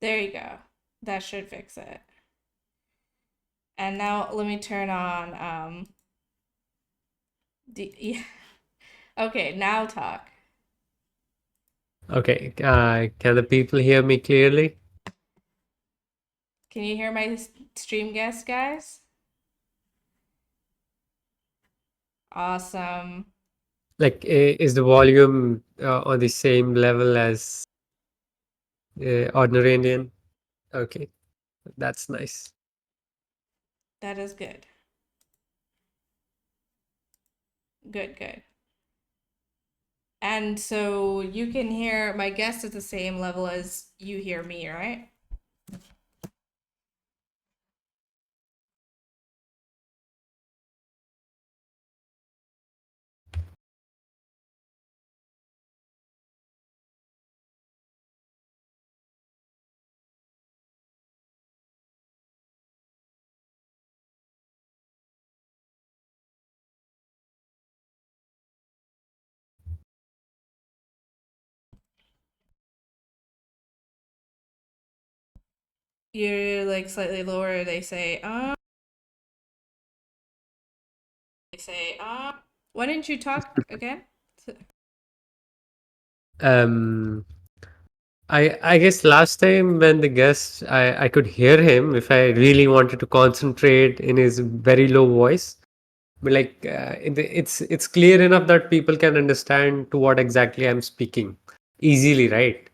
There you go. That should fix it. And now let me turn on yeah. Okay, now talk. Okay, can the people hear me clearly? Can you hear my stream guest, guys? Awesome. Like, is the volume on the same level as ordinary Indian? Okay, that's nice. That is good. Good, good. And so you can hear my guest at the same level as you hear me, right? You're like slightly lower. They say. Why didn't you talk again? Um, I guess last time when the guest, I could hear him if I really wanted to concentrate in his very low voice. But like, it's clear enough that people can understand to what exactly I'm speaking easily, right?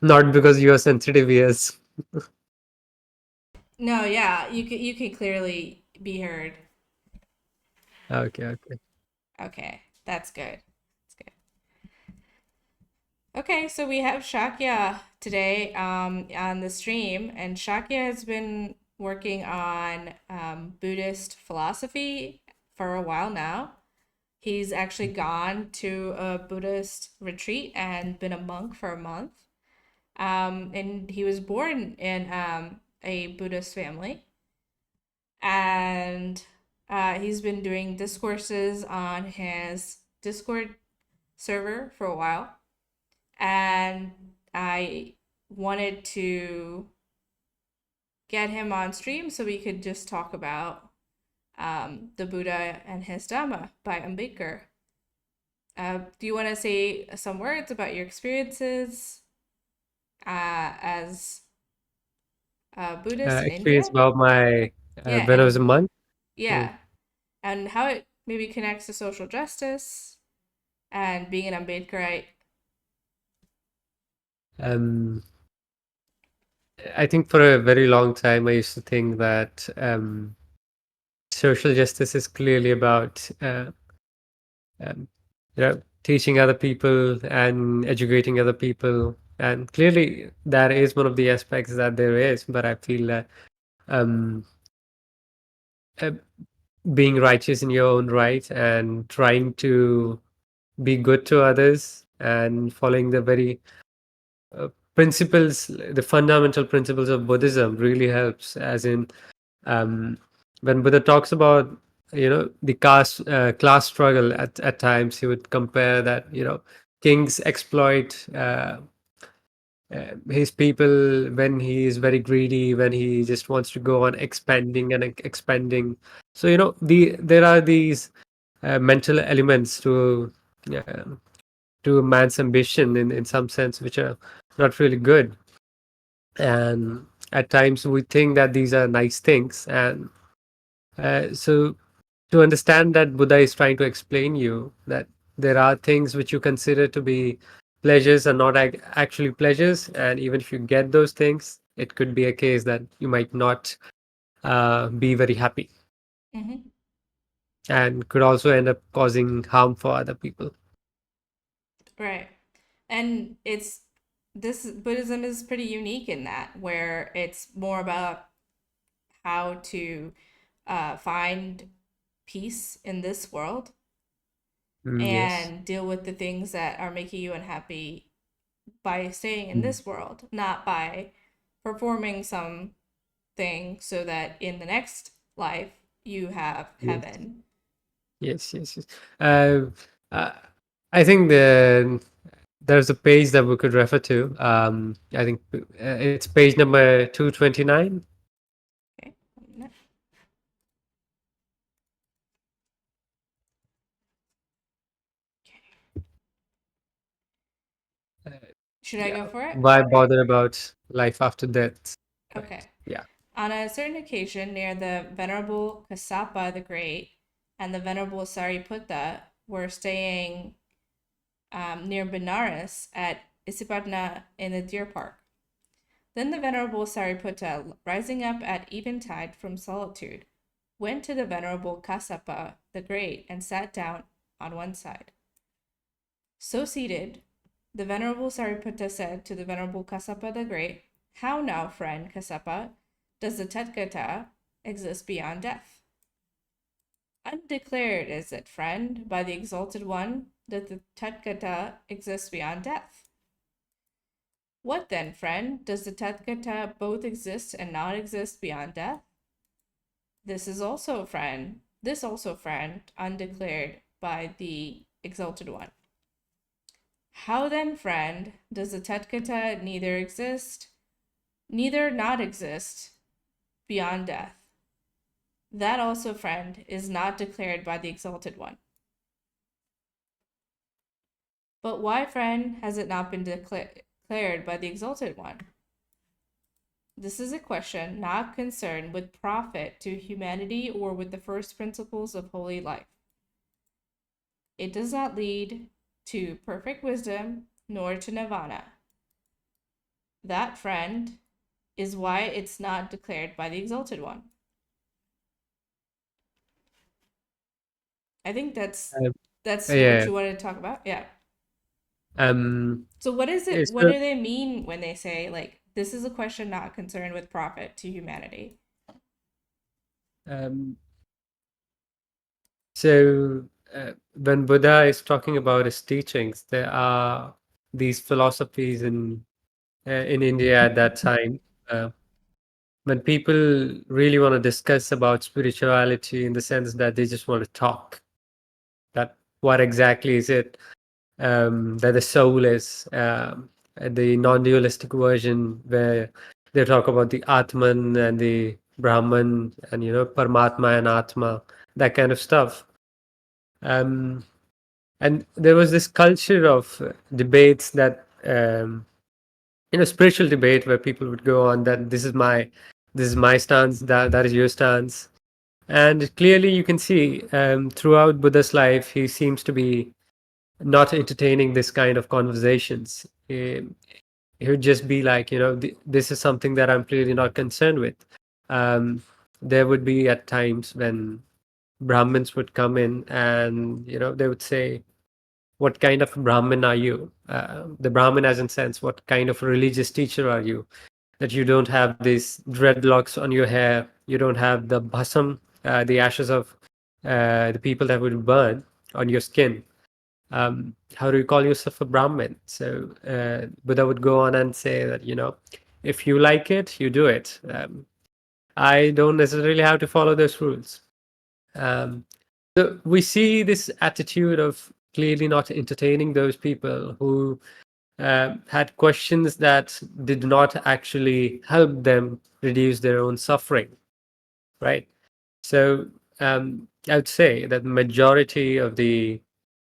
Not because you are sensitive ears. No, yeah, you can clearly be heard. Okay, okay. Okay, that's good. That's good. Okay, so we have Shakya today on the stream, and Shakya has been working on Buddhist philosophy for a while now. He's actually gone to a Buddhist retreat and been a monk for a month. And he was born in a Buddhist family, and he's been doing discourses on his Discord server for a while. And I wanted to get him on stream so we could just talk about the Buddha and his Dhamma by Ambedkar. Do you want to say some words about your experiences as a Buddhist in Experience India? about my Yeah, when I was a monk. Hmm. yeah, and how it maybe connects to social justice and being an Ambedkarite. Um, I think for a very long time I used to think that social justice is clearly about um, teaching other people and educating other people, and clearly that is one of the aspects that there is. But I feel that um, uh, being righteous in your own right and trying to be good to others and following the very principles, the fundamental principles of Buddhism really helps. As in, um, when Buddha talks about the class struggle, at times he would compare that kings exploit his people when he is very greedy, when he just wants to go on expanding and expanding. So there are these mental elements uh, to man's ambition in some sense, which are not really good. And at times we think that these are nice things. And so to understand that Buddha is trying to explain you that there are things which you consider to be pleasures are not actually pleasures. And even if you get those things, it could be a case that you might not be very happy Mm-hmm. and could also end up causing harm for other people. Right. And it's this Buddhism is pretty unique in that, where it's more about how to find peace in this world Mm, yes. and deal with the things that are making you unhappy by staying in Mm. this world, not by performing something so that in the next life you have Yes. heaven. Yes, yes, yes. Uh, I think there's a page that we could refer to. I think it's page number 229. Okay. Uh, Should I yeah. go for it? Why bother about life after death? Right. Okay. Yeah. On a certain occasion near the Venerable Kassapa the Great and the Venerable Sariputta were staying near Benares at Isipatna in the deer park. Then the Venerable Sariputta, rising up at eventide from solitude, went to the Venerable Kassapa the Great and sat down on one side. So seated, the Venerable Sariputta said to the Venerable Kassapa the Great, "How now, friend Kassapa, does the Tathagata exist beyond death?" "Undeclared is it, friend, by the Exalted One, that the Tathagata exists beyond death." "What then, friend, does the Tathagata both exist and not exist beyond death?" This also, friend, undeclared by the Exalted One." "How then, friend, does the Tathagata neither exist, neither not exist beyond death?" "That also, friend, is not declared by the Exalted One." "But why, friend, has it not been declared by the Exalted One?" This is a question not concerned with profit to humanity or with the first principles of holy life. It does not lead to perfect wisdom nor to nirvana. That, friend, is why it's not declared by the Exalted One. I think Um, that's what yeah. you wanted to talk about. Yeah. Um. So what is it? What So, do they mean when they say like this is a question not concerned with profit to humanity? um, so when Buddha is talking about his teachings, there are these philosophies in India at that time. Uh, when people really want to discuss about spirituality in the sense that they just want to talk, that what exactly is it that the soul is, the non-dualistic version where they talk about the Atman and the Brahman and Paramatma and Atma, that kind of stuff. Um, and there was this culture of debates that spiritual debate where people would go on that this is my stance, that is your stance. And clearly you can see throughout Buddha's life he seems to be not entertaining this kind of conversations. He would just be like, this is something that I'm clearly not concerned with. um, there would be at times when Brahmins would come in and they would say, what kind of Brahmin are you? The Brahmin as in sense, what kind of religious teacher are you, that you don't have these dreadlocks on your hair, you don't have the bhasam, the ashes of the people that would burn on your skin. How do you call yourself a Brahmin? So Buddha would go on and say that, if you like it, you do it. I don't necessarily have to follow those rules. Um, so we see this attitude of clearly not entertaining those people who had questions that did not actually help them reduce their own suffering, right? So I would say that the majority of the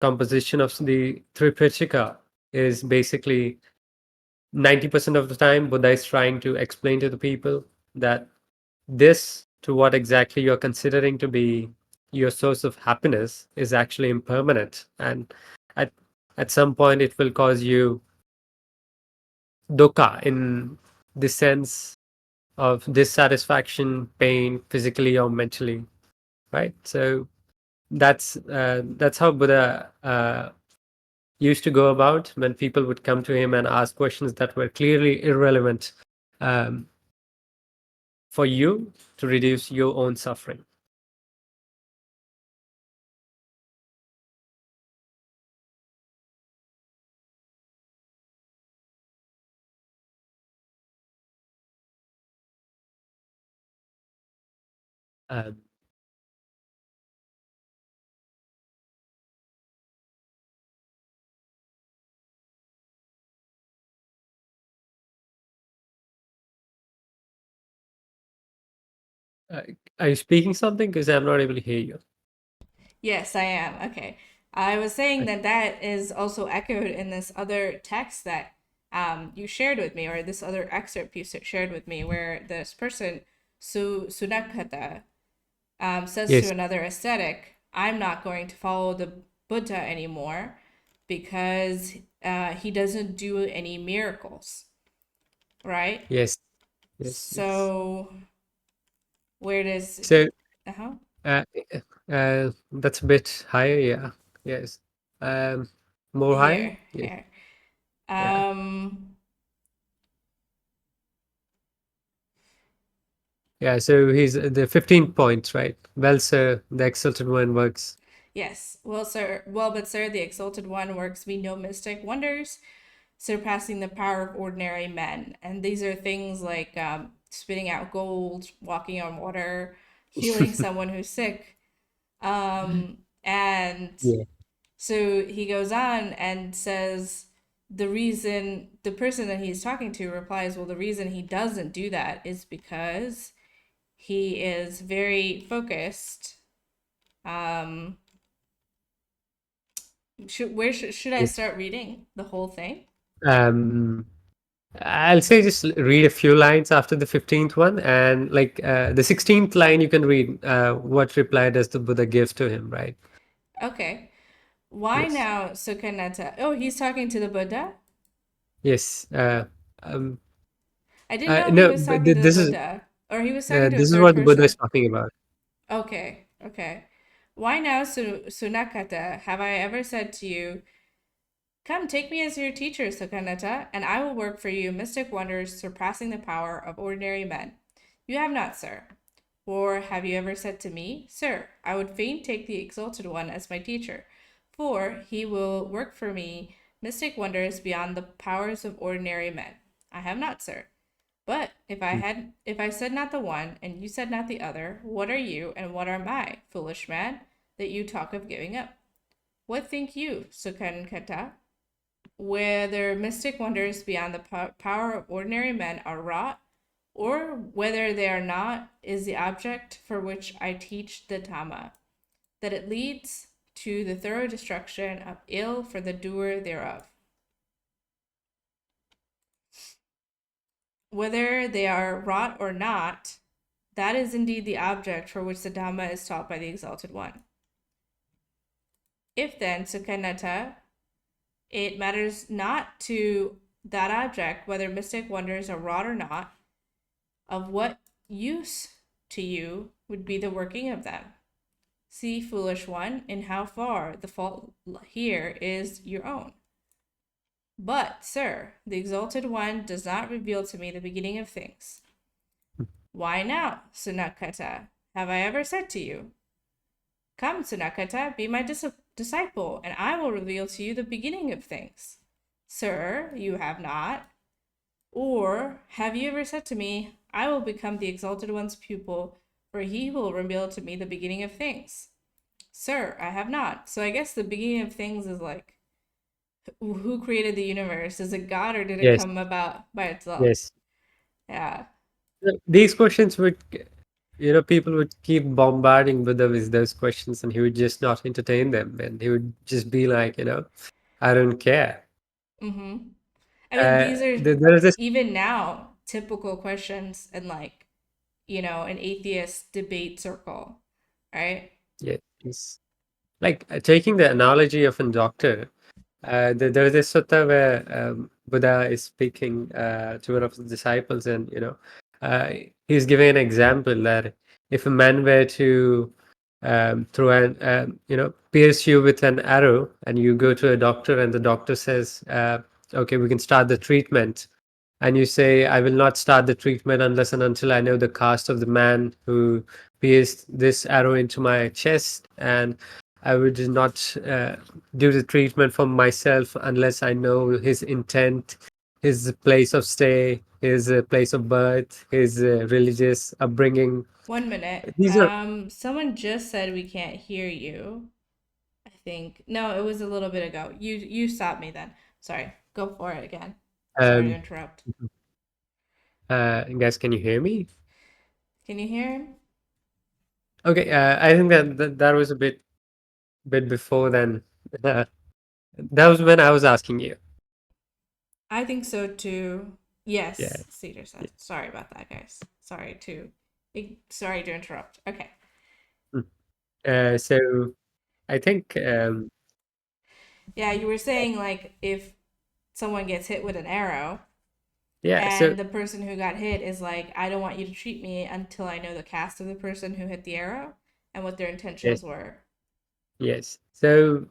composition of the Tripitaka is basically 90% of the time Buddha is trying to explain to the people that this, to what exactly you're considering to be your source of happiness, is actually impermanent, and at at some point it will cause you dukkha in the sense of dissatisfaction, pain, physically or mentally, right? So that's how Buddha used to go about when people would come to him and ask questions that were clearly irrelevant um, for you to reduce your own suffering. Um, Uh, are you speaking something? Because I'm not able to hear you. Yes, I am. Okay. I was saying Okay. that that is also echoed in this other text that you shared with me, or this other excerpt you shared with me, where this person, Sunakata, says to Yes, another ascetic, I'm not going to follow the Buddha anymore because he doesn't do any miracles, right? yes, yes. So, where does. So, Uh huh. uh, that's a bit higher, yeah. Yes. Um, more higher? Here, Yes. here. Yeah. Um, Yeah, so he's the 15 points, right? Well, sir, the exalted one works. Yes. Well, sir. Well, but sir, the exalted one works we no mystic wonders, surpassing the power of ordinary men. And these are things like spitting out gold, walking on water, healing someone who's sick. And Yeah. so he goes on and says the person that he's talking to replies, well, the reason he doesn't do that is because he is very focused. Um, should I Yes. start reading the whole thing? Um, I'll say just read a few lines after the 15th one, and like the 16th line, you can read what reply does the Buddha give to him, right? Okay. Why Yes. now, Sukhanata? Oh, he's talking to the Buddha? Yes. Um, I didn't know he no, was but talking to the this is Buddha. Or he was talking to a this is third what the Buddha is person. talking about. Okay, okay. Why now, Sunakata, have I ever said to you, come, take me as your teacher, Sukhanata, and I will work for you mystic wonders surpassing the power of ordinary men? You have not, sir. Or have you ever said to me, sir, I would fain take the exalted one as my teacher, for he will work for me mystic wonders beyond the powers of ordinary men? I have not, sir. But if I said not the one, and you said not the other, what are you, and what am I, foolish man, that you talk of giving up? What think you, Sukhankata? Whether mystic wonders beyond the power of ordinary men are wrought, or whether they are not, is the object for which I teach the Dhamma, that it leads to the thorough destruction of ill for the doer thereof. Whether they are wrought or not, that is indeed the object for which the Dhamma is taught by the Exalted One. If then, Sukhanata, it matters not to that object whether mystic wonders are wrought or not, of what use to you would be the working of them? See, foolish one, in how far the fault here is your own. But, sir, the Exalted One does not reveal to me the beginning of things. Why now, Sunakata, have I ever said to you, come, Sunakata, be my disciple, and I will reveal to you the beginning of things? Sir, you have not. Or have you ever said to me, I will become the Exalted One's pupil, for he will reveal to me the beginning of things? Sir, I have not. So I guess the beginning of things is like, who created the universe? Is it God, or did it Yes. come about by itself? Yes. Yeah. These questions would, people would keep bombarding Buddha with those questions, and he would just not entertain them, and he would just be like, I don't care. Mm-hmm. I mean, these are There is this. even now typical questions in like, an atheist debate circle, right? Yes. Like taking the analogy of a doctor, there's this sutta where Buddha is speaking to one of the disciples, and uh, he's giving an example that if a man were to throw an pierce you with an arrow, and you go to a doctor, and the doctor says, "Okay, we can start the treatment," and you say, "I will not start the treatment unless and until I know the caste of the man who pierced this arrow into my chest, and I would not do the treatment for myself unless I know his intent, his place of stay, his place of birth, his religious upbringing." 1 minute. These are Someone just said we can't hear you. I think no, it was a little bit ago. You stopped me then. Sorry. Go for it again. Sorry to um, interrupt. guys, can you hear me? Can you hear him? Okay, I think that was a bit before then. That was when I was asking you. I think so too. Yeah. Yes, Cedar Yeah. said. Sorry about that, guys. Sorry to interrupt. Okay. Mm. So I think Yeah, you were saying like if someone gets hit with an arrow yeah. So and the person who got hit is like, I don't want you to treat me until I know the caste of the person who hit the arrow and what their yes, intentions were. yes. So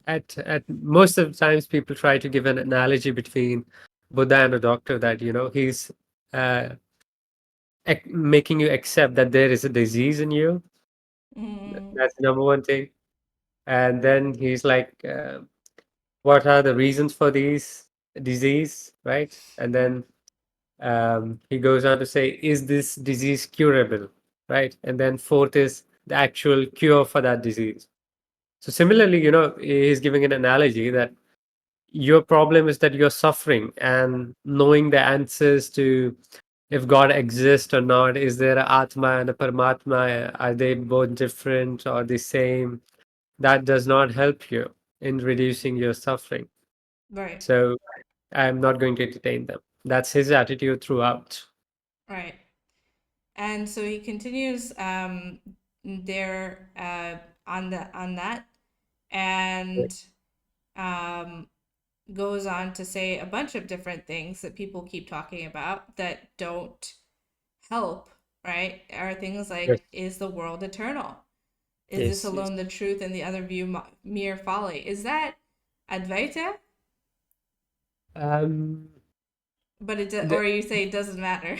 at most of the times people try to give an analogy between Buddha and a doctor that he's uh, making you accept that there is a disease in you. Mm, That's number one thing. And then he's like, what are the reasons for these disease, right? And then he goes on to say, is this disease curable, right? And then fourth is the actual cure for that disease. So similarly, he's giving an analogy that your problem is that you're suffering, and knowing the answers to if God exists or not, is there a Atma and a Paramatma? Are they both different or the same? That does not help you in reducing your suffering. right, So I'm not going to entertain them. That's his attitude throughout. right. And so he continues there on that and um, goes on to say a bunch of different things that people keep talking about that don't help, right? Are things Yes, like, is the world eternal? Is this yes, yes. alone the truth and the other view mere folly? Is that Advaita? Um, But the or you say it doesn't matter.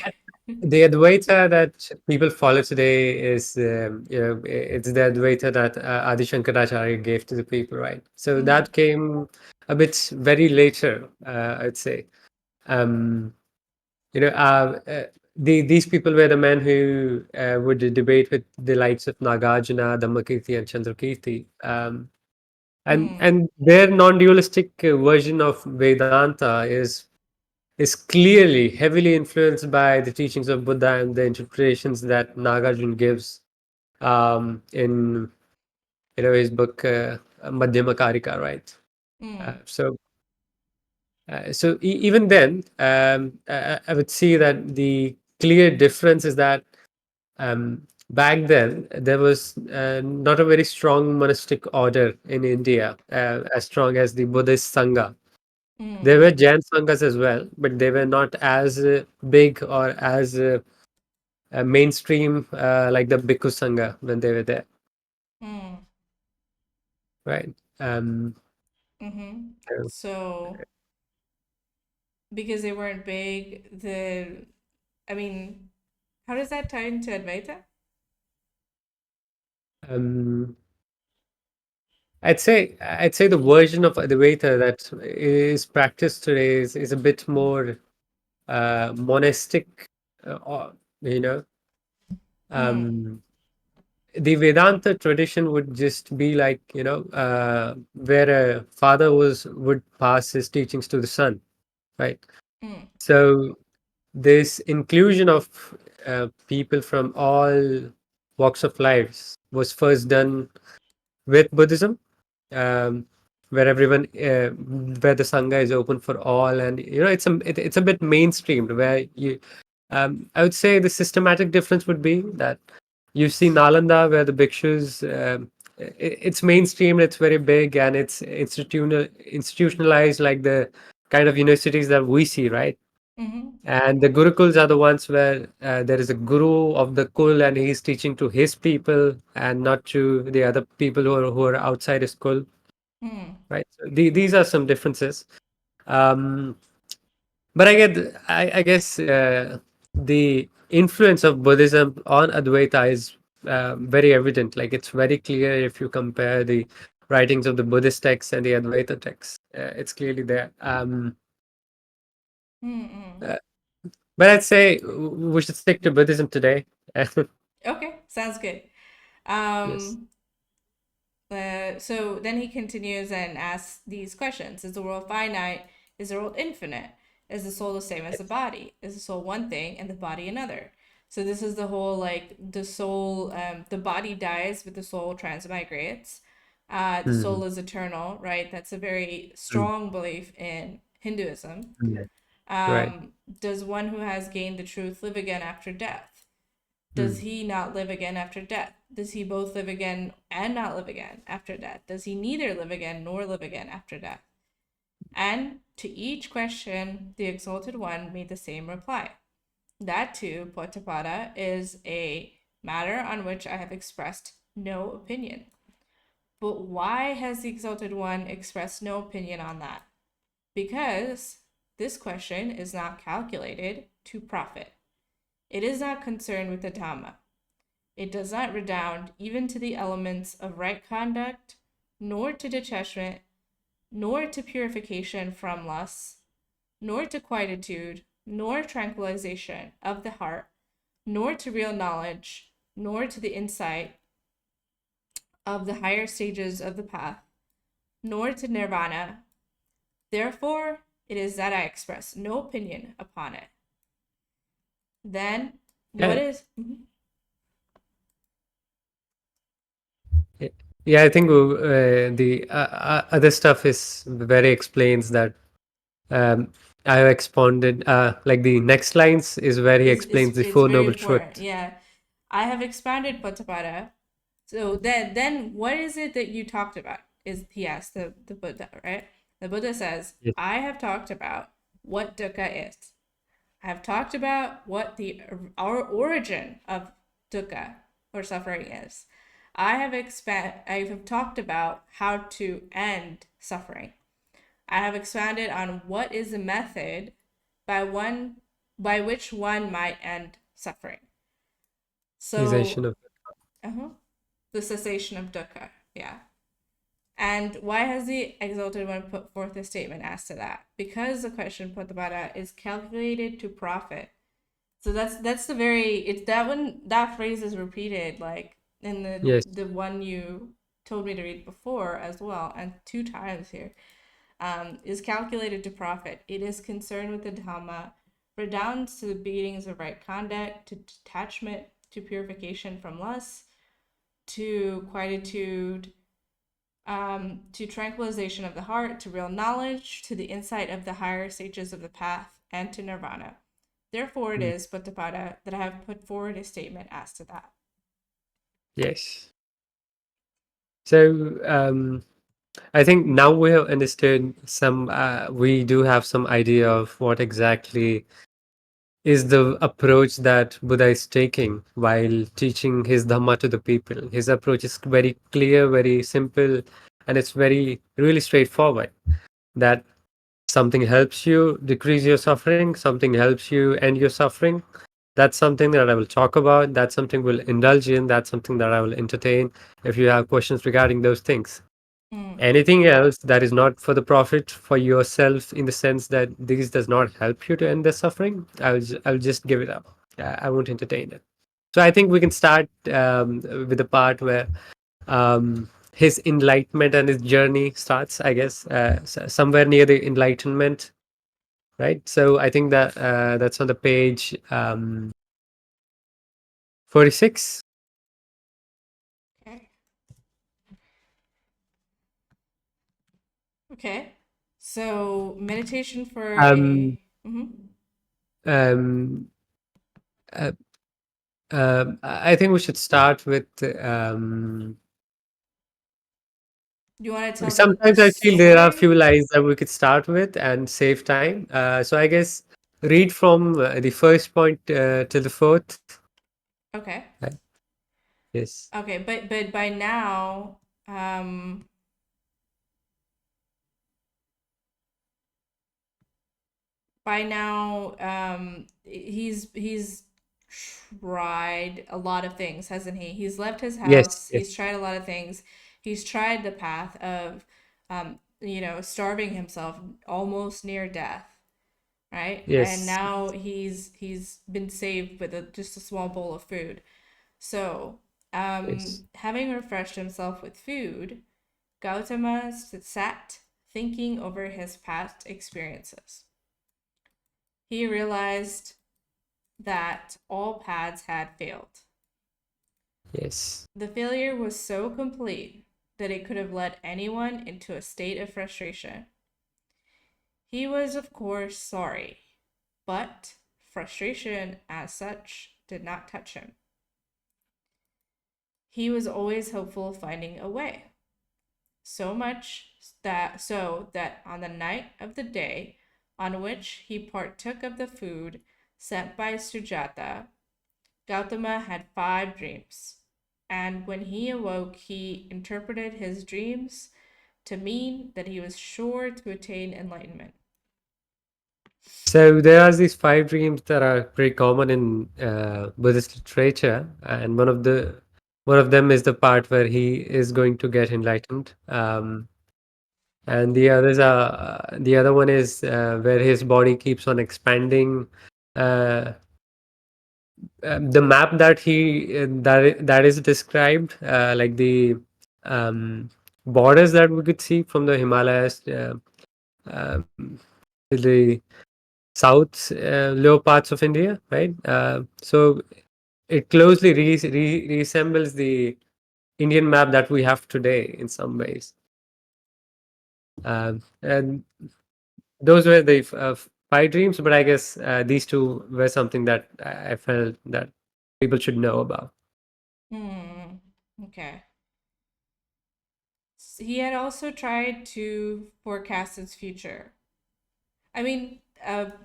the Advaita that people follow today is, it's the Advaita that Adi Shankaracharya gave to the people, right? So Mm, that came a bit very later, I'd say. Um, you know, these people were the men who would debate with the likes of Nagarjuna, Dhammakirti, and Chandrakirti. mm, And their non-dualistic version of Vedanta is clearly heavily influenced by the teachings of Buddha and the interpretations that Nagarjuna gives in his book Madhyama Karika, right? mm, So even then, I would see that the clear difference is that back then there was not a very strong monastic order in India, as strong as the Buddhist Sangha. There mm, were Jain Sanghas as well, but they were not as big or as mainstream like the Bhikkhu Sangha when they were there, mm, right? mm-hmm. So, So because they weren't big, I mean, how does that tie into Advaita? um, I'd say the version of Advaita that is practiced today is a bit more monastic, or, you know. Mm, Um, the Vedanta tradition would just be like, where a father would pass his teachings to the son, right? mm, So this inclusion of people from all walks of lives was first done with Buddhism, um, where where the sangha is open for all, and it's a bit mainstreamed. Where I would say the systematic difference would be that you see Nalanda, where the bhikshus, it's mainstream, it's very big, and it's institutionalized, like the kind of universities that we see, right? mm-hmm, And the gurukuls are the ones where there is a guru of the kul, and he's teaching to his people and not to the other people who are outside his kul, mm, right? So these are some differences. Um, but I guess the influence of Buddhism on Advaita is very evident. Like, it's very clear if you compare the writings of the Buddhist texts and the Advaita texts. It's clearly there. mm, mm. Uh, but I'd say we should stick to Buddhism today. Okay, sounds good. Yes. Um, so then he continues and asks these questions: is the world finite? Is the world infinite? Is the soul the same as the Yes. body? Is the soul one thing and the body another? So this is the whole like the soul, the body dies, but the soul transmigrates. The Mm. soul is eternal, right? That's a very Mm. strong belief in Hinduism. Yeah. Right. Um, does one who has gained the truth live again after death? Does Mm. he not live again after death? Does he both live again and not live again after death? Does he neither live again nor live again after death? And to each question, the Exalted One made the same reply. That too, Pottapada, is a matter on which I have expressed no opinion. But why has the Exalted One expressed no opinion on that? Because this question is not calculated to profit. It is not concerned with the Dhamma. It does not redound even to the elements of right conduct, nor to detachment, nor to purification from lusts, nor to quietude, nor tranquilization of the heart, nor to real knowledge, nor to the insight of the higher stages of the path, nor to nirvana. Therefore, it is that I express no opinion upon it. Then, what Yeah. is. Yeah, yeah, I think the other stuff is very explains that um, I have expounded. Like the next lines is where he explains the Is Four very Noble important. Truths. Yeah, I have expanded Pottapada. So then what is it that you talked about? Is he asked the Buddha, right? The Buddha says, Yes. I have talked about what dukkha is. I have talked about what the our origin of dukkha or suffering is. I have talked about how to end suffering. I have expanded on what is the method by one by which one might end suffering. Cessation So, of. uh-huh, the cessation of dukkha. Yeah. And why has the Exalted One put forth a statement as to that? Because the question Potabara is calculated to profit. So that's the very it's that one that phrase is repeated like in Yes. the one you told me to read before as well, and two times here. Is calculated to profit. It is concerned with the Dhamma, redounds to the beatings of right conduct, to detachment, to purification from lust, to quietude, to tranquilization of the heart, to real knowledge, to the insight of the higher stages of the path, and to nirvana. Therefore, it Mm. is, Pottapada, that I have put forward a statement as to that. Yes. So I think now we have understood some. We do have some idea of what exactly is the approach that Buddha is taking while teaching his Dhamma to the people. His approach is very clear, very simple, and it's very really straightforward. That something helps you decrease your suffering, something helps you end your suffering. That's something that I will talk about. That's something we'll indulge in. That's something that I will entertain if you have questions regarding those things. Mm, Anything else that is not for the profit for yourself, in the sense that this does not help you to end the suffering, I'll just give it up. I won't entertain it. So I think we can start with the part where his enlightenment and his journey starts, I guess, somewhere near the enlightenment, right? So I think that that's on the page 46. okay. Okay. So, meditation for Um, a. Mhm. um, uh, I think we should start with. You want to tell the Sometimes I feel there are story? few lines that we could start with and save time. So I guess read from the first point till the fourth. Okay. Right. Yes. Okay, but um, by now, he's tried a lot of things, hasn't he? He's left his Yes. house. Yes. He's tried a lot of things. He's tried the path of, starving himself almost near death, right? And Yes. now he's been saved with just a small bowl of food. So, Yes. having refreshed himself with food, Gautama sat thinking over his past experiences. He realized that all paths had failed. Yes. The failure was so complete that it could have led anyone into a state of frustration. He was, of course, sorry, but frustration as such did not touch him. He was always hopeful of finding a way. So that on the night of the day on which he partook of the food sent by Sujata, Gautama had 5 dreams. And when he awoke, he interpreted his dreams to mean that he was sure to attain enlightenment. So there are these 5 dreams that are pretty common in Buddhist literature, and one of them is the part where he is going to get enlightened. And the other one is where his body keeps on expanding. Uh, the map that that is described, like the um, borders that we could see from the Himalayas um, to the south lower parts of India, right? So it closely resembles the Indian map that we have today in some ways. And those were the 5 dreams, but I guess these two were something that I felt that people should know about. Hmm. Okay. He had also tried to forecast his future. I mean,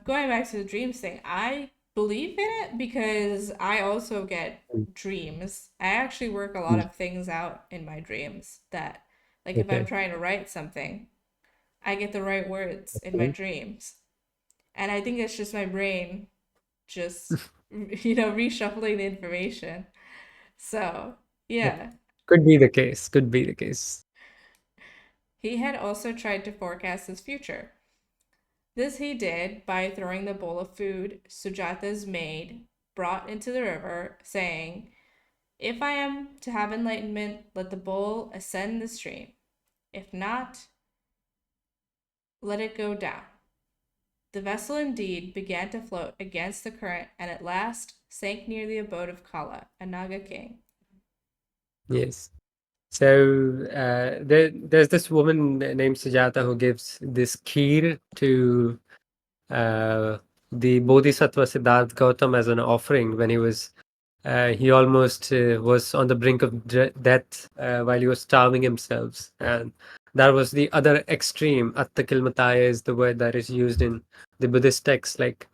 going back to the dreams thing, I believe in it because I also get Mm. dreams. I actually work a lot Mm. of things out in my dreams that, like, if I'm Okay. trying to write something, I get the right words in my Okay. dreams. And I think it's just my brain just, reshuffling the information. So, Yeah. yeah. Could be the case. Could be the case. He had also tried to forecast his future. This he did by throwing the bowl of food Sujata's maid brought into the river, saying, "If I am to have enlightenment, let the bowl ascend the stream. If not, let it go down." The vessel indeed began to float against the current and at last sank near the abode of Kala, a Naga king. Yes. So there's this woman named Sujata who gives this kheer to uh, the Bodhisattva Siddhartha Gautam as an offering when he almost was on the brink of death while he was starving himself. And that was the other extreme. Attakilmataya is the word that is used in the Buddhist texts, like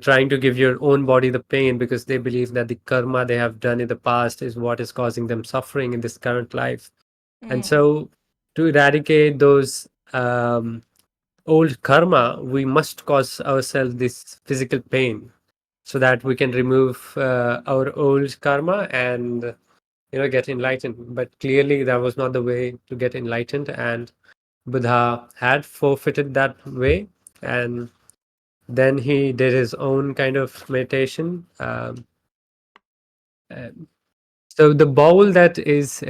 trying to give your own body the pain because they believe that the karma they have done in the past is what is causing them suffering in this current life. And Mm, so, to eradicate those old karma, we must cause ourselves this physical pain so that we can remove our old karma and get enlightened. But clearly, that was not the way to get enlightened, and Buddha had forfeited that way, and then he did his own kind of meditation. Uh, so the bowl that is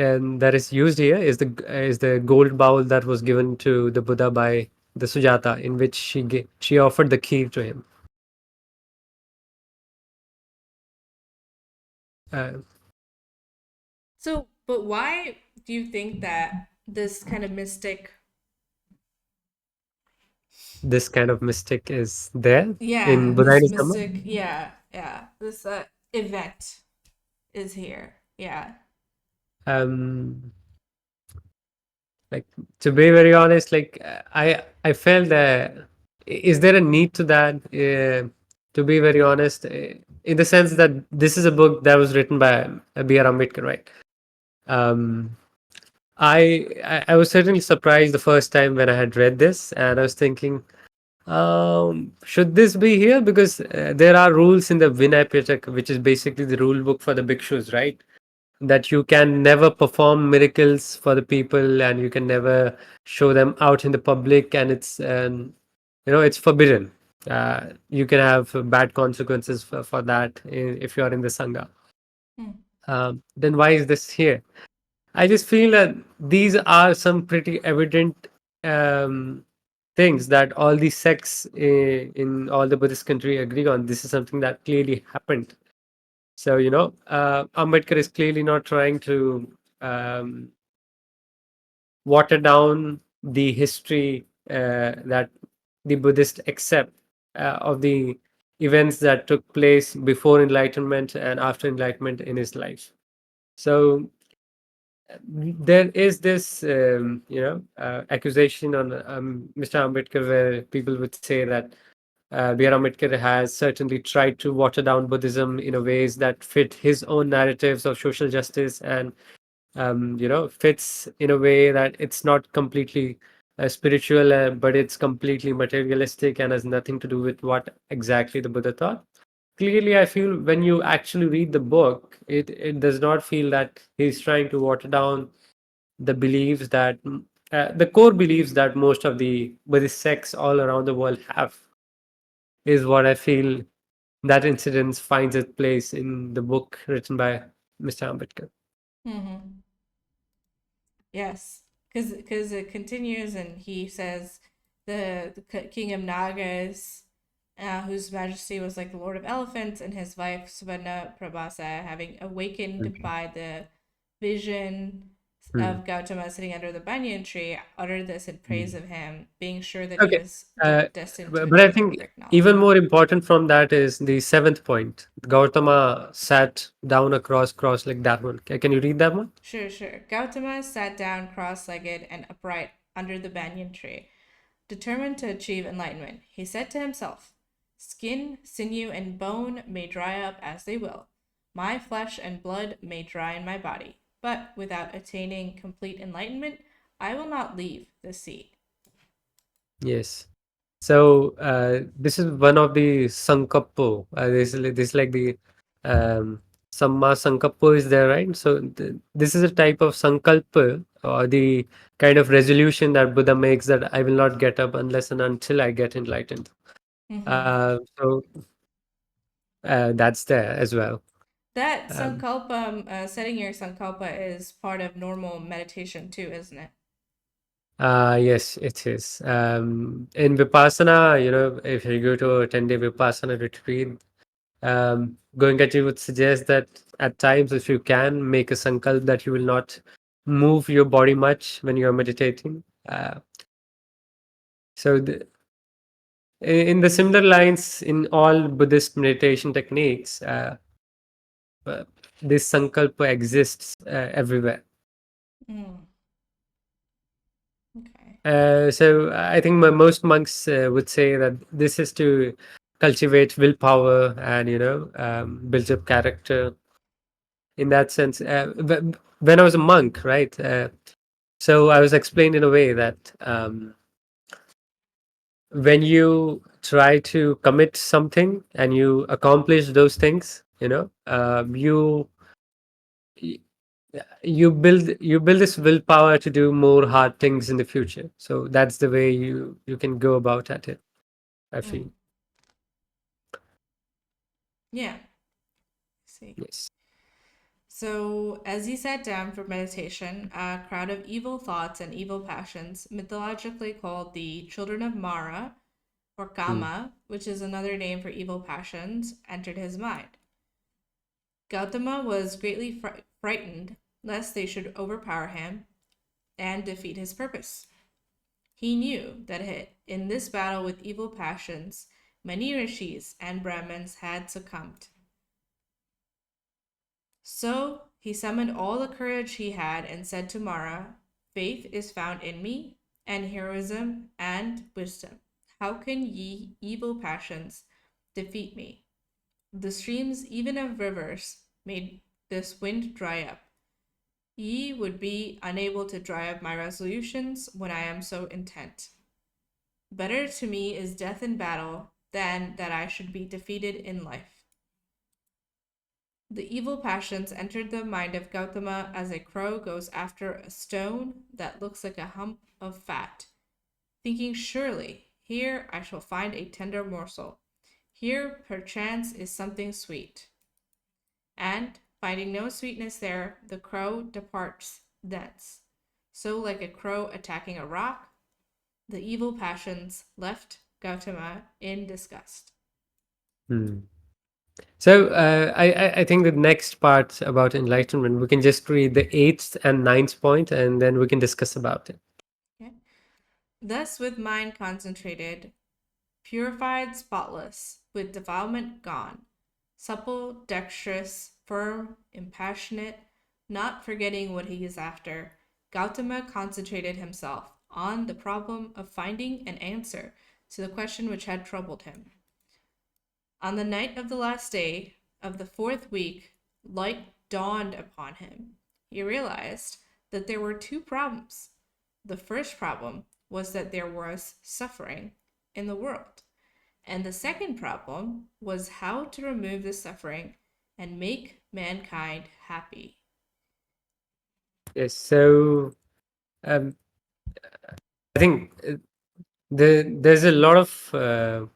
used here is the gold bowl that was given to the Buddha by the Sujata, in which she offered the kheer to him. Uh, So, but why do you think that this kind of mystic, this kind of mystic is there in yeah, this Buddhism Dhamma. mystic, yeah, this event is here? Yeah. Um, like to be very honest, like I felt that is there a need to that? To be very honest, in the sense that this is a book that was written by B.R. Ambedkar, right? Um, I was certainly surprised the first time when I had read this, and I was thinking, should this be here? Because there are rules in the Vinay Pitaka, which is basically the rule book for the bhikshus, right? That you can never perform miracles for the people, and you can never show them out in the public, and it's forbidden. You can have bad consequences for that if you are in the sangha. Hmm. Then why is this here? I just feel that these are some pretty evident. Um, things that all the sects in all the Buddhist country agree on. This is something that clearly happened. So, Ambedkar is clearly not trying to um, water down the history that the Buddhists accept of the events that took place before enlightenment and after enlightenment in his life. So there is this, accusation on Mr. Ambedkar, where people would say that B.R. Ambedkar has certainly tried to water down Buddhism in a ways that fit his own narratives of social justice, and fits in a way that it's not completely spiritual, but it's completely materialistic and has nothing to do with what exactly the Buddha thought. Clearly, I feel when you actually read the book, it does not feel that he's trying to water down the beliefs that the core beliefs that most of the Buddhist sects all around the world have, is what I feel that incident finds its place in the book written by Mr. Ambedkar. Mm-hmm. Yes, because it continues, and he says the king of Nagas, whose majesty was like the lord of elephants, and his wife Suvarna Prabhasa, having awakened Okay. by the vision Hmm. of Gautama sitting under the banyan tree, uttered this in praise Hmm. of him, being sure that he Okay. was Uh, destined to but I attain think perfect even knowledge. more important from that is the seventh point. Gautama sat down across cross like that one. Can you read that one? Sure, sure. Gautama sat down cross legged and upright under the banyan tree. Determined to achieve enlightenment, he said to himself, "Skin, sinew, and bone may dry up as they will. My flesh and blood may dry in my body, but without attaining complete enlightenment, I will not leave the sea." Yes. So this is one of the Sankappo. This like the um, Samma Sankappo is there, right? So this is a type of Sankalpa, or the kind of resolution that Buddha makes, that I will not get up unless and until I get enlightened. Mm-hmm. So that's there as well. That Um, sankalpa, setting your sankalpa, is part of normal meditation too, isn't it? yes, it is. In Vipassana, if you go to a 10-day Vipassana retreat, Goenkaji would suggest that at times, if you can, make a sankalp that you will not move your body much when you are meditating. So, in the similar lines, in all Buddhist meditation techniques, uh, this sankalpa exists everywhere. Mm, okay. So, I think most monks would say that this is to cultivate willpower and build up character. In that sense, when I was a monk, right? So I was explained in a way that when you try to commit something and you accomplish those things, y- you build this willpower to do more hard things in the future. So that's the way you can go about at it, I Mm, feel. yeah. See. Yes. So, as he sat down for meditation, a crowd of evil thoughts and evil passions, mythologically called the children of Mara or Mm. Kama, which is another name for evil passions, entered his mind. Gautama was greatly frightened lest they should overpower him and defeat his purpose. He knew that in this battle with evil passions, many rishis and Brahmins had succumbed. So he summoned all the courage he had and said to Mara, "Faith is found in me, and heroism and wisdom. How can ye evil passions defeat me? The streams, even of rivers, made this wind dry up. Ye would be unable to dry up my resolutions when I am so intent. Better to me is death in battle than that I should be defeated in life." The evil passions entered the mind of Gautama as a crow goes after a stone that looks like a hump of fat, thinking, "Surely here I shall find a tender morsel. Here perchance is something sweet." And, finding no sweetness there, the crow departs thence. So, like a crow attacking a rock, The evil passions left Gautama in disgust. Hmm. So I think the next part about enlightenment, we can just read the eighth and ninth point, and then we can discuss about it. Okay? Thus, with mind concentrated, purified, spotless, with defilement gone, supple, dexterous, firm, impassionate, not forgetting what he is after, Gautama concentrated himself on the problem of finding an answer to the question which had troubled him. On the night of the last day of the fourth week, light dawned upon him. He realized that there were two problems. The first problem was that there was suffering in the world. And the second problem was how to remove the suffering and make mankind happy. Yes. So um, I think there's a lot of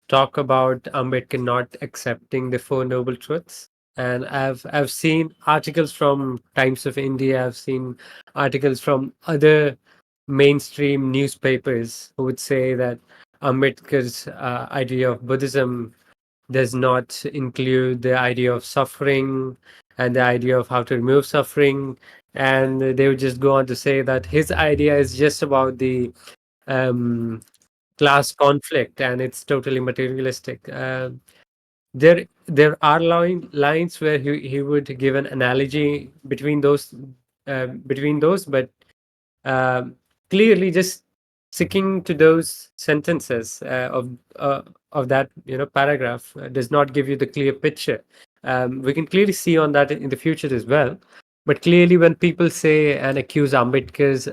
talk about Ambedkar not accepting the Four Noble Truths. And I've seen articles from Times of India. I've seen articles from other mainstream newspapers who would say that Ambedkar's idea of Buddhism does not include the idea of suffering and the idea of how to remove suffering. And they would just go on to say that his idea is just about the um, class conflict and it's totally materialistic. There are lines where he would give an analogy between those, but um, clearly just sticking to those sentences of that paragraph does not give you the clear picture. We can clearly see on that in the future as well. But clearly, when people say and accuse Ambedkar's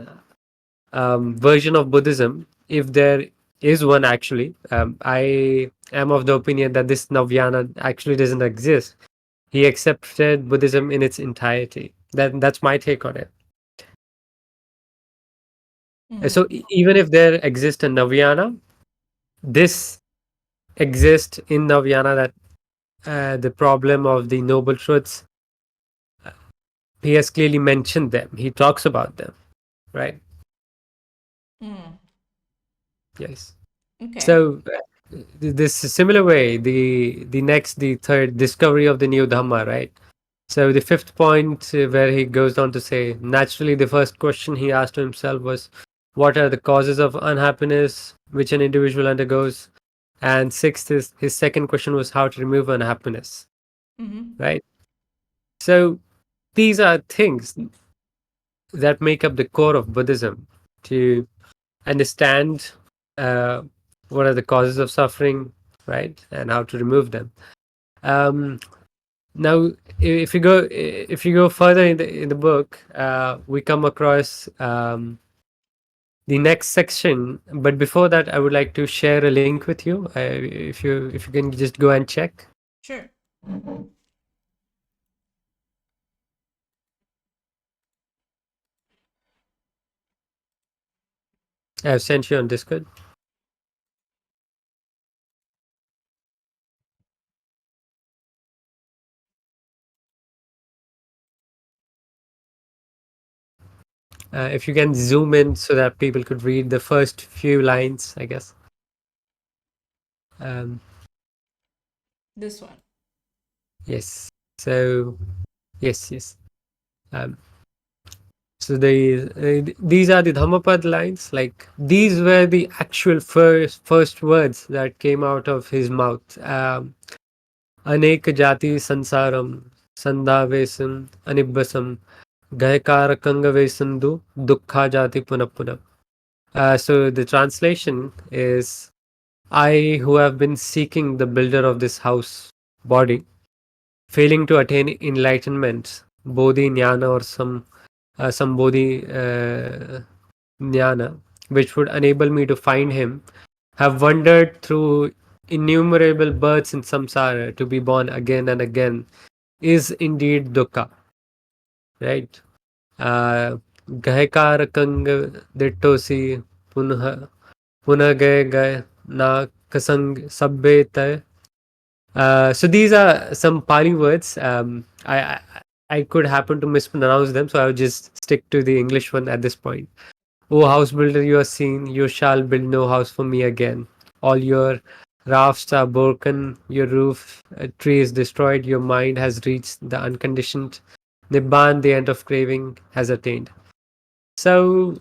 version of Buddhism, if there is one actually, I am of the opinion that this Navyana actually doesn't exist. He accepted Buddhism in its entirety. That's my take on it. Mm-hmm. So even if there exists a Navyana, this exists in Navyana that the problem of the noble truths, he has clearly mentioned them. He talks about them, right? Mm. Yes. Okay. So this similar way, the third discovery of the new Dhamma, right? So the fifth point, where he goes on to say, naturally, the first question he asked to himself was, what are the causes of unhappiness which an individual undergoes? And sixth is his second question was how to remove unhappiness, Mm-hmm. right? So these are things that make up the core of Buddhism, to understand uh, what are the causes of suffering, right, and how to remove them. Um, Now, if you go further in the book, we come across the next section. But before that, I would like to share a link with you. If you can just go and check. Sure. I've sent you on Discord. If you can zoom in so that people could read the first few lines, I guess. Um, This one. yes. So yes, yes. Um, So these are the Dhammapad lines. Like these were the actual first words that came out of his mouth. Anek jati sansaram sandhavesam anibbasam gayakarakanga dukkha jati punapuna. So the translation is, I who have been seeking the builder of this house body, failing to attain enlightenment, bodhi jnana or some bodhi jnana, which would enable me to find him, have wandered through innumerable births in samsara to be born again and again, is indeed dukkha, right? Uh, Gahekarakang dittosi punha punagaye na kasang sabbe. So these are some Pali words. I could happen to mispronounce them, so I would just stick to the English one at this point. O house builder, you are seen, you shall build no house for me again. All your rafts are broken, your roof tree is destroyed, your mind has reached the unconditioned. Nibbana, the end of craving, has attained. So,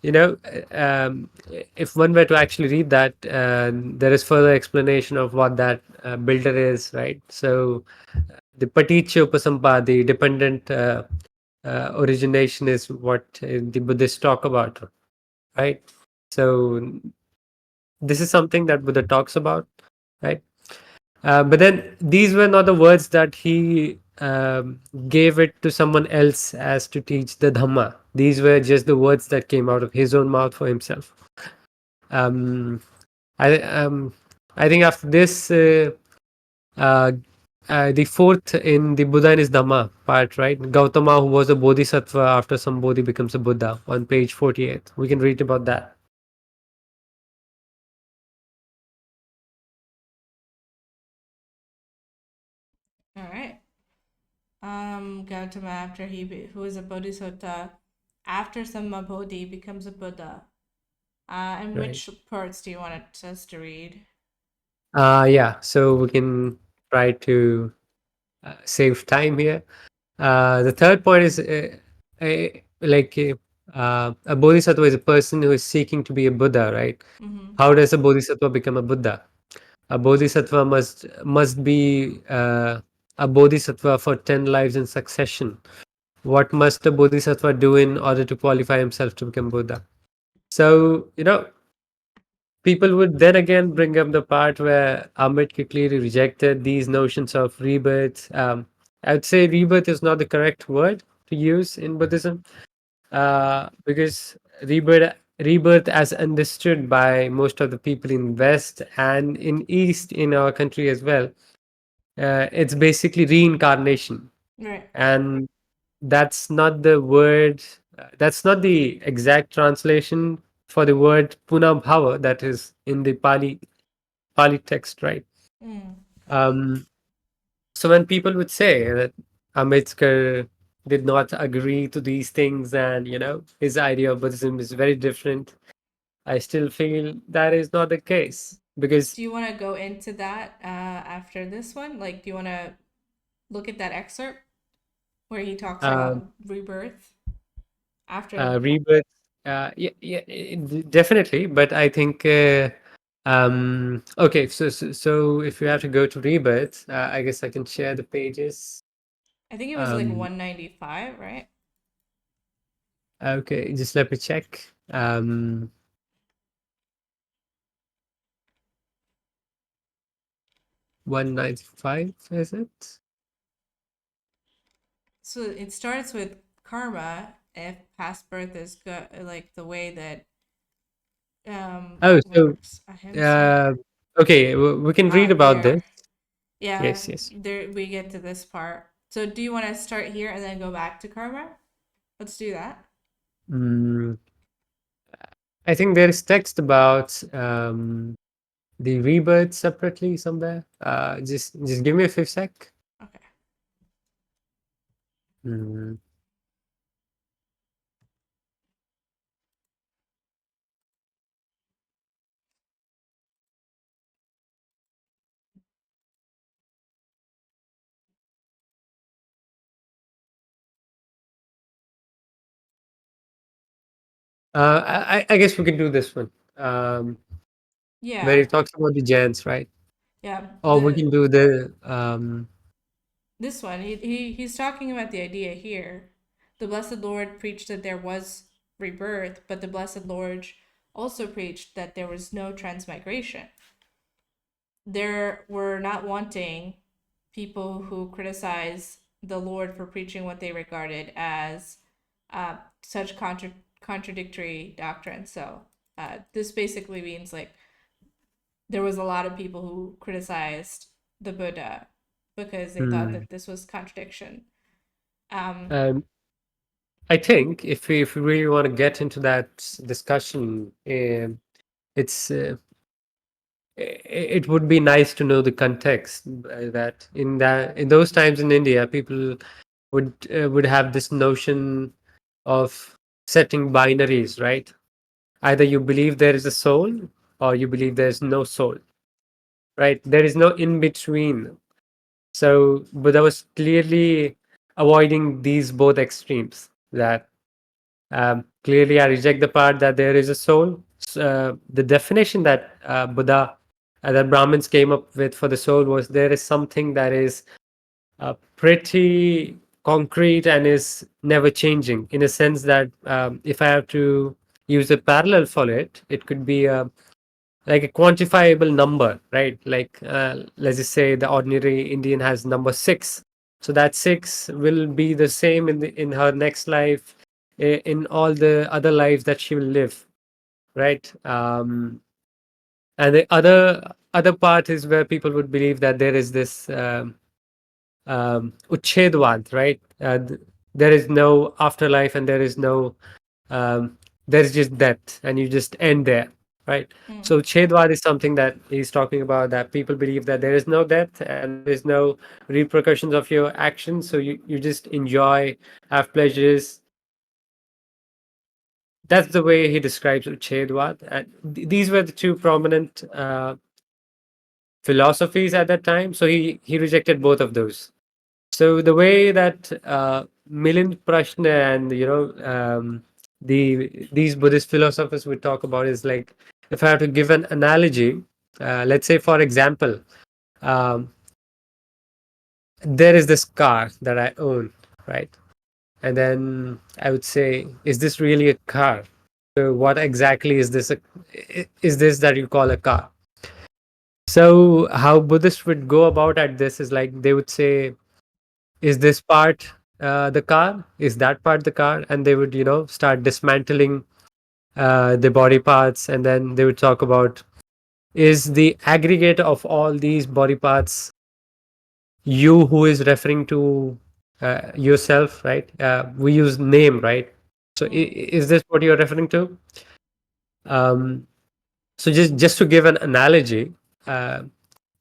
you know, if one were to actually read that, there is further explanation of what that builder is, right? So, the paticca upasampada, the dependent origination, is what the Buddhists talk about, right? So, this is something that Buddha talks about, right? But then these were not the words that he gave it to someone else as to teach the Dhamma. These were just the words that came out of his own mouth for himself. Um, I I think after this, uh, the fourth in the Buddha and his Dhamma part, right? Gautama, who was a bodhisattva after some bodhi becomes a Buddha, on page 48. We can read about that. All right. Gautama, after who is a bodhisattva, after Samabodhi becomes a Buddha. And Right. which parts do you want us to read? Yeah. So we can try to save time here. The third point is a bodhisattva is a person who is seeking to be a Buddha, right? Mm-hmm. How does a bodhisattva become a Buddha? A bodhisattva must be a bodhisattva for 10 lives in succession. What must a bodhisattva do in order to qualify himself to become Buddha? So, people would then again bring up the part where Ambedkar clearly rejected these notions of rebirth. I would say rebirth is not the correct word to use in Buddhism, because rebirth, as understood by most of the people in West and in East in our country as well, it's basically reincarnation, Right. and that's not the word. That's not the exact translation for the word punabhava that is in the Pali text, right? Mm. Um, so when people would say that Ambedkar did not agree to these things, and his idea of Buddhism is very different, I still feel that is not the case, because Do you want to go into that after this one? Like, do you want to look at that excerpt where he talks um, about rebirth after? rebirth, yeah, definitely. But I think, okay, so if you have to go to rebirth, I guess I can share the pages. I think it was like Um, 195, right? okay, just let me check. 195, is it? So it starts with karma. If past birth is good, like the way that Oh, so works. Ahimsa. uh, okay, we can read about this. Here. Yeah, Yes, yes. there we get to this part. So do you want to start here and then go back to karma? Let's do that. Mm, I think there is text about the rebirth separately somewhere. Just give me a fifth sec. Okay. Mm. I guess we can do this one. Where Yeah. it talks about the giants, right? Yeah. Or we can do the This one, he's talking about the idea here. The Blessed Lord preached that there was rebirth, but the Blessed Lord also preached that there was no transmigration. There were not wanting people who criticize the Lord for preaching what they regarded as such contradictory doctrine. So this basically means like there was a lot of people who criticized the Buddha because they thought hmm, that this was contradiction. Um, um, I think if we really want to get into that discussion, it's it would be nice to know the context, that in those times in India, people would have this notion of setting binaries, right? Either you believe there is a soul or you believe there is no soul, right? There is no in between. So Buddha was clearly avoiding these both extremes. That clearly, I reject the part that there is a soul. The definition that Buddha, that Brahmins came up with for the soul was there is something that is pretty concrete and is never changing. In a sense that if I have to use a parallel for it, it could be a like a quantifiable number, right? Like let's just say the ordinary Indian has number 6, so that 6 will be the same in her next life, in all the other lives that she will live, right? And the other part is where people would believe that there is this uchedvad, right? There is no afterlife and there is no there's just death and you just end there, right? Mm. So Chedwad is something that he's talking about, that people believe that there is no death and there is no repercussions of your actions. So you just enjoy, have pleasures. That's the way he describes Chedwad. And these were the two prominent philosophies at that time. So he rejected both of those. So the way that Milind Prashna and these Buddhist philosophers would talk about is like, if I have to give an analogy, let's say for example, um, there is this car that I own, right? And then I would say, is this really a car? So what exactly is this? Is this that you call a car? So how Buddhists would go about at this is like they would say, is this part the car, is that part the car, and they would start dismantling the body parts, and then they would talk about, is the aggregate of all these body parts you, who is referring to yourself, right? We use name, right? So Mm. is this what you're referring to? um, so just to give an analogy, uh,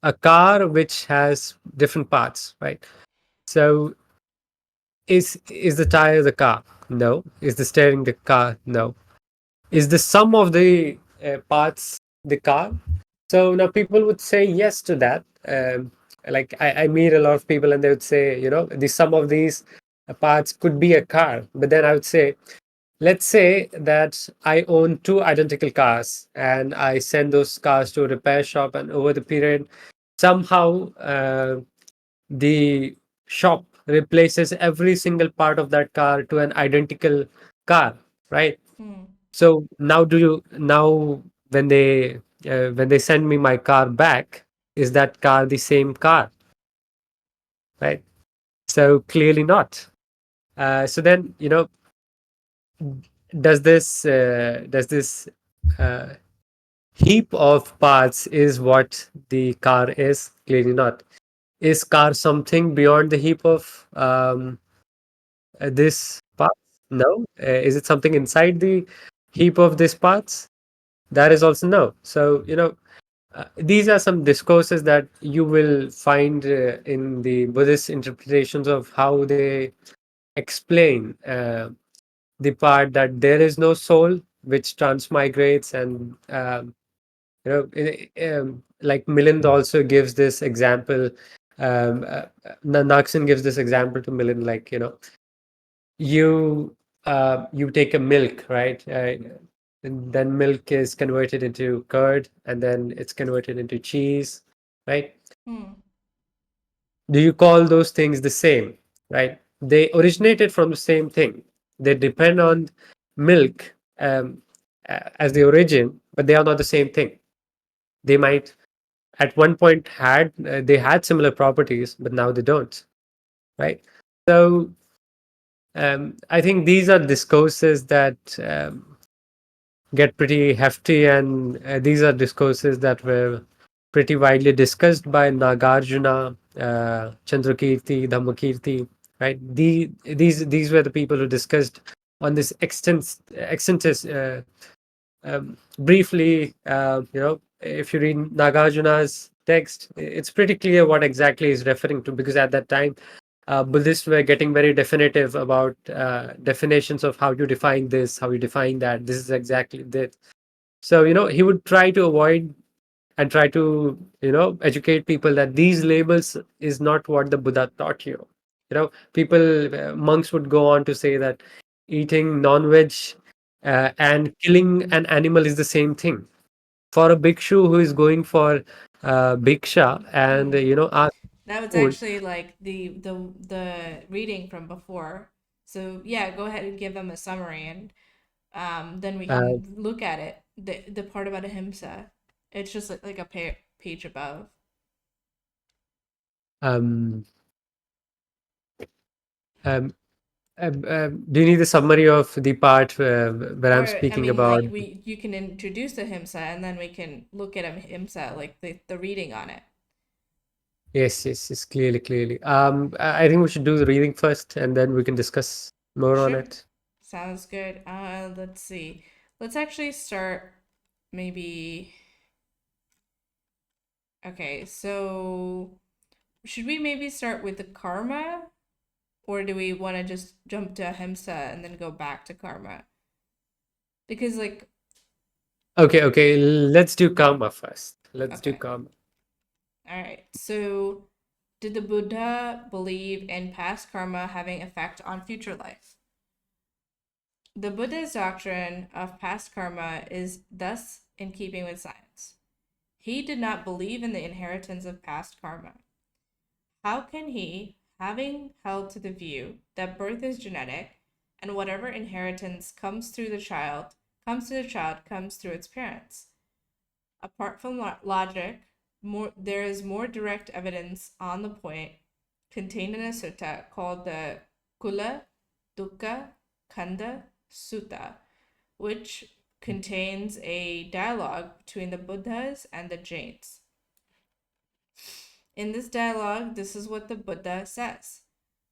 a car which has different parts, right? So is the tire the car? No. Is the steering the car? No. Is the sum of the parts the car? So now people would say yes to that. Like I meet a lot of people and they would say, the sum of these parts could be a car. But then I would say, let's say that I own two identical cars and I send those cars to a repair shop, and over the period, somehow the shop replaces every single part of that car to an identical car, right? Mm. So now when they send me my car back, is that car the same car, right? So clearly not. So then does this uh, heap of parts is what the car is? Clearly not. Is car something beyond the heap of this parts? No. Is it something inside the heap of these parts? That is also no. So these are some discourses that you will find in the Buddhist interpretations of how they explain the part that there is no soul which transmigrates, and like Milind also gives this example. Naksin gives this example to Milind, like you take a milk, right? And then milk is converted into curd, and then it's converted into cheese, right? Mm. Do you call those things the same, right? They originated from the same thing. They depend on milk as the origin, but they are not the same thing. They might at one point they had similar properties, but now they don't, right? So I think these are discourses that get pretty hefty, and these are discourses that were pretty widely discussed by Nagarjuna, Chandrakirti, Dhammakirti, right? These were the people who discussed on this extent briefly. If you read Nagarjuna's text, it's pretty clear what exactly he's referring to, because at that time Buddhists were getting very definitive about definitions of how to define this, how you define that. This is exactly this. So, he would try to avoid and try to, educate people that these labels is not what the Buddha taught you. People, monks would go on to say that eating non-veg and killing an animal is the same thing. For a bhikshu who is going for bhiksha and, Hmm. ask That was food, actually like the reading from before. So yeah, go ahead and give them a summary, and then we uh, can look at it. The part about ahimsa, it's just like a page above. um, um, do you need a summary of the part where I'm Or I speaking mean, about? like you can introduce ahimsa, and then we can look at ahimsa, like the reading on it. Yes, yes, yes, clearly, clearly. I think we should do the reading first, and then we can discuss more on Sure, it. sounds good. Let's see. Let's actually start maybe. Okay, so should we maybe start with the karma, or do we want to just jump to ahimsa and then go back to karma? Because like, Okay, okay, let's do karma first. Let's do okay, karma. all right. So, did the Buddha believe in past karma having effect on future life? The Buddha's doctrine of past karma is thus in keeping with science. He did not believe in the inheritance of past karma. How can he, having held to the view that birth is genetic and whatever inheritance comes to the child comes through its parents? Apart from logic, there is more direct evidence on the point contained in a sutta called the Kula Dukkha Kanda Sutta, which contains a dialogue between the Buddhas and the Jains. In this dialogue, this is what the Buddha says: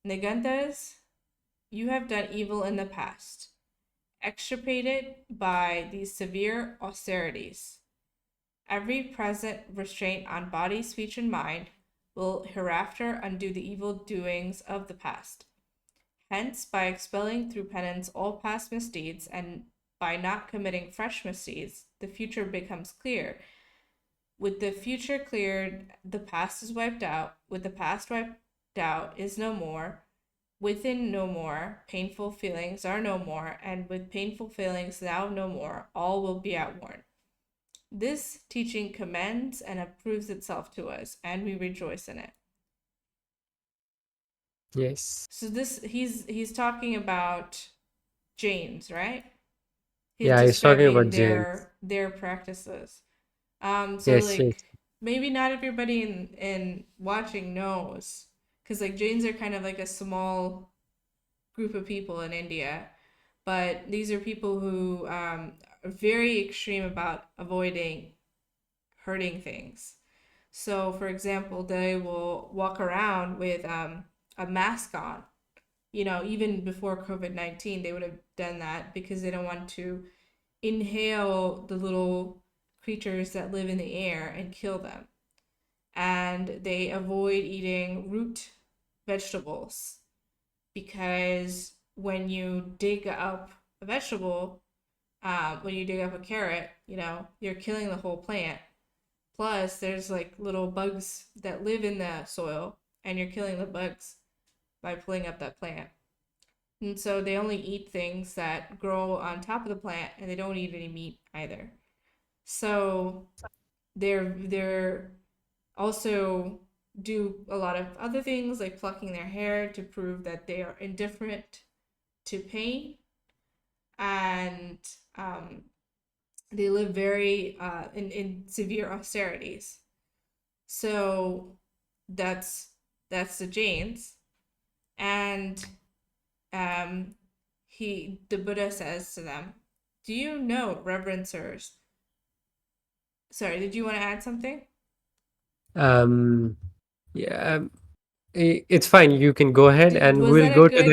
Nigantas, you have done evil in the past, extirpated by these severe austerities. Every present restraint on body, speech, and mind will hereafter undo the evil doings of the past. Hence, by expelling through penance all past misdeeds and by not committing fresh misdeeds, the future becomes clear. With the future cleared, the past is wiped out. With the past wiped out is no more. Within no more, painful feelings are no more, and with painful feelings now no more, all will be outworn. This teaching commends and approves itself to us, and we rejoice in it. Yes. So this he's talking about Jains, right? He's Yeah, he's talking describing about James. their practices. So Yes, yes. like maybe not everybody in watching knows, because like Jains are kind of like a small group of people in India, but these are people who are very extreme about avoiding hurting things. So, for example, they will walk around with a mask on. Even before COVID-19, they would have done that because they don't want to inhale the little creatures that live in the air and kill them. And they avoid eating root vegetables because when you dig up a vegetable, when you dig up a carrot, you're killing the whole plant. Plus, there's like little bugs that live in the soil, and you're killing the bugs by pulling up that plant. And so they only eat things that grow on top of the plant, and they don't eat any meat either. So they're also do a lot of other things like plucking their hair to prove that they are indifferent to pain, and um, they live very in severe austerities. So that's that's the Jains, and um, the Buddha says to them, "Do you know, reverencers?" Sorry, did you want to add something? Um, yeah, it's fine. You can go ahead, and Was we'll that a go to good?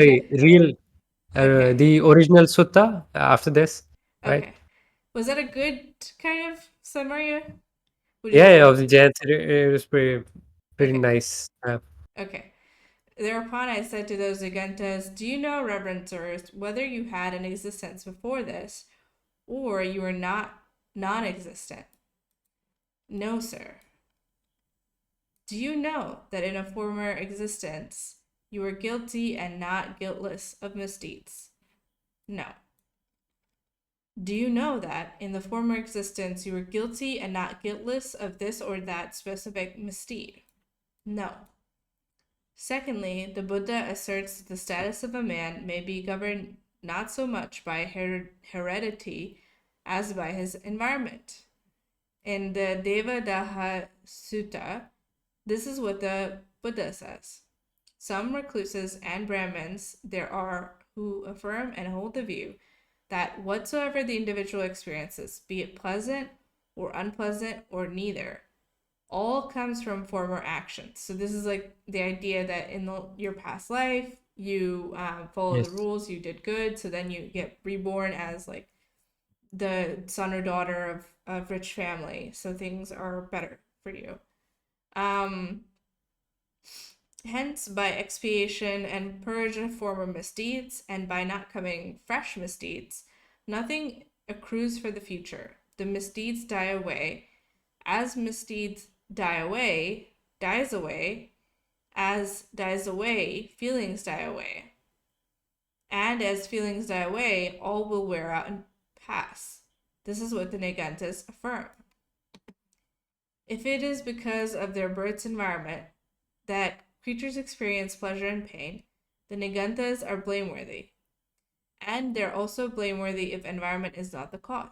Okay, the original sutta after this, right? okay. Was that a good kind of summary? Would you Yeah, like yeah, me? of the Jains, it was pretty Okay, nice. okay. Thereupon I said to those Agentas, do you know, reverend sirs, whether you had an existence before this, or you were not non existent? No, sir. Do you know that in a former existence you were guilty and not guiltless of misdeeds? No. Do you know that in the former existence you were guilty and not guiltless of this or that specific misdeed? No. Secondly, the Buddha asserts that the status of a man may be governed not so much by heredity as by his environment. In the Devadaha Sutta, this is what the Buddha says. Some recluses and Brahmins there are who affirm and hold the view that whatsoever the individual experiences, be it pleasant or unpleasant or neither, all comes from former actions. So this is like the idea that in your past life, you follow the Yes. rules, you did good, so then you get reborn as like the son or daughter of rich family, so things are better for you. Um, Hence, by expiation and purge of former misdeeds, and by not coming fresh misdeeds, nothing accrues for the future. The misdeeds die away. As misdeeds dies away, as dies away, feelings die away. And as feelings die away, all will wear out and pass. This is what the Nigantas affirm. If it is because of their birth's environment that creatures experience pleasure and pain, the Nigantas are blameworthy. And they're also blameworthy if environment is not the cause.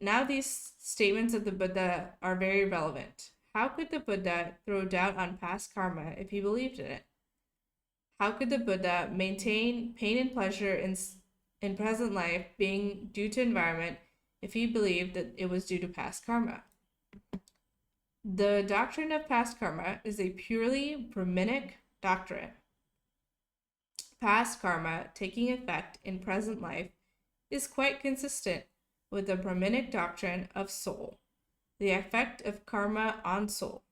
Now, these statements of the Buddha are very relevant. How could the Buddha throw doubt on past karma if he believed in it? How could the Buddha maintain pain and pleasure in present life being due to environment if he believed that it was due to past karma? The doctrine of past karma is a purely Brahminic doctrine. Past karma taking effect in present life is quite consistent with the Brahminic doctrine of soul, the effect of karma on soul.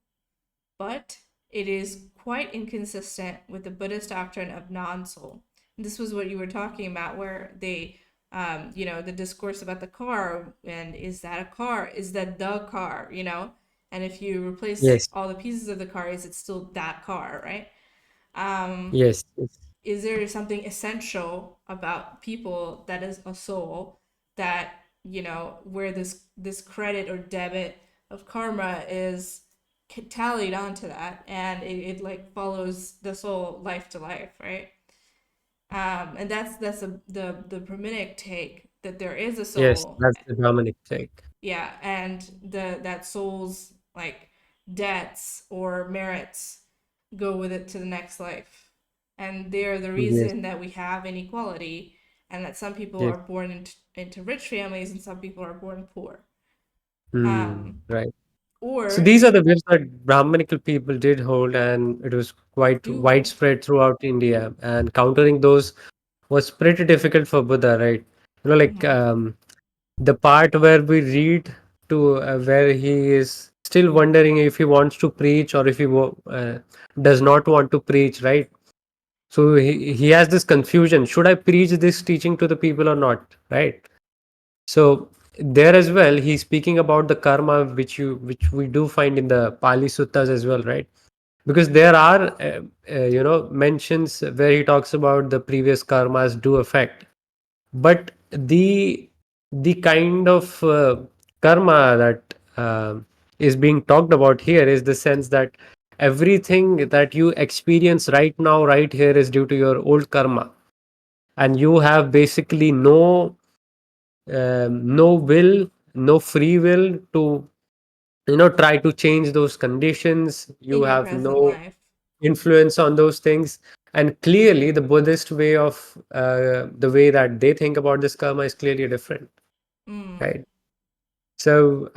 But it is quite inconsistent with the Buddhist doctrine of non-soul. This was what you were talking about, where they, the discourse about the car, and is that a car? Is that the car? And if you replace Yes. all the pieces of the car, is it still that car, right? Um, Yes. Yes. is there something essential about people that is a soul that where this credit or debit of karma is tallied onto that, and it like follows the soul life to life, right? And that's the Brahminic take, that there is a Yes. soul. That's the Dominic take. Yeah, and that soul's like debts or merits go with it to the next life. And they're the Yes. reason that we have inequality, and that some people Yes. are born into rich families and some people are born poor. Um, Right. So or these are the views that Brahmanical people did hold, and it was quite do hold. widespread throughout India. And countering those was pretty difficult for Buddha, right? Like Mm-hmm. the part where we read to where he is still wondering if he wants to preach or if he does not want to preach, right? So he has this confusion: should I preach this teaching to the people or not, right? So there as well, he's speaking about the karma which we do find in the Pali Suttas as well, right? Because there are mentions where he talks about the previous karmas do affect, but the kind of karma that is being talked about here is the sense that everything that you experience right now, right here, is due to your old karma, and you have basically no will, no free will to try to change those conditions. You In your have present no life. influence on those things. And clearly the Buddhist way of the way that they think about this karma is clearly different, Mm. right? So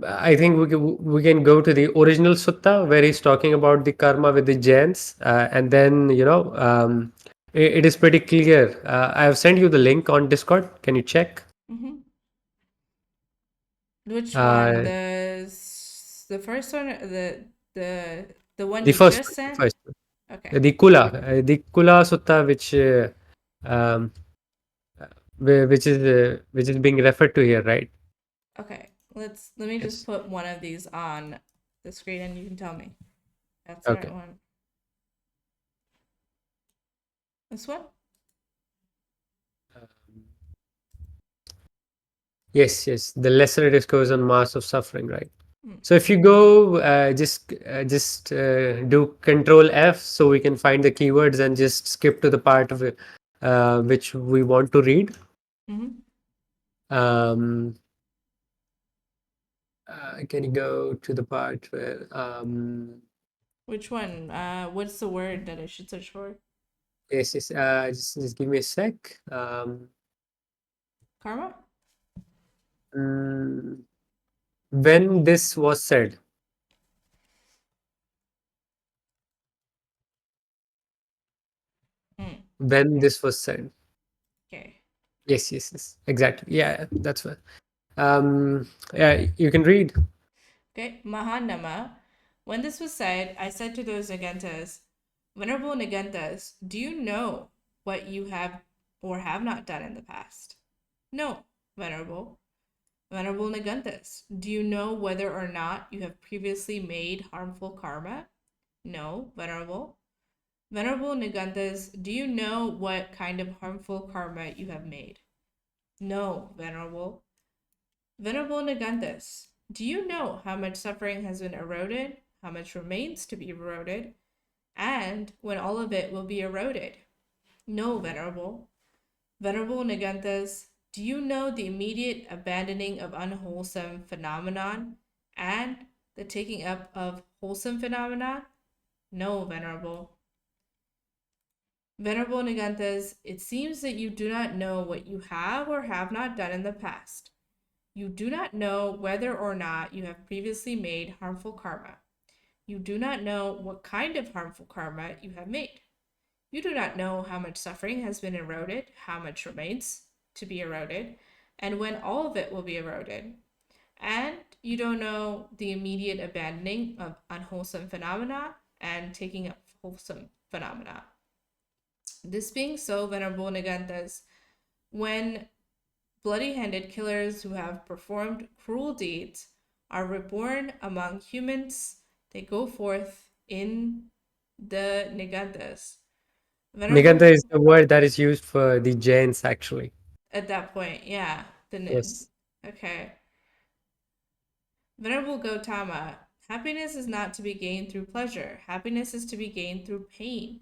I think we can go to the original sutta where he's talking about the karma with the Jains, and then it is pretty clear. I have sent you the link on Discord. Can you check? Mm-hmm. Which one? Uh, The first one, or the The one The you first just one, the sent? first one. Okay. The Kula Sutta, um, which is being referred to here, right? Okay. Let me just Yes. put one of these on the screen and you can tell me. That's the right Okay. one. This one? Um, yes, yes. The lesser it is goes on mass of suffering, right? Mm. So if you go, just do Control F, so we can find the keywords and just skip to the part of it which we want to read. Mm-hmm. Um, can you go to the part where Which one? What's the word that I should search for? yes, yes. Just give me a sec. Karma? Mm, when this was said, Mm. when this was said. Okay. Yes, yes, yes. Exactly. Yeah, that's what. Yeah, you can read. Okay. Mahanama. When this was said, I said to those Nagantas, Venerable Nagantas, do you know what you have or have not done in the past? No, Venerable. Venerable Nagantas, do you know whether or not you have previously made harmful karma? No, Venerable. Venerable Nagantas, do you know what kind of harmful karma you have made? No, Venerable. Venerable Nagantas, do you know how much suffering has been eroded, how much remains to be eroded, and when all of it will be eroded? No, Venerable. Venerable Nagantas, do you know the immediate abandoning of unwholesome phenomenon and the taking up of wholesome phenomenon? No, Venerable. Venerable Nagantas, it seems that you do not know what you have or have not done in the past. You do not know whether or not you have previously made harmful karma. You do not know what kind of harmful karma you have made. You do not know how much suffering has been eroded, how much remains to be eroded, and when all of it will be eroded. And you don't know the immediate abandoning of unwholesome phenomena and taking up wholesome phenomena. This being so, Venerable Nagantas, when bloody handed killers who have performed cruel deeds are reborn among humans, they go forth in the Nigantas. Niganta Venerable is the word that is used for the Jains, actually. at that point, yeah. Yes. Okay. Venerable Gautama, happiness is not to be gained through pleasure. Happiness is to be gained through pain.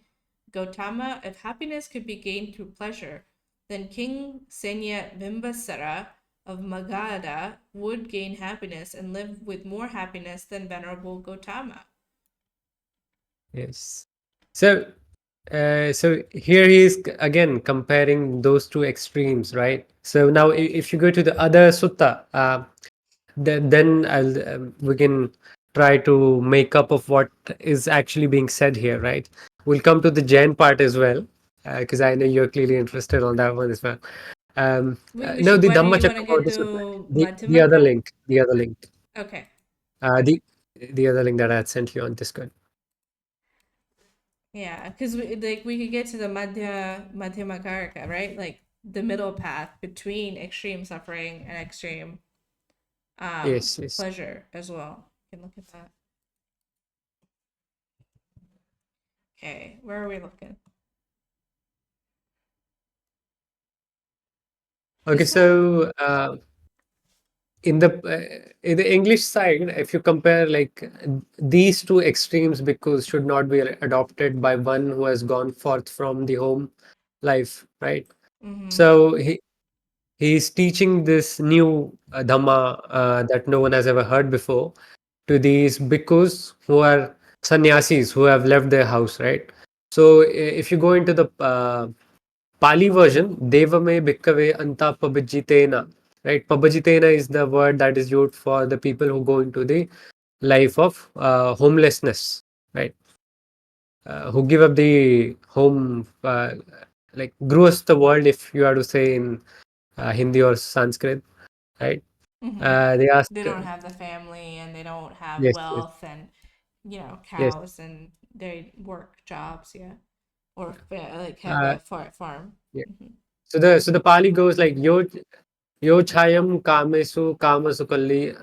Gautama, if happiness could be gained through pleasure, then King Senya Bimbasara of Magadha would gain happiness and live with more happiness than Venerable Gautama. Yes. So, so here he is again comparing those two extremes, right? So now, if you go to the other sutta, then we can try to make up of what is actually being said here, right? We'll come to the Jain part as well, because I know you're clearly interested on that one as well. We No, should. the Why don't Dhamma you want to get Chakravarti Sutta, to the other Madhyamaka? link, the other link, Okay. uh, the the other link that I had sent you on Discord. Yeah, because we could get to the Madhyamakarika, right? Like the middle path between extreme suffering and extreme Yes, yes. pleasure as well. You can look at that. Okay, where are we looking? Okay, This one? so in the English side, if you compare like these two extremes, because should not be adopted by one who has gone forth from the home life, right? Mm-hmm. So he's teaching this new Dhamma that no one has ever heard before to these bhikkhus who are sannyasis who have left their house, right? So if you go into the Pali version, Devame Bhikkave Anta Pabajitena. Right? Pabajitena is the word that is used for the people who go into the life of homelessness, right? Who give up the home, like gruas the world, if you are to say in Hindi or Sanskrit, right? Mm-hmm. They ask, They don't have the family and they don't have yes, yes, wealth and Yes. cows and they work jobs, yeah, or like have Uh, a farm. yeah. Hmm. So the Pali goes like yo chayam kamesu kamasukalli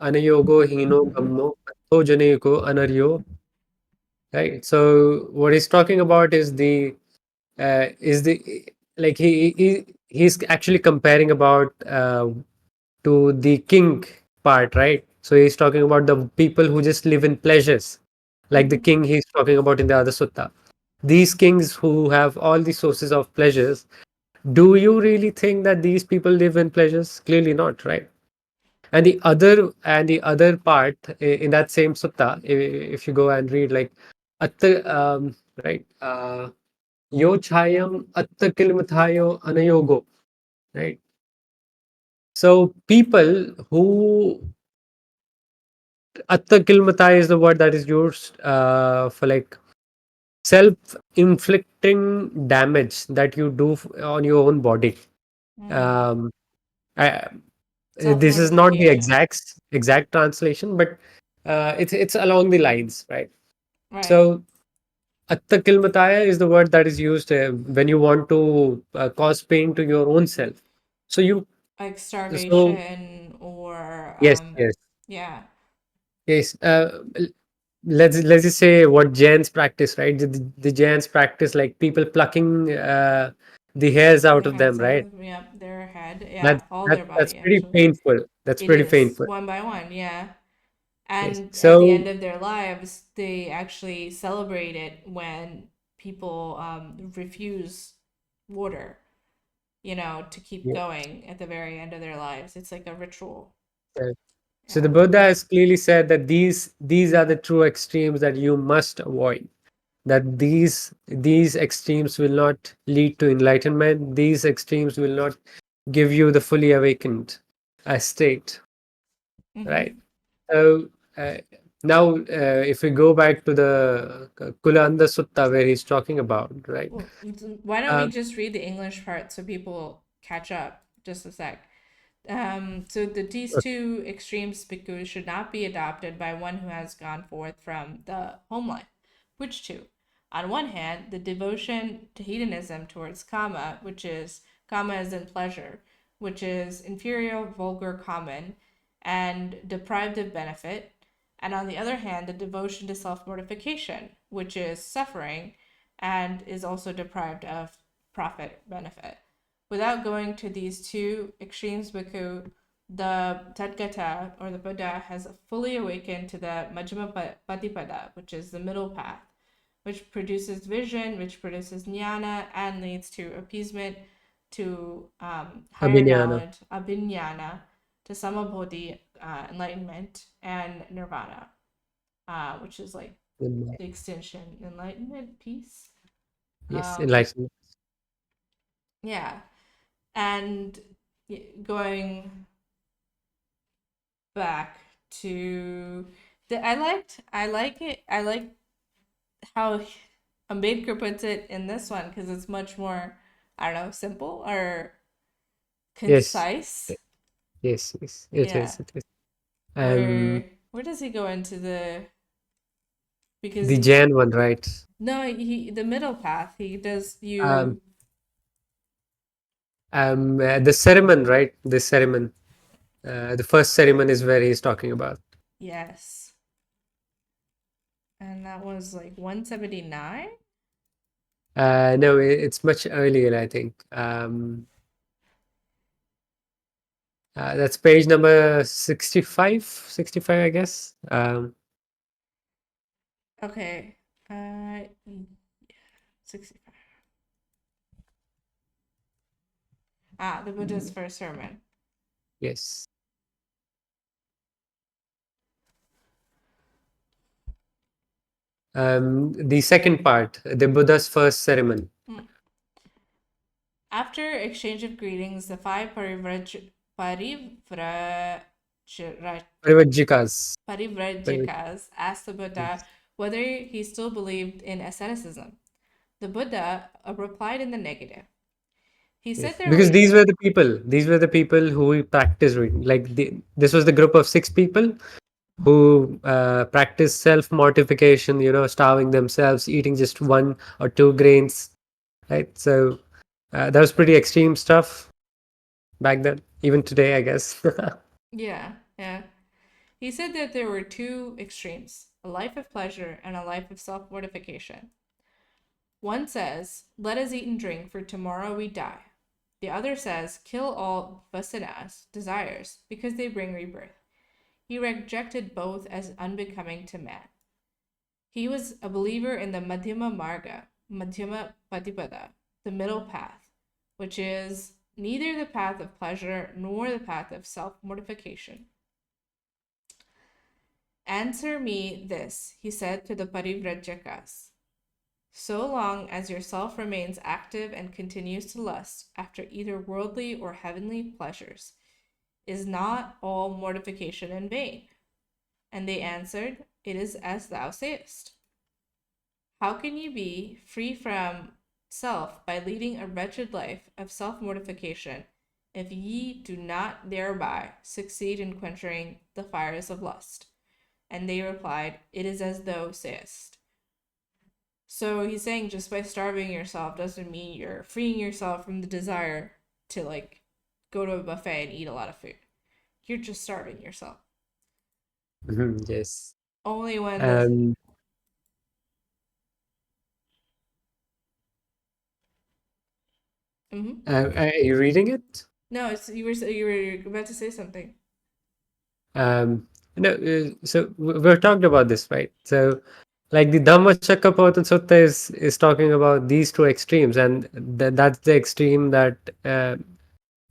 anayogo hino gammo atho janeko anaryo. Right. So what he's talking about is the like he's actually comparing about to the king part, right? So he's talking about the people who just live in pleasures, like the Hmm. king he's talking about in the other sutta. These kings who have all the sources of pleasures, do you really think that these people live in pleasures? Clearly not, right? And the other part in that same sutta, if you go and read like atta, right, yo chayam atta kilmathayo anayogo, right? So people who atta kilmatai is the word that is used for like self-inflicting damage that you do on your own body. Mm. Um, I, Self this is not the mortification. exact translation, but it's along the lines, right? Right. So atta kilmataya is the word that is used when you want to cause pain to your own self. So you Like so starvation or yes, yes, yeah. yes. Let's just say what Jains practice, right? The Jains practice like people plucking the hairs out The of them, heads right? of, yeah, their head, yeah, That all that their that's body pretty actually. painful. That's It pretty is painful. one by one, yeah. Yes. And at the So end of their lives, they actually celebrate it when people refuse water, to keep yeah, going at the very end of their lives. It's like a ritual. yeah. So the Yeah. Buddha has clearly said that these are the true extremes that you must avoid. That these extremes will not lead to enlightenment. These extremes will not give you the fully awakened state, right? Mm-hmm. So uh, now, if we go back to the Kulanda Sutta where he's talking about, right? Well, why don't we Uh, just read the English part so people catch up? Just a sec. So these two extremes, bhikkhus, should not be adopted by one who has gone forth from the home life. Which two? On one hand, the devotion to hedonism towards kama as in pleasure, which is inferior, vulgar, common, and deprived of benefit. And on the other hand, the devotion to self mortification, which is suffering and is also deprived of profit benefit. Without going to these two extremes, Bhikkhu, the Tathagata or the Buddha has fully awakened to the Majjhima Patipada, which is the middle path, which produces vision, which produces jnana, and leads to appeasement, to higher Abhinayana. knowledge, abhinyana, to samabodhi, enlightenment, and nirvana, which is like the extension, enlightenment, peace. Yes, Um, enlightenment. yeah, and going back to I like it. I like how Ambedkar puts it in this one because it's much more, I don't know, simple or Yes, concise. yes. It Yeah. is. It is. Um, Where does he go into because the Jain one, right? no, he the middle path, he does Um, you. the ceremony, right? The ceremony. The first ceremony is where he's talking about. Yes. And that was like 179. No, it's much earlier, I think. That's page number 65, I guess. Okay. 65. The Buddha's first sermon. Yes. The second part, the Buddha's first ceremony. Hmm. After exchange of greetings, the five Parivajjikas. Parivaj- parivrajjikas asked the Buddha yes. whether he still believed in asceticism. The Buddha replied in the negative. He said Yes. there Because were these were the people who practice reading. Like this was the group of six people who practice self mortification, starving themselves, eating just 1 or 2 grains, right? So that was pretty extreme stuff back then, even today, I guess. Yeah, yeah. He said that there were two extremes, a life of pleasure and a life of self mortification. One says, let us eat and drink, for tomorrow we die. The other says, kill all vasanas, desires, because they bring rebirth. He rejected both as unbecoming to man. He was a believer in the Madhyama Marga, Madhyama Patipada, the middle path, which is neither the path of pleasure nor the path of self mortification. Answer me this, he said to the Parivrajyakas. So long as your self remains active and continues to lust after either worldly or heavenly pleasures, is not all mortification in vain? And they answered, it is as thou sayest. How can you be free from self by leading a wretched life of self mortification if ye do not thereby succeed in quenching the fires of lust? And they replied, it is as thou sayest. So he's saying just by starving yourself doesn't mean you're freeing yourself from the desire to like go to a buffet and eat a lot of food. You're just starving yourself. Mhm, yes. Only when the And mm-hmm. are you reading it? No, it's you were about to say something. Um, no, we've talked about this, right? So, like the Dhamma Chakkapavattana Sutta is talking about these two extremes, and that's the extreme that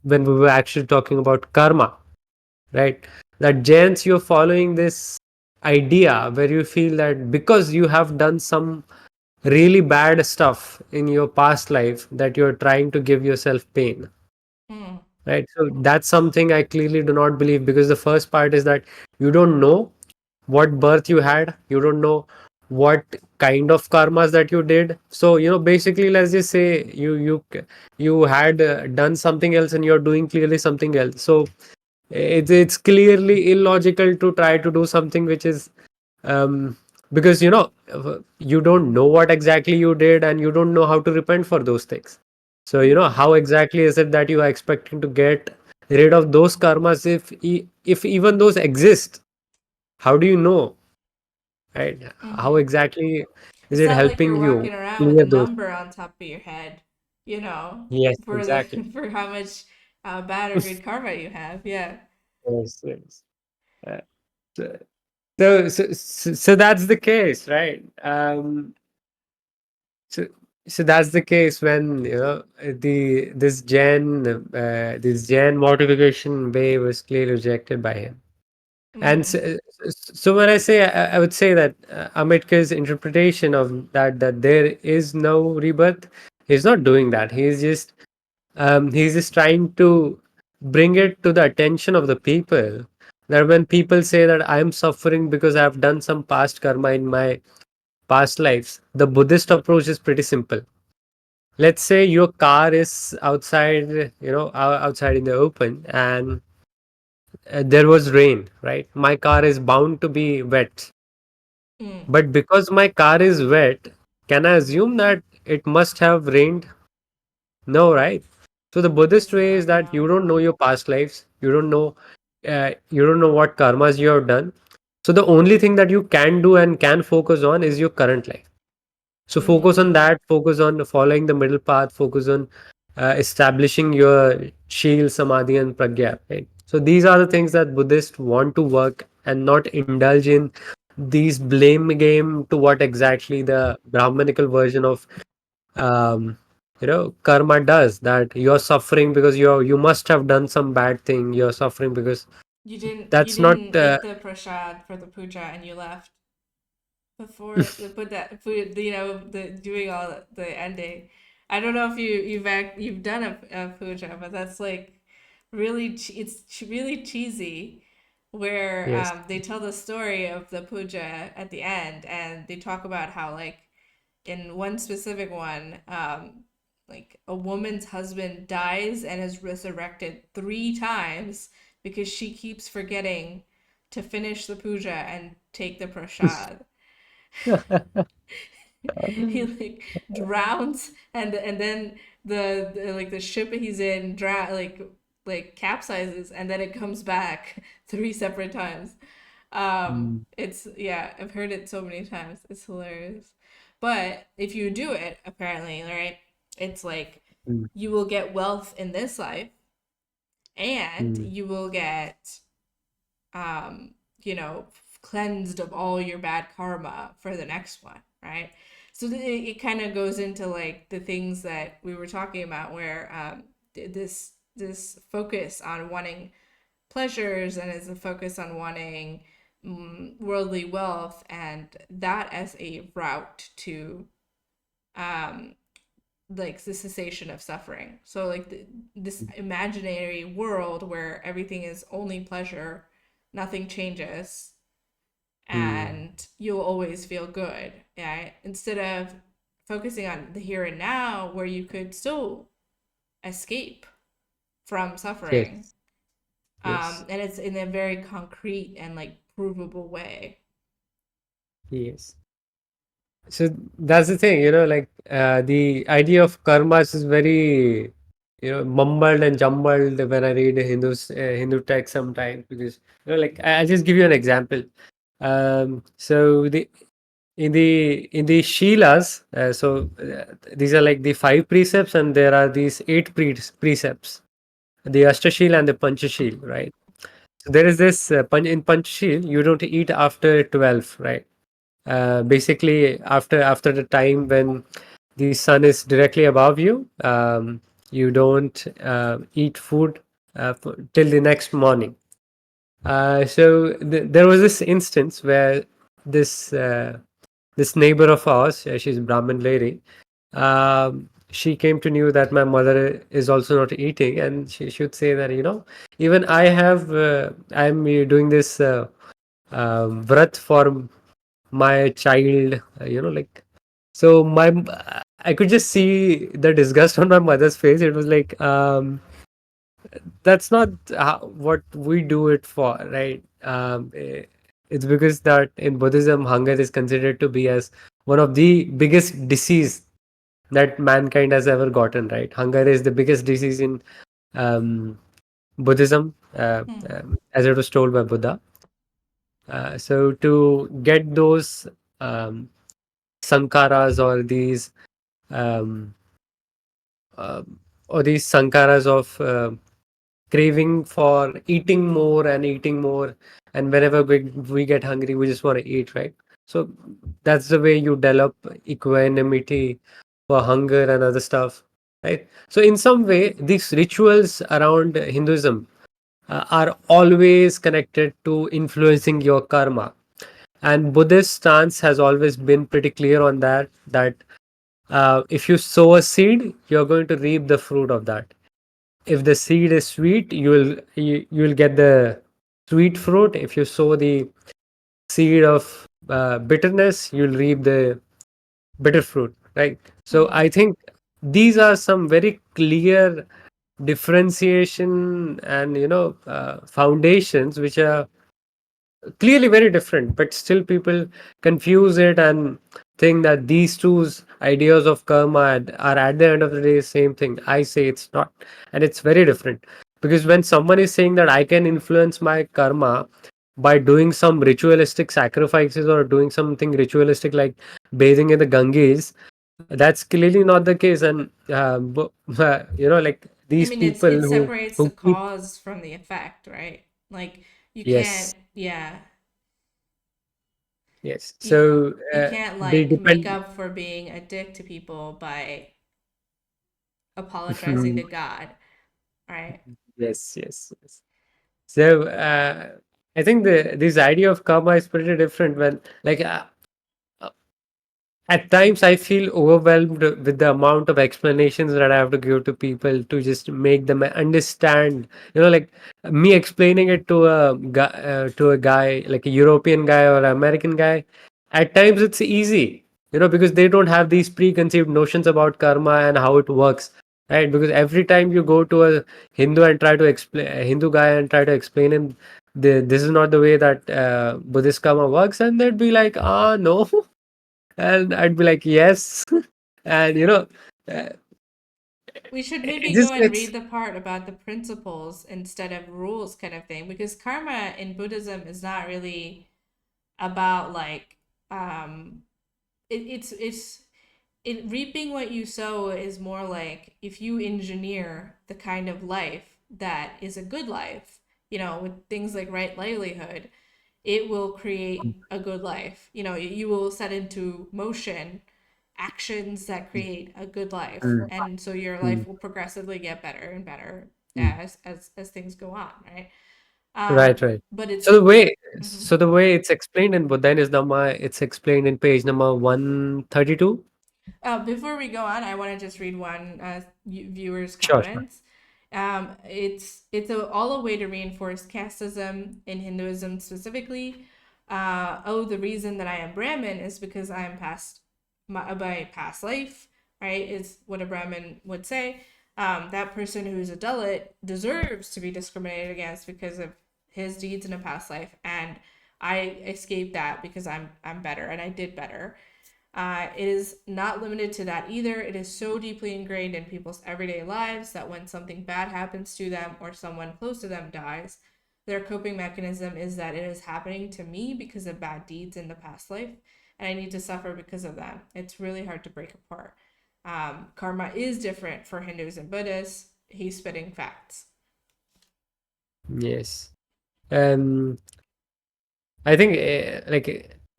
when we were actually talking about karma, right? That Jains, you're following this idea where you feel that because you have done some really bad stuff in your past life, that you're trying to give yourself pain, Mm, right? So that's something I clearly do not believe, because the first part is that you don't know what birth you had, you don't know what kind of karmas that you did. So basically, let's just say you had done something else and you're doing clearly something else. So it's clearly illogical to try to do something which is um because you don't know what exactly you did, and you don't know how to repent for those things. So mm, how exactly is it that you are expecting to get rid of those karmas if even those exist? How do you know, right? How mm-hmm. exactly is It's it not like helping you're you walking around with a clear those? number on top of your head, Yes, for the exactly. for how much bad or good karma you have. Yeah. Yes, yes. Uh, so, so that's the case, right? So, so that's the case when the this Jain mortification way was clearly rejected by him. And Mm-hmm. so when I say, I would say that Ambedkar's interpretation of that there is no rebirth, he's not doing that. He's just trying to bring it to the attention of the people, that when people say that I'm suffering because I've done some past karma in my past lives, the Buddhist approach is pretty simple. Let's say your car is outside, outside in the open, and there was rain, right? My car is bound to be wet. Mm, But because my car is wet, can I assume that it must have rained? No, right? So the I Buddhist guess way is not. that No. you don't know your past lives. You don't know what karmas you have done. So the only thing that you can do and can focus on is your current life. So focus on Mm, that, focus on following the middle path, focus on establishing your Shil, Samadhi, and Pragya. Right? So these are the things that Buddhists want to work and not indulge in these blame game to what exactly the Brahmanical version of um, karma does. That you're suffering because you must have done some bad thing. You're suffering because you that's not. didn't eat the prasad for the puja and you left before the put that food, the doing all the ending. I don't know if you've done a puja, but that's like really really cheesy, where Yes. they tell the story of the puja at the end, and they talk about how like in one specific one, like a woman's husband dies and is resurrected 3 times because she keeps forgetting to finish the puja and take the prasad. He like drowns, and then the like the ship he's in like capsizes, and then it comes back 3 separate times. Mm, It's yeah, I've heard it so many times. It's hilarious. But if you do it, apparently, right, it's like mm, you will get wealth in this life, and mm, you will get um, you know, cleansed of all your bad karma for the next one, right? So it kind of goes into like the things that we were talking about, where this focus on wanting pleasures and is a focus on wanting worldly wealth, and that as a route to um, like the cessation of suffering. So like this imaginary world where everything is only pleasure, nothing changes, mm. and you'll always feel good. Yeah, instead of focusing on the here and now, where you could still escape from suffering. Yes, yes, And it's in a very concrete and like provable way. yes. So that's the thing, like the idea of karmas is very, mumbled and jumbled when I read Hindu text sometimes because like I'll just give you an example. So in the Shilas, these are like the five precepts, and there are these eight precepts, the Ashtashil and the Panchashil, right? So there is this in Panchashil, you don't eat after 12, right? Basically after the time when the sun is directly above you, you don't eat food till the next morning. So there was this instance where this this neighbor of ours, she's a Brahmin lady, she came to know that my mother is also not eating, and she should say that even I'm doing this vrat for my child, like, so I could just see the disgust on my mother's face. It was like, that's not what we do it for, right? It's because that in Buddhism, hunger is considered to be as one of the biggest disease that mankind has ever gotten, right? Hunger is the biggest disease in um, Buddhism, Hmm. as it was told by Buddha. So to get those um, sankaras, um, uh, or these sankaras of craving for eating more and eating more, and whenever we get hungry, we just want to eat, right? So that's the way you develop equanimity for hunger and other stuff, right? So in some way, these rituals around Hinduism are always connected to influencing your karma, and Buddhist stance has always been pretty clear on that if you sow a seed, you're going to reap the fruit of that. If the seed is sweet, you will get the sweet fruit. If you sow the seed of bitterness, you'll reap the bitter fruit, right? So Hmm. I think these are some very clear differentiation and foundations which are clearly very different, but still people confuse it and think that these two ideas of karma are at the end of the day same thing. I say it's not, and it's very different, because when someone is saying that I can influence my karma by doing some ritualistic sacrifices or doing something ritualistic like bathing in the Ganges, that's clearly not the case. And like I these mean, people it who separates the who keep, cause from the effect, right? Like you yes, can't, yeah, yes, you so you can't they like make depend. up for being a dick to people by apologizing to God, right? Yes, yes, yes. So I think this idea of karma is pretty different when, like, at times I feel overwhelmed with the amount of explanations that I have to give to people to just make them understand. Like me explaining it to a guy, like a European guy or an American guy. At times it's easy, because they don't have these preconceived notions about karma and how it works, right? Because every time you go to a Hindu and try to explain a Hindu guy and try to explain him this is not the way that Buddhist karma works, and they'd be like, ah, no, and I'd be like, yes, and uh, We should it maybe just go and gets read the part about the principles instead of rules, kind of thing, because karma in Buddhism is not really about like um it's reaping what you sow is more like if you engineer the kind of life that is a good life, with things like right livelihood, it will create a good life. You will set into motion actions that create a good life, Mm, and so your mm, life will progressively get better and better mm. as things go on, right? Right, right. But it's So the way mhm. so the way it's explained in Buddhist Dhamma, it's explained in page number 132. Before we go on, I want to just read one viewer's Sure, sure. comments. It's all a way to reinforce casteism in Hinduism specifically. The reason that I am Brahmin is because I am past my past life, right? Is what a Brahmin would say. That person who's a Dalit deserves to be discriminated against because of his deeds in a past life, and I escaped that because I'm better and I did better. It is not limited to that either. It is so deeply ingrained in people's everyday lives that when something bad happens to them or someone close to them dies, their coping mechanism is that it is happening to me because of bad deeds in the past life, and I need to suffer because of them. It's really hard to break apart. Karma is different for Hindus and Buddhists. He's spitting facts. Yes. I think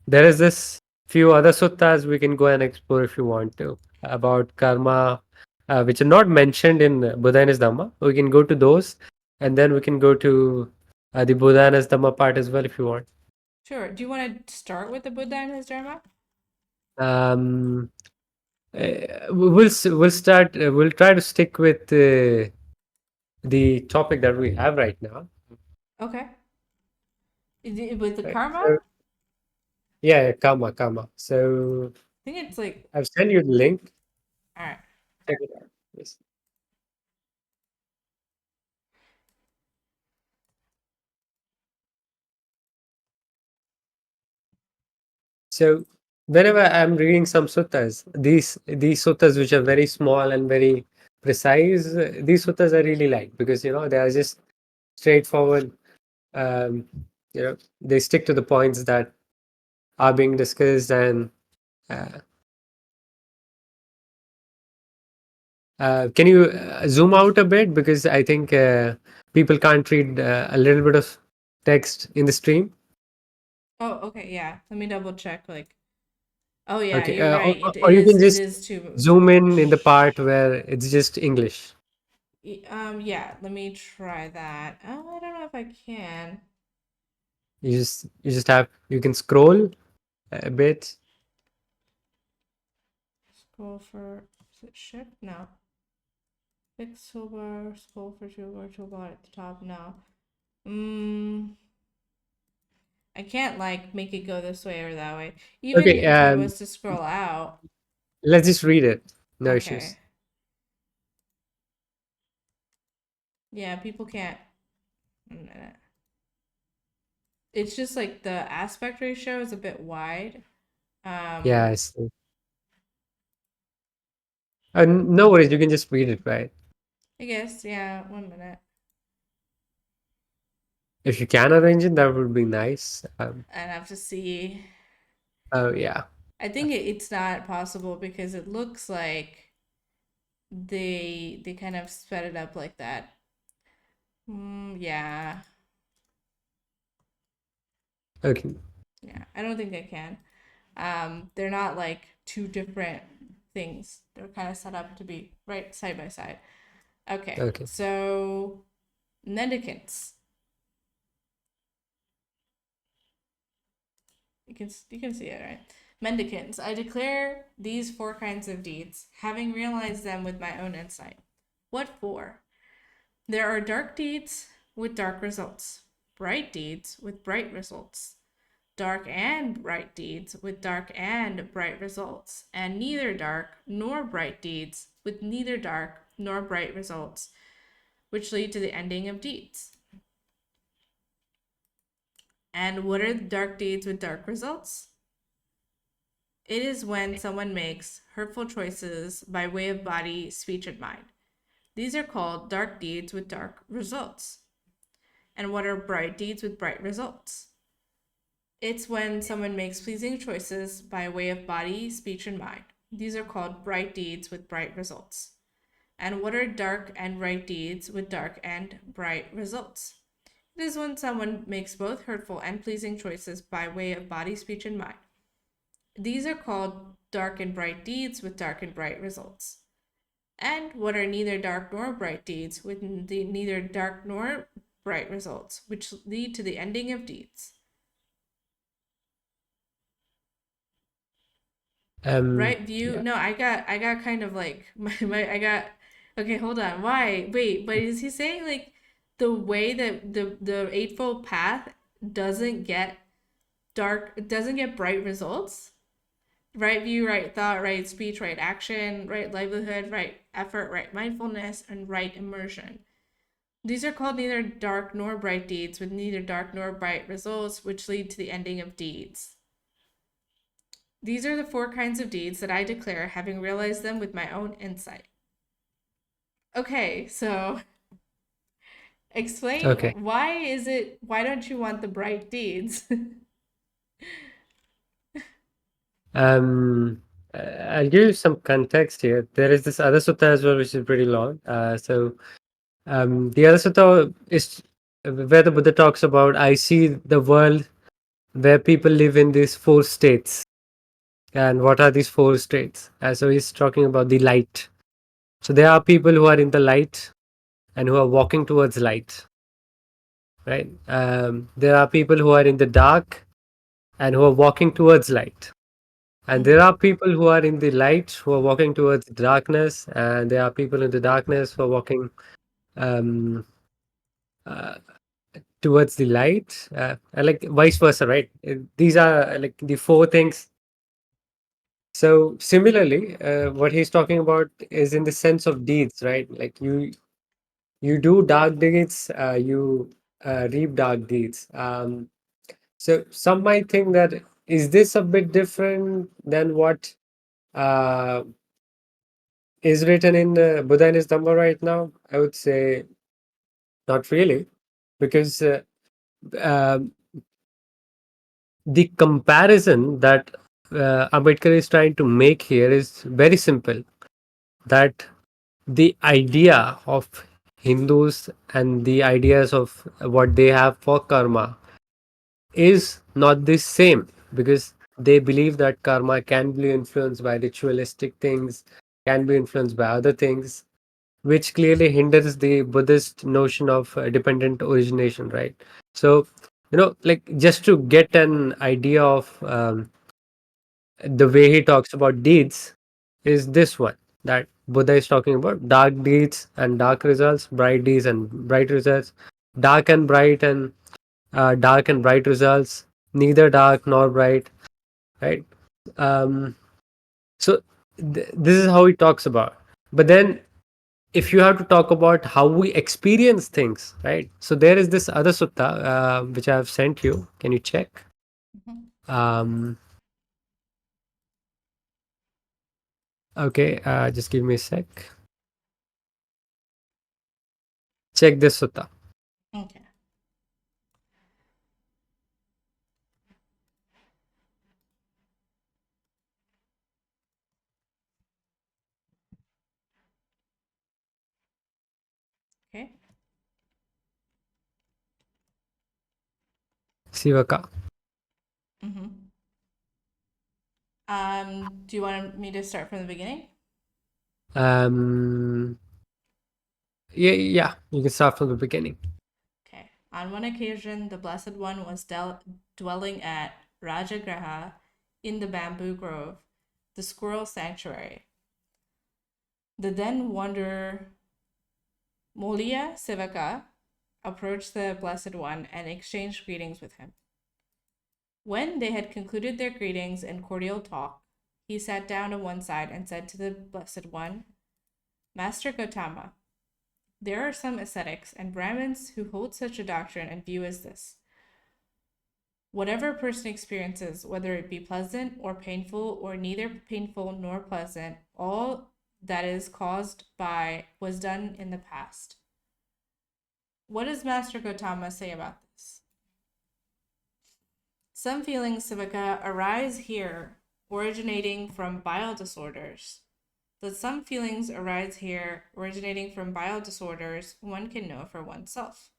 there is this few other suttas we can go and explore if you want to about karma, which are not mentioned in Buddhist Dhamma. We can go to those, and then we can go to the Buddhist Dhamma part as well if you want. Sure. Do you want to start with the Buddha and his Dharma? Um, we'll start. We'll try to stick with the topic that we have right now. Okay. With the Right. karma, So yeah, karma. So I think it's like, I've sent you the link. all right. Check it out. Yes. So whenever I'm reading some suttas, these suttas which are very small and very precise, these suttas I really like because they are just straightforward. Um, they stick to the points that are being discussed, and uh, can you zoom out a bit because I think people can't read a little bit of text in the stream. Oh, okay, yeah. Let me double check. Like, oh yeah, Okay, you're or, right. or It, or it you is can it just is too zoom in the much. part where it's just English. Yeah. Let me try that. I don't know if I can You can scroll a bit. scroll for. Is it shift? No. Fix toolbar. Scroll for toolbar at the top. No. Mm, I can't like make it go this way or that way. Even Okay, if I was to scroll out. let's just read it. No Okay. issues. Yeah, people can't. Mm, It's just like the aspect ratio is a bit wide. Yeah, Um, I see. No worries, you can just read it, right? I guess, yeah, 1 minute. If you can arrange it, that would be nice. I'd have to see. Oh yeah. I think it's not possible because it looks like they kind of sped it up like that. Yeah, Okay. yeah. I don't think I can. They're not like two different things. They're kind of set up to be right side by side. Okay, Okay. so mendicants. You can see it, right? Mendicants, I declare these four kinds of deeds, having realized them with my own insight. What for? There are dark deeds with dark results, bright deeds with bright results, dark and bright deeds with dark and bright results, and neither dark nor bright deeds with neither dark nor bright results, which lead to the ending of deeds. And what are dark deeds with dark results? It is when someone makes hurtful choices by way of body, speech, and mind. These are called dark deeds with dark results. And what are bright deeds with bright results? It's when someone makes pleasing choices by way of body, speech, and mind. These are called bright deeds with bright results. And what are dark and bright deeds with dark and bright results? It is when someone makes both hurtful and pleasing choices by way of body, speech, and mind. These are called dark and bright deeds with dark and bright results. And what are neither dark nor bright deeds with neither dark nor bright results, which lead to the ending of deeds. Right view? Yeah. No, I got kind of like I got okay, hold on. Why? Wait, but is he saying like the way that the eightfold path doesn't get doesn't get bright results? Right view, right thought, right speech, right action, right livelihood, right effort, right mindfulness, and right immersion. These are called neither dark nor bright deeds with neither dark nor bright results, which lead to the ending of deeds. These are the four kinds of deeds that I declare, having realized them with my own insight. Okay, so explain Okay. why don't you want the bright deeds? Um, I'll give you some context here. There is this other sutta as well, which is pretty long. The other sutta is where the Buddha talks about, I see the world where people live in these four states. And what are these four states? So he's talking about the light. So there are people who are in the light and who are walking towards light, right? There are people who are in the dark and who are walking towards light. And there Mm-hmm. are people who are in the light who are walking towards darkness, and there are people in the darkness who are walking um, uh, towards the light, and like vice versa, right? These are like the four things. So similarly, what he's talking about is in the sense of deeds, right? Like you do dark deeds, you reap dark deeds. So some might think that is this a bit different than what uh, is written in Buddha and his Dhamma right now? I would say not really, because um the comparison that Ambedkar is trying to make here is very simple. That the idea of Hindus and the ideas of what they have for karma is not the same, because they believe that karma can be influenced by ritualistic things, can be influenced by other things, which clearly hinders the Buddhist notion of dependent origination, right? So, like just to get an idea of the way he talks about deeds, is this one that Buddha is talking about dark deeds and dark results, bright deeds and bright results, dark and bright and dark and bright results, neither dark nor bright, right? Um, so this is how he talks about. But then if you have to talk about how we experience things, right? So there is this other sutta which I have sent you. Can you check? Mm-hmm. Um, okay, just give me a sec. Check this sutta. Okay. Okay. Sivaka. Mm-hmm. Do you want me to start from the beginning? Um, yeah, you can start from the beginning. Okay. On one occasion, the Blessed One was dwelling at Rajagraha in the bamboo grove, the squirrel sanctuary. The then wanderer Molia Sivaka approached the Blessed One and exchanged greetings with him. When they had concluded their greetings and cordial talk, he sat down on one side and said to the Blessed One, Master Gautama, there are some ascetics and Brahmins who hold such a doctrine and view as this. Whatever a person experiences, whether it be pleasant or painful or neither painful nor pleasant, all that is caused by was done in the past. What does Master Gautama say about this? Some feelings, Sivaka, arise here, originating from bile disorders. That some feelings arise here, originating from bile disorders, one can know for oneself,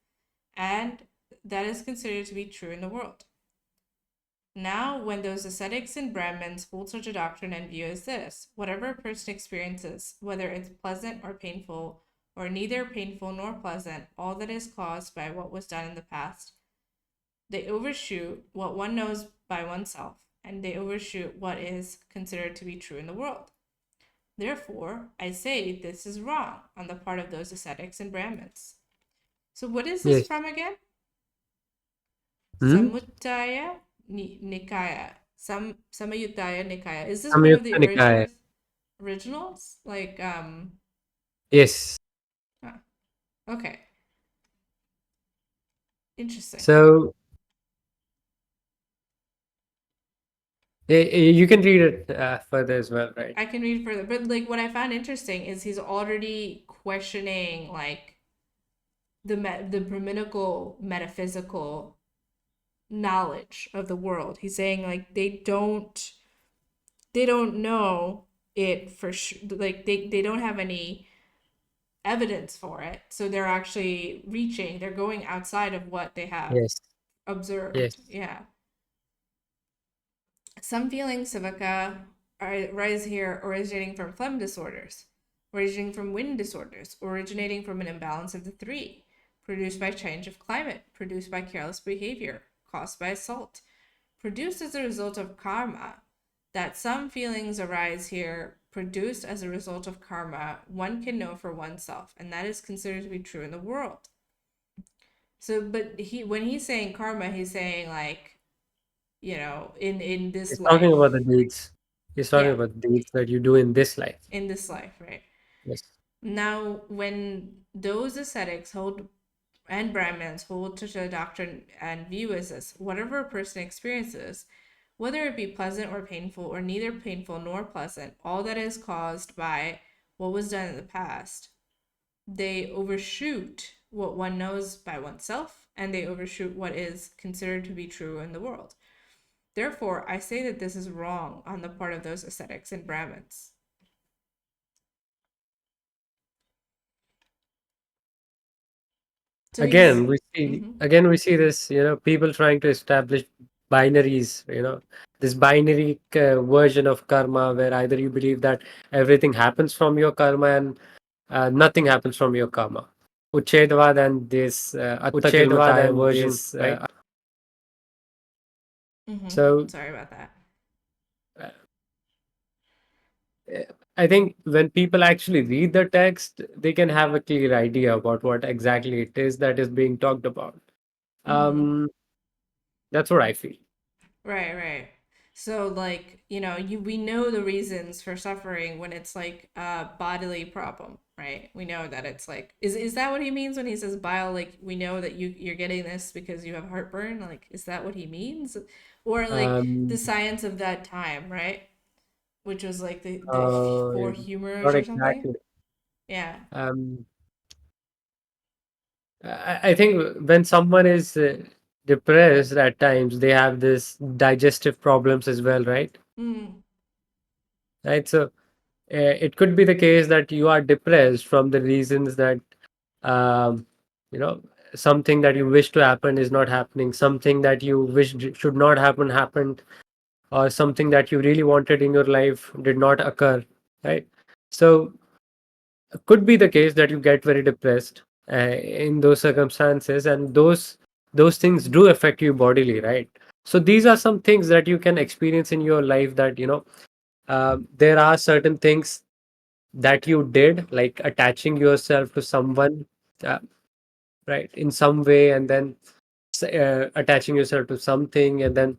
and that is considered to be true in the world. Now, when those ascetics and Brahmins hold such a doctrine and view as this, whatever a person experiences, whether it's pleasant or painful, or neither painful nor pleasant, all that is caused by what was done in the past, they overshoot what one knows by oneself, and they overshoot what is considered to be true in the world. Therefore, I say this is wrong on the part of those ascetics and Brahmins. So, what is this Yes. from again? Hmm? Samutaya Nikaya. Samayutaya Nikaya. Is this one of Samyukta the Nikaya. originals? Like, Yes. huh, okay, interesting. So you can read it further as well, right? I can read further, but like what I found interesting is he's already questioning like the Brahminical metaphysical knowledge of the world. He's saying like they don't know it for sure. Like they don't have any evidence for it. So they're actually reaching, they're going outside of what they have Yes. observed. Yes. Yeah. Some feelings, Savaka, arise here originating from phlegm disorders, originating from wind disorders, originating from an imbalance of the three, produced by change of climate, produced by careless behavior, caused by assault, produced as a result of karma. That some feelings arise here produced as a result of karma, one can know for oneself, and that is considered to be true in the world. So, but when he's saying karma, he's saying like, in this He's talking about life. the deeds. He's talking Yeah, about the deeds that you do in this life. in this life, right? Yes. Now, when those ascetics hold and Brahmins hold to the doctrine and view as this, whatever a person experiences, whether it be pleasant or painful, or neither painful nor pleasant, all that is caused by what was done in the past, they overshoot what one knows by oneself, and they overshoot what is considered to be true in the world. Therefore, I say that this is wrong on the part of those ascetics and Brahmins. So he's. Mm-hmm. Again we see this, people trying to establish binaries, this binary version of karma, where either you believe that everything happens from your karma and nothing happens from your karma. Uchedvad and this Uchedvad Attakilmataya and version, this right? Mm-hmm. So Sorry about that. uh, I think when people actually read the text, they can have a clear idea about what exactly it is that is being talked about. Mm-hmm. Um, that's what I feel. Right, right. So like, we know the reasons for suffering when it's like a bodily problem, right? We know that it's like is that what he means when he says bile, like we know that you're getting this because you have heartburn? Like is that what he means? Or like the Um, science of that time, right? Which was like the uh, four humors Not or something. exactly. Yeah. Um, I think when someone is depressed at times, they have this digestive problems as well, right? Mm. Right. So it could be the case that you are depressed from the reasons that um, you know something that you wish to happen is not happening, something that you wish should not happen happened, or something that you really wanted in your life did not occur, right? So could be the case that you get very depressed in those circumstances, and those things do affect you bodily, right? So these are some things that you can experience in your life, that there are certain things that you did, like attaching yourself to someone, uh, right, in some way, and then attaching yourself to something, and then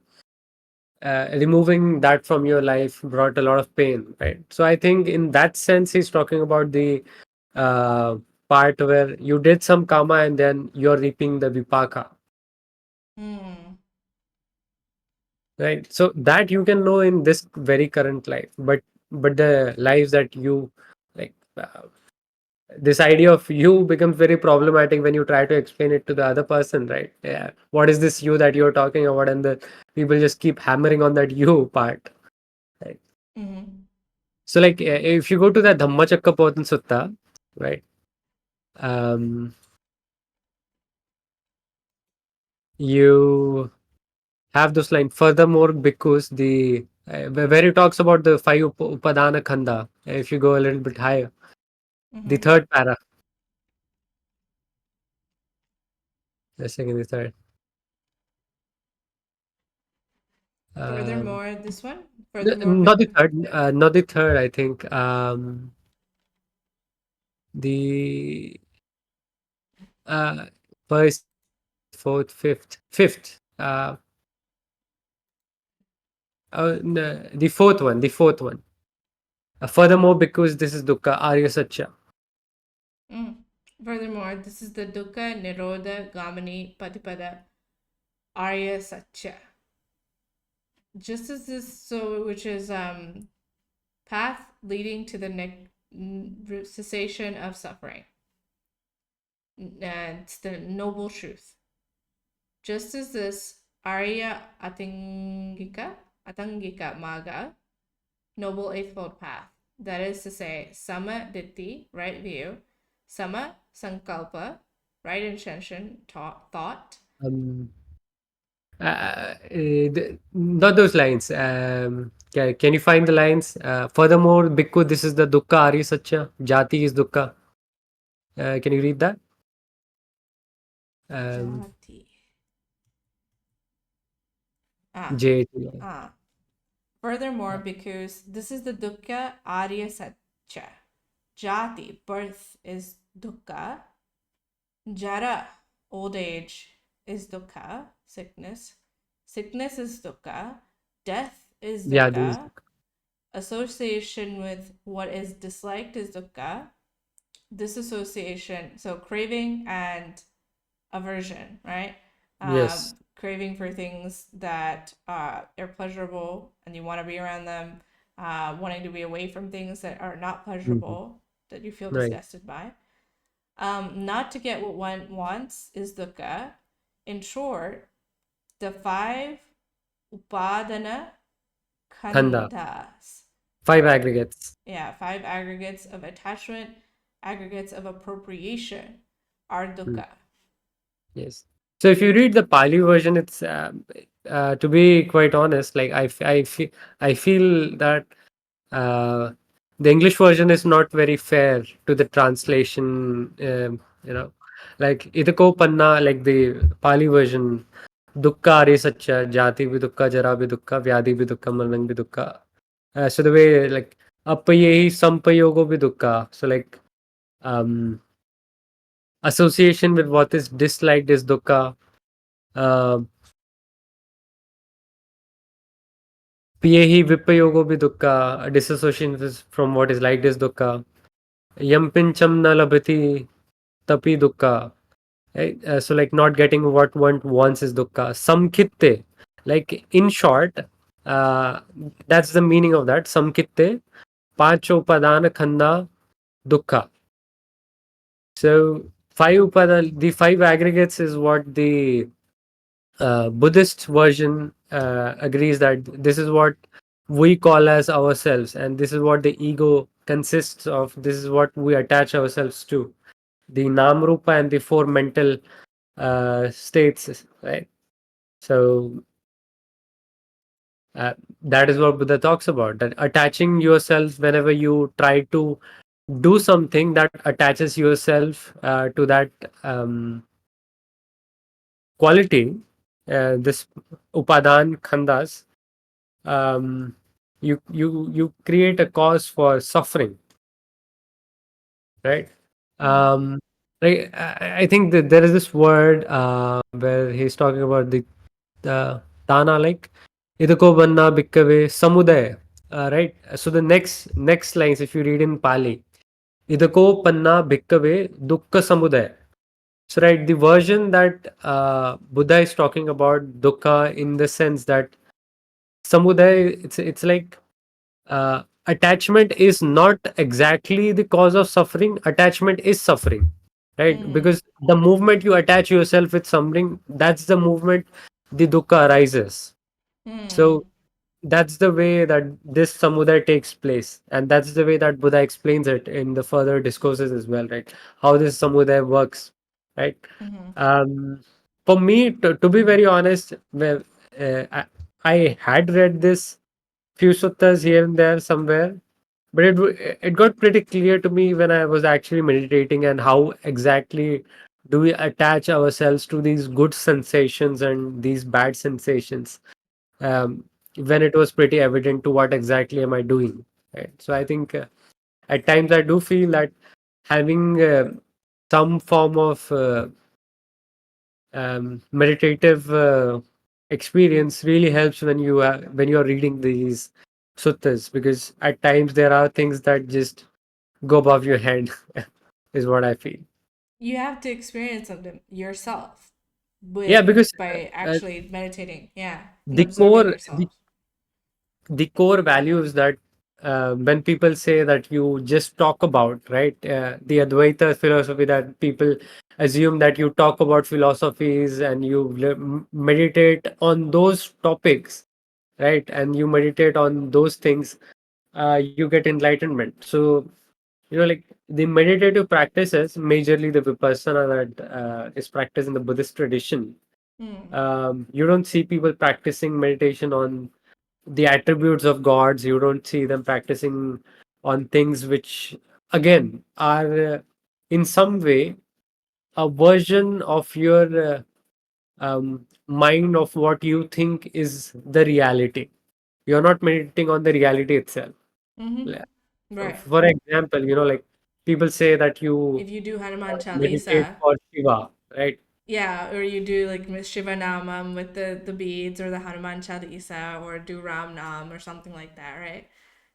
removing that from your life brought a lot of pain, right? So I think in that sense he's talking about the uh, part where you did some karma and then you're reaping the vipaka. Mm. right? So that you can know in this very current life, but the lives that you like, this idea of you becomes very problematic when you try to explain it to the other person, right? Yeah, what is this you that you're talking about? And the people just keep hammering on that you part, right? Mm-hmm. So like, if you go to the Dhamma Sutta, right? um you have those lines. Furthermore, because the where he talks about the five upadana khanda, if you go a little bit higher, the Mm-hmm. third para, the second, the third, um, Furthermore, this one. Furthermore, not the third. I think the uh, first, fourth, fifth. No, the fourth one, the fourth one. Furthermore, because this is dukkha, arya satya. mm. Furthermore, this is the dukkha nirodha gamani patipada arya satya. Just as this, so which is path leading to the cessation of suffering. And it's the noble truth. Just as this Arya Atangika Maga, noble eightfold path, that is to say, Sama Ditti, right view, Sama Sankalpa, right intention, thought. Um, Not those lines. Can you find the lines? Furthermore, because this is the dukkha arya satya, jati is dukkha. Can you read that? Um, Jati. Ah, J. ah. Furthermore, because this is the dukkha arya satya. Jati, birth is dukkha. Jara, old age, is dukkha, sickness. Sickness is dukkha. Death is Yeah, these. dukkha. Association with what is disliked is dukkha. Disassociation, so craving and aversion, right? Yes. Craving for things that are pleasurable and you want to be around them, wanting to be away from things that are not Mhm. pleasurable, that you feel Right. disgusted by. Not to get what one wants is dukkha. In short, the five upadana Khanda. khandhas. Five aggregates. Yeah, five aggregates of attachment, aggregates of appropriation are Hmm. dukkha. Yes. So if you read the Pali version, it's to be quite honest, like I feel that uh, the English version is not very fair to the translation. You know, like idako panna, like the Pali version, dukkha are satcha, jati bhi dukkha, jara bhi dukkha, vyadhi bhi dukkha, marang bhi dukkha. So the way like appayehi sampayogo bhi dukkha. So like um, association with what is disliked is dukkha. Uh, Piyehi vipayogo bhi dukkha. Disassociation from what is liked is dukkha. Yam pincham na labhati tapi dukkha. Right? So like not getting what one wants is dukkha. Samkitte, like in short, uh, that's the meaning of that. Samkitte, panchopadana khanda dukkha. So the five aggregates is what the Buddhist version agrees that this is what we call as ourselves, and this is what the ego consists of. This is what we attach ourselves to. The namrupa and the four mental states, right? So uh, that is what Buddha talks about. That attaching yourself whenever you try to do something that attaches yourself to that quality, this upadan khandas, um, you create a cause for suffering, right? Mm-hmm. Um, like I think that there is this word where he's talking about the Tana, like idako banna bhikkave samudaya, right? So the next lines, if you read in Pali, idako panna bhikkave dukkha samudaya. So right, the version that Buddha is talking about dukkha in the sense that samudaya, it's like attachment is not exactly the cause of suffering. Attachment is suffering, right? Mm-hmm. Because the movement you attach yourself with something, that's the movement the dukkha arises. Mm-hmm. So that's the way that this samudaya takes place, and that's the way that Buddha explains it in the further discourses as well, right? How this samudaya works, right? Mm-hmm. um for me, to be very honest, well, I had read this few suttas here and there somewhere, but it got pretty clear to me when I was actually meditating, and how exactly do we attach ourselves to these good sensations and these bad sensations, when it was pretty evident to what exactly am I doing, right? So I think at times I do feel that having some form of meditative experience really helps when you are reading these suttas, because at times there are things that just go above your head is what I feel. You have to experience them yourself Yeah, with because by actually meditating, yeah, and the observing core yourself. the core values that when people say that you just talk about, right? The Advaita philosophy, that people assume that you talk about philosophies and you meditate on those topics, right? And you meditate on those things, you get enlightenment. So, like the meditative practices, majorly the vipassana that is practiced in the Buddhist tradition, Mm. you don't see people practicing meditation on the attributes of gods. You don't see them practicing on things which, again, are in some way a version of your mind of what you think is the reality. You're not meditating on the reality itself. Mm-hmm. Le- Right. For example, like people say that you If you do Hanuman meditate Chalisa, for Shiva, right? yeah, or you do like Shiva Namam with the beads, or the Hanuman Chalisa, or do Ram Nam or something like that, right?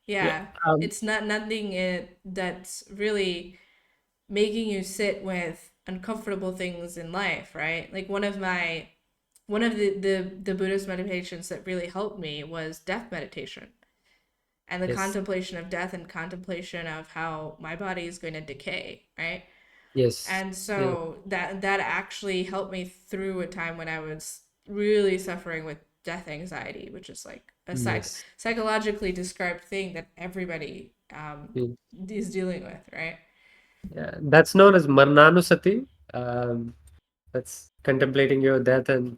Yeah. Yeah, it's not nothing that's really making you sit with uncomfortable things in life, right? Like one of the Buddhist meditations that really helped me was death meditation, and the Yes. contemplation of death and contemplation of how my body is going to decay, right? Yes. And Yeah. so that actually helped me through a time when I was really suffering with death anxiety, which is like a Yes. psychologically described thing that everybody Yeah. is dealing with, right? Yeah. That's known as Marnanusati. Um, that's contemplating your death and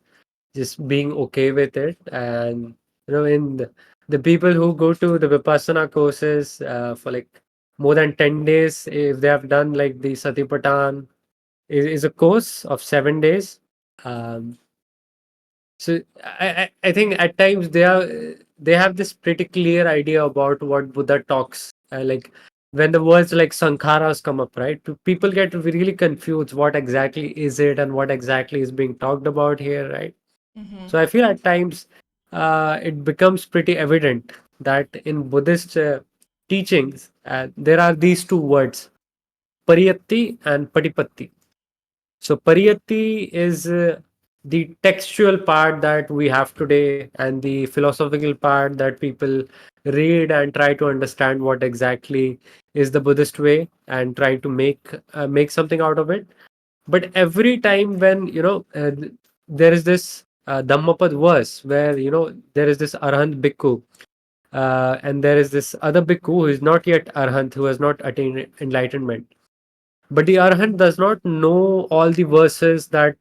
just being okay with it. And in the people who go to the Vipassana courses for like more than 10 days, if they have done like the Satipathan, is a course of 7 days. Um, So I think at times they have this pretty clear idea about what Buddha talks. Like when the words like sankharas come up, right? People get really confused. What exactly is it, and what exactly is being talked about here, right? Mm-hmm. So I feel at times it becomes pretty evident that in Buddhist teachings there are these two words, pariyatti and patipatti. So pariyatti is the textual part that we have today, and the philosophical part that people read and try to understand what exactly is the Buddhist way and try to make something out of it. But every time when there is this Dhammapad verse where there is this Arahant bhikkhu, and there is this other bhikkhu who is not yet Arahant, who has not attained enlightenment, but the Arahant does not know all the verses that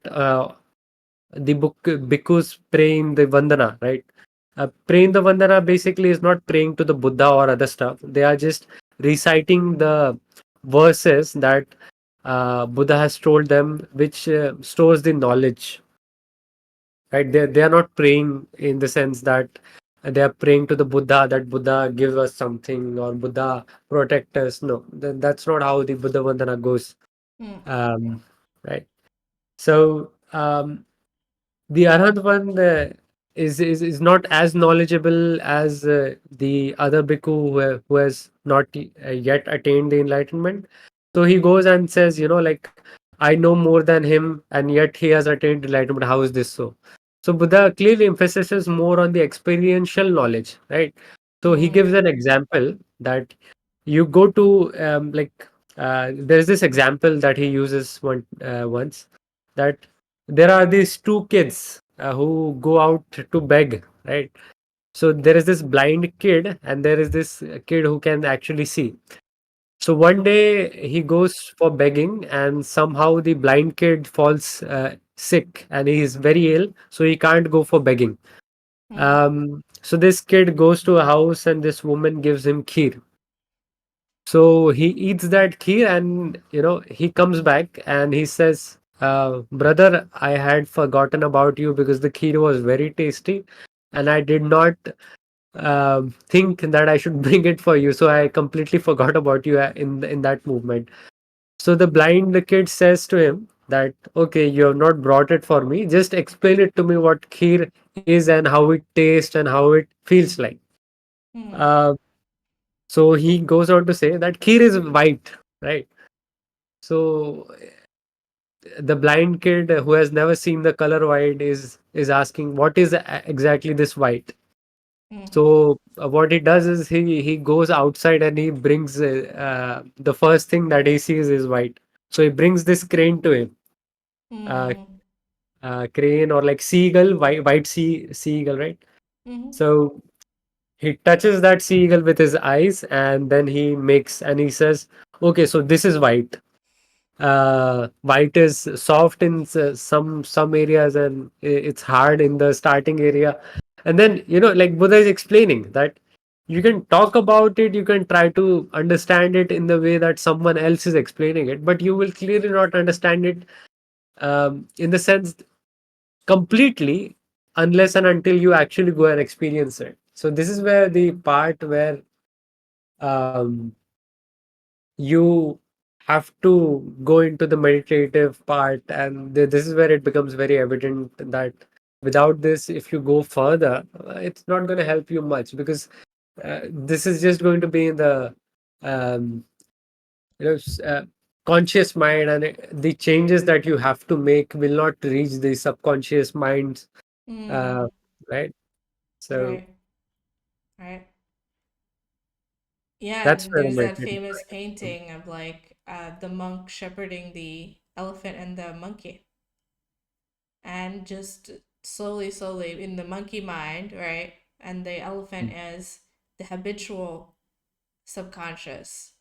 the book bhikkhus pray in the Vandana, right? Praying the Vandana basically is not praying to the Buddha or other stuff. They are just reciting the verses that Buddha has told them, which stores the knowledge, right? They are not praying in the sense that they are praying to the Buddha, that Buddha give us something or Buddha protect us. No, that's not how the Buddha Vandana goes. Mm. Right. So the Arhat one is not as knowledgeable as the other bhikkhu who has not yet attained the enlightenment. So he goes and says, like, I know more than him, and yet he has attained enlightenment. How is this so? So Buddha clearly emphasizes more on the experiential knowledge, right? So he gives Mm. an example that you go to there's this example that he uses once, that there are these two kids who go out to beg, right? So there is this blind kid and there is this kid who can actually see. So one day he goes for begging, and somehow the blind kid falls sick and he is very ill, so he can't go for begging. Mm. So this kid goes to a house and this woman gives him kheer. So he eats that kheer and he comes back and he says, "Brother, I had forgotten about you because the kheer was very tasty, and I did not think that I should bring it for you. So I completely forgot about you in that movement." So the blind kid says to him that, "Okay, you have not brought it for me. Just explain it to me what kheer is and how it tastes and how it feels like." Mm. Uh, so he goes on to say that kheer is white, right? So the blind kid who has never seen the color white is asking, "What is exactly this white?" Mm. So what he does is he goes outside and he brings the first thing that he sees is white. So he brings this crane to him, uh, Mm. crane or like seagull, white seagull, right? Mm. So he touches that seagull with his eyes, and then he says, "Okay, so this is white. White is soft in some areas and it's hard in the starting area." And then like Buddha is explaining that you can talk about it, you can try to understand it in the way that someone else is explaining it, but you will clearly not understand it in the sense completely, unless and until you actually go and experience it. So this is where the part where um, you have to go into the meditative part, and this is where it becomes very evident that without this, if you go further, it's not going to help you much, because this is just going to be in the um, you know s- uh, conscious mind, and the changes that you have to make will not reach the subconscious minds, uh, Mm. right? So Right. Right. Yeah, that's and where the there's that meditative famous practice comes. painting of like the monk shepherding the elephant and the monkey, and just slowly, slowly in the monkey mind, right? And the elephant Mm. is the habitual subconscious,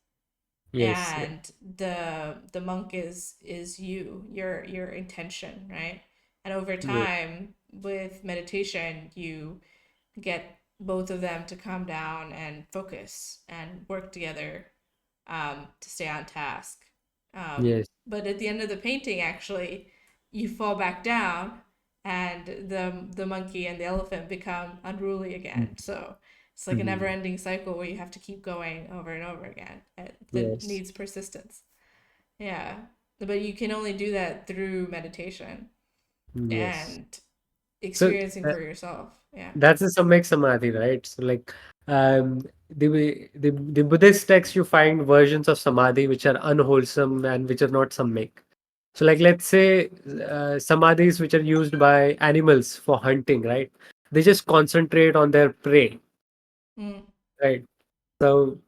Yes, yes, and the monk is your intention, right? And over yes, time with meditation you get both of them to calm down and focus and work together, to stay on task. yes. But at the end of the painting, actually, you fall back down, and the monkey and the elephant become unruly Mm. again. So it's like a Mhm. never-ending cycle where you have to keep going over and over again. That Yes. needs persistence. Yeah, but you can only do that through meditation Yes. and So experiencing for yourself. Yeah. that's the Samyak Samadhi, right? So like the Buddhist texts, you find versions of Samadhi which are unwholesome and which are not Samyak. So like let's say Samadhis which are used by animals for hunting, right? They just concentrate on their prey, Mm. right? So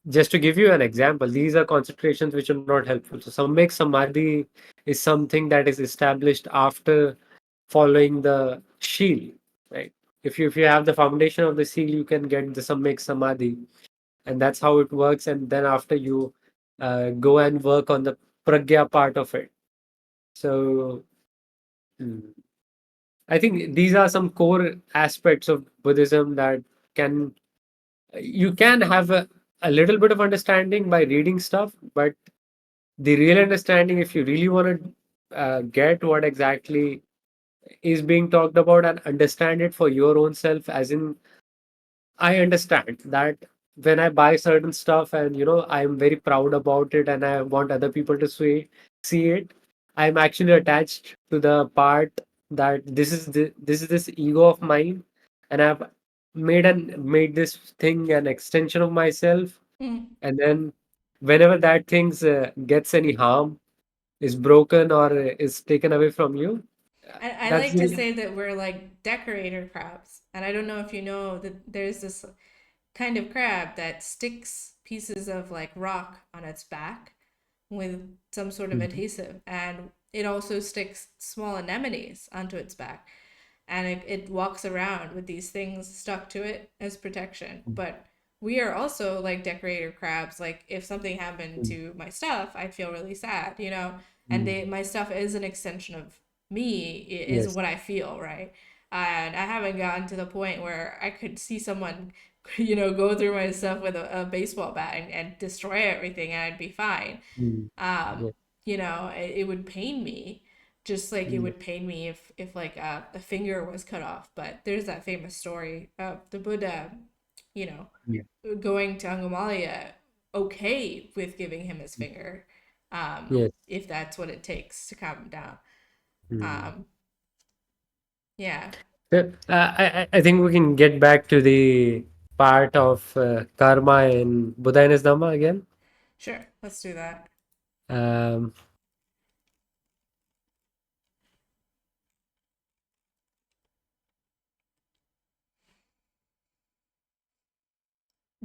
just to give you an example, these are concentrations which are not helpful. So Samyak Samadhi is something that is established after following the shield, right? If you have the foundation of the seal, you can get the Samyak Samadhi, and that's how it works. And then after you go and work on the Pragya part of it. So mm, I think these are some core aspects of Buddhism that can you can have a little bit of understanding by reading stuff, but the real understanding, if you really want to get what exactly is being talked about and understand it for your own self, as in I understand that when I buy certain stuff and I'm very proud about it and I want other people to see it, I'm actually attached to the part that this is this ego of mine, and I've made this thing an extension of myself. Mm. And then whenever that thing gets any harm, is broken or is taken away from you, I That's like to like say that we're like decorator crabs. And I don't know if you know that there's this kind of crab that sticks pieces of like rock on its back with some sort of Mhm. adhesive. And it also sticks small anemones onto its back. And it walks around with these things stuck to it as protection. But we are also like decorator crabs. Like if something happened Mhm. to my stuff, I'd feel really sad, you know. And Mhm. my stuff is an extension of me. It is Yes. what I feel, right? And I haven't gotten to the point where I could see someone, you know, go through my stuff with a baseball bat and destroy everything, and I'd be fine. Mhm. Um, Yeah. you know, it would pain me, just like it Mhm. would pain me if like a finger was cut off. But there's that famous story of the Buddha, you know, Yeah. going to Angulimala, okay with giving him his Mhm. finger, Yes. if that's what it takes to calm him down. Mhm. Um, yeah, Yeah, I think we can get back to the part of karma in Buddha and his Dhamma again. sure, let's do that. Um,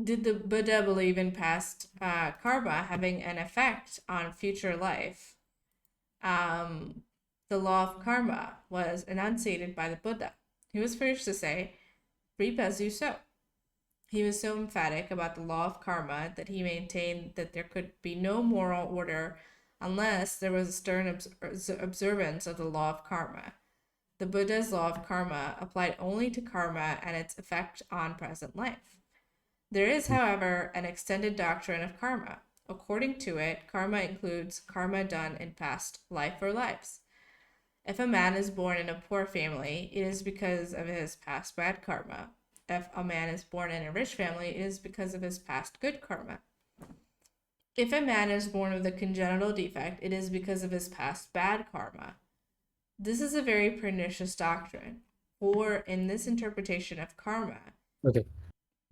Did the Buddha believe in past karma having an effect on future life? Um, the law of karma was enunciated by the Buddha. He was first to say, reap as you sow. He was so emphatic about the law of karma that he maintained that there could be no moral order unless there was a stern observance of the law of karma. The Buddha's law of karma applied only to karma and its effect on present life. There is, however, an extended doctrine of karma. According to it, karma includes karma done in past life or lives. If a man is born in a poor family, it is because of his past bad karma. If a man is born in a rich family, it is because of his past good karma. If a man is born with a congenital defect, it is because of his past bad karma. This is a very pernicious doctrine, for in this interpretation of karma, okay.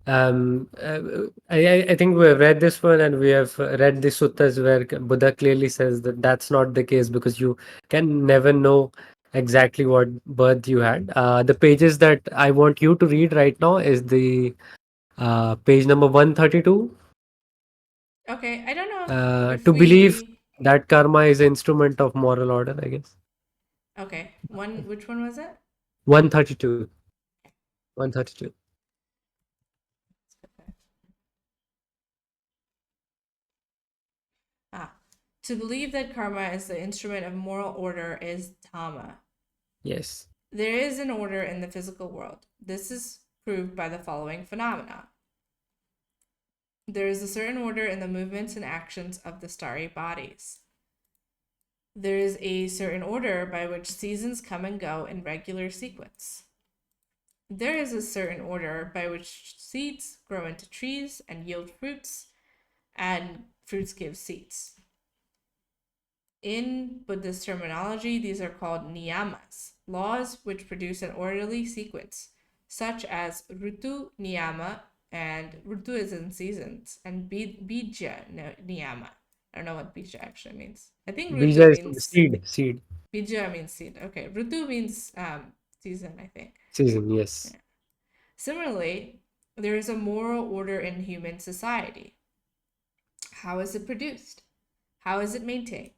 I think we have read this one and we have read the suttas where Buddha clearly says that that's not the case because you can never know exactly what birth you had. The pages that I want you to read right now is the page number 132. okay, I don't know if To believe we, that karma is an instrument of moral order, I guess. okay, which one was it? 132. 132. Ah, to believe that karma is the instrument of moral order is Dhamma. Yes. There is an order in the physical world. This is proved by the following phenomena. There is a certain order in the movements and actions of the starry bodies. There is a certain order by which seasons come and go in regular sequence. There is a certain order by which seeds grow into trees and yield fruits, and fruits give seeds. In Buddhist terminology, these are called niyamas, laws which produce an orderly sequence, such as Rutu niyama, and Rutu is in seasons, and Bija niyama. I don't know what Bija actually means. I think Rutu Bija is the means, seed. Seed. Bija means seed. Okay, Rutu means season, I think. Season, yes. Yeah. Similarly, there is a moral order in human society. How is it produced? How is it maintained?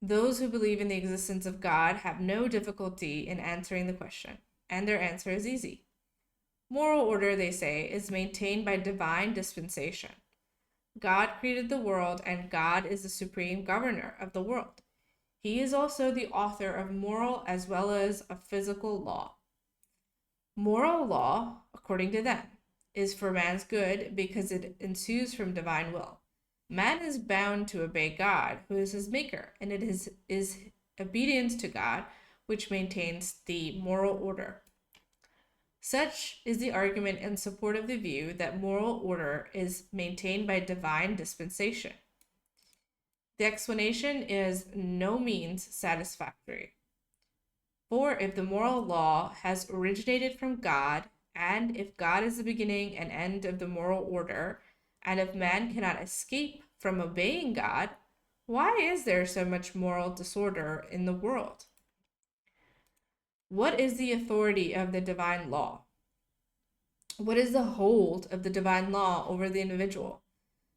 Those who believe in the existence of God have no difficulty in answering the question, and their answer is easy. Moral order, they say, is maintained by divine dispensation. God created the world, and God is the supreme governor of the world. He is also the author of moral as well as of physical law. Moral law, according to them, is for man's good because it ensues from divine will. Man is bound to obey God, who is his maker, and it is obedience to God which maintains the moral order. Such is the argument in support of the view that moral order is maintained by divine dispensation. The explanation is no means satisfactory. For if the moral law has originated from God, and if God is the beginning and end of the moral order, and if man cannot escape from obeying God, why is there so much moral disorder in the world? What is the authority of the divine law? What is the hold of the divine law over the individual?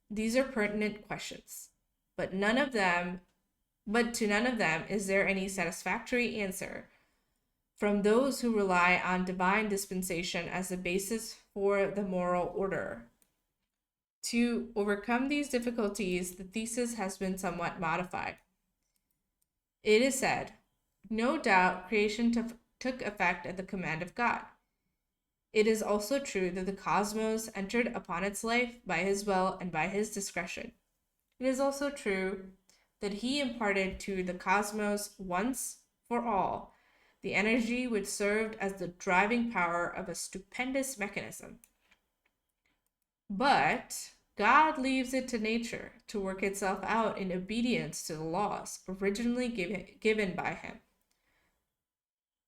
These are pertinent questions, but to none of them is there any satisfactory answer from those who rely on divine dispensation as the basis for the moral order. To overcome these difficulties, the thesis has been somewhat modified. It is said, no doubt creation took effect at the command of God. It is also true that the cosmos entered upon its life by his will and by his discretion. It is also true that he imparted to the cosmos once for all the energy which served as the driving power of a stupendous mechanism. But God leaves it to nature to work itself out in obedience to the laws originally given by him.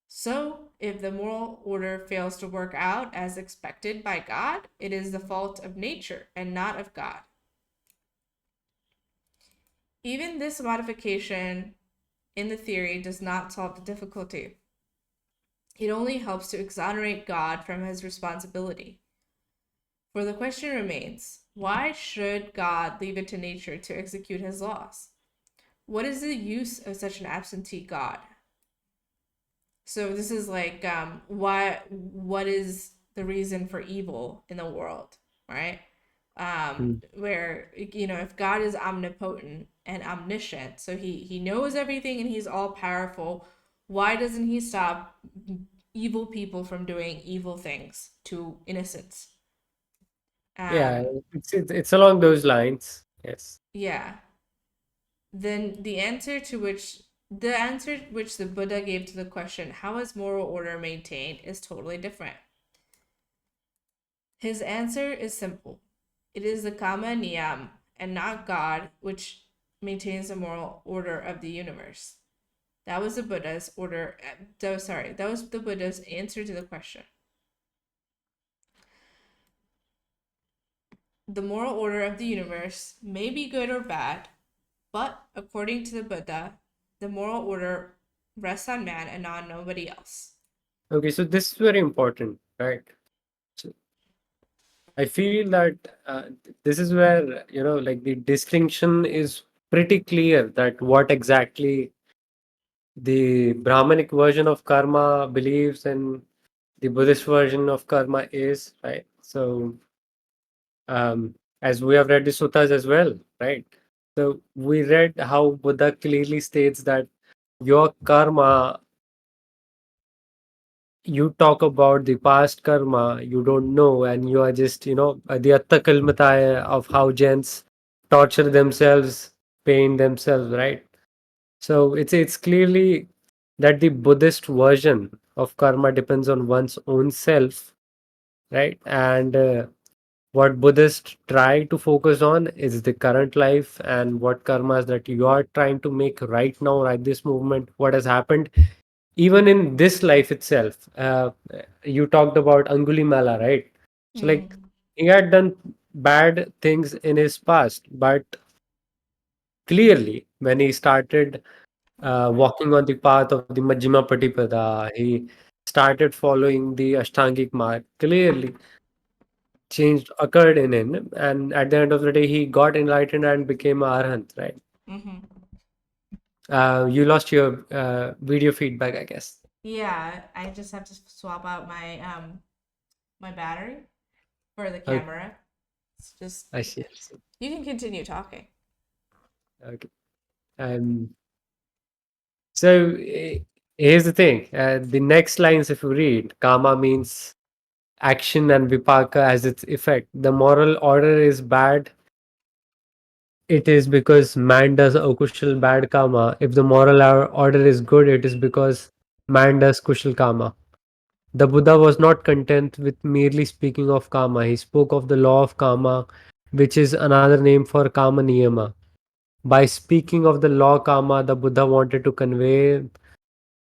So, if the moral order fails to work out as expected by God, it is the fault of nature and not of God. Even this modification in the theory does not solve the difficulty. It only helps to exonerate God from his responsibility. For the question remains, why should God leave it to nature to execute his laws? What is the use of such an absentee God? So this is like what is the reason for evil in the world, right? Mm. Where if God is omnipotent and omniscient, so he knows everything and he's all powerful, why doesn't he stop evil people from doing evil things to innocents? Yeah, Um, it's along those lines. Yes. yeah. Then the answer which the Buddha gave to the question, how is moral order maintained, is totally different. His answer is simple. It is the Kama Niyam and not God which maintains the moral order of the universe. That was the Buddha's order. That was the Buddha's answer to the question. The moral order of the universe may be good or bad, but according to the Buddha, the moral order rests on man and on nobody else. Okay, so this is very important, right? So I feel that this is where, like the distinction is pretty clear that what exactly the Brahmanic version of karma believes and the Buddhist version of karma is, right? So, as we have read the suttas as well, right? So, we read how Buddha clearly states that your karma, you talk about the past karma, you don't know, and you are just, the attakalmataya of how Jains torture themselves, pain themselves, right? So it's clearly that the Buddhist version of karma depends on one's own self, right? And what Buddhists try to focus on is the current life and what karmas that you are trying to make right now, right this movement, what has happened, even in this life itself. You talked about Angulimala, right? So like Mm, he had done bad things in his past, but clearly when he started walking on the path of the Majjhima Patipada. He started following the Ashtangic mark. Clearly, change occurred in him, and at the end of the day, he got enlightened and became a Arhant, right? mm-hmm. You lost your video feedback, I guess. Yeah, I just have to swap out my battery for the Okay, camera. It's just I see. I see. you can continue talking. Okay. Um, so here's the thing. The next lines, if you read, karma means action and vipaka as its effect. The moral order is bad. It is because man does akushal bad karma. If the moral order is good, it is because man does kushal karma. The Buddha was not content with merely speaking of karma. He spoke of the law of karma, which is another name for karma niyama. By speaking of the law karma, the Buddha wanted to convey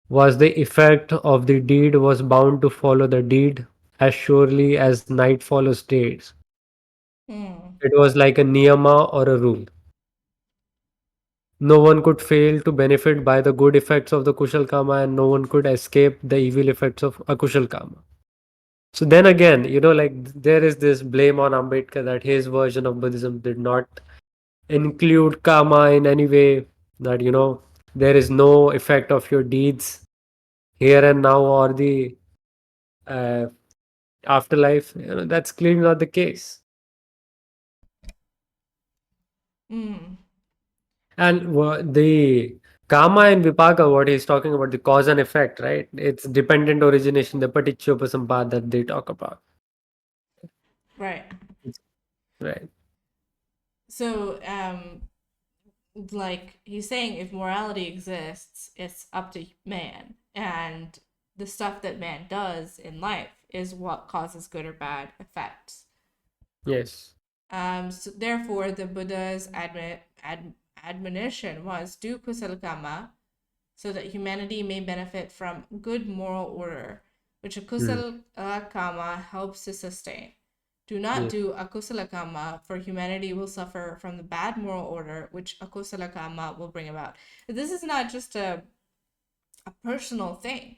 was the effect of the deed was bound to follow the deed as surely as night follows days. Hmm. It was like a niyama or a rule. no one could fail to benefit by the good effects of the kushal karma, and no one could escape the evil effects of akushal karma. So then again, like there is this blame on Ambedkar that his version of Buddhism did not include karma in any way, that there is no effect of your deeds here and now or the uh, afterlife. That's clearly not the case. Mm, And the karma and vipaka, what he's talking about, the cause and effect, right? It's dependent origination, the paticcopasampada that they talk about. right. It's- Right. So, like he's saying, if morality exists, it's up to man, and the stuff that man does in life is what causes good or bad effects. Yes. So therefore, the Buddha's admonition was do kusala karma so that humanity may benefit from good moral order, which Mm. akusala karma helps to sustain. Do not Yeah. do akusala karma, for humanity will suffer from the bad moral order which akusala karma will bring about. This is not just a personal thing,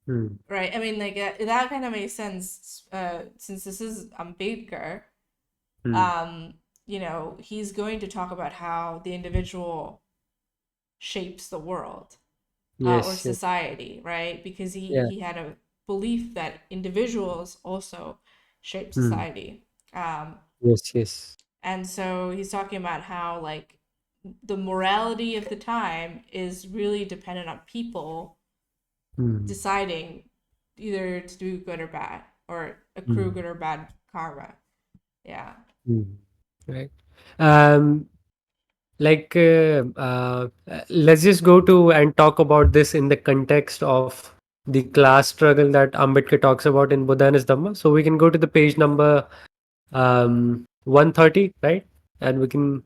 Mm. right? I mean, like that kind of makes sense since this is Ambedkar. Mm. Um, he's going to talk about how the individual shapes the world or Yes. Yes. society, right? Because Yeah. he had a belief that individuals also shape Mm. society. Um, Yes. Yes. and so he's talking about how like the morality of the time is really dependent on people Mm. deciding either to do good or bad or accrue Mm. good or bad karma. Yeah. Mm. Right. Um, let's just go to and talk about this in the context of the class struggle that Ambedkar talks about in Buddha and his Dhamma. So we can go to the page number 130, right? And we can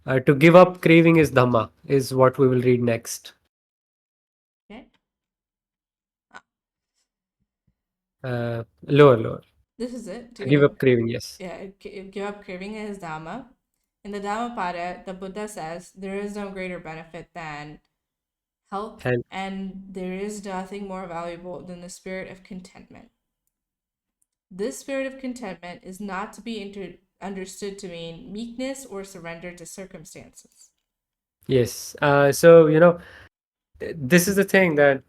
to give up craving is Dhamma is what we will read next. Okay. Lower. This is it. To To give give up, up craving, yes. yeah, give up craving is Dhamma. In the Dhammapada, the Buddha says there is no greater benefit than health, And and there is nothing more valuable than the spirit of contentment. This spirit of contentment is not to be understood to mean meekness or surrender to circumstances. yes, so this is the thing that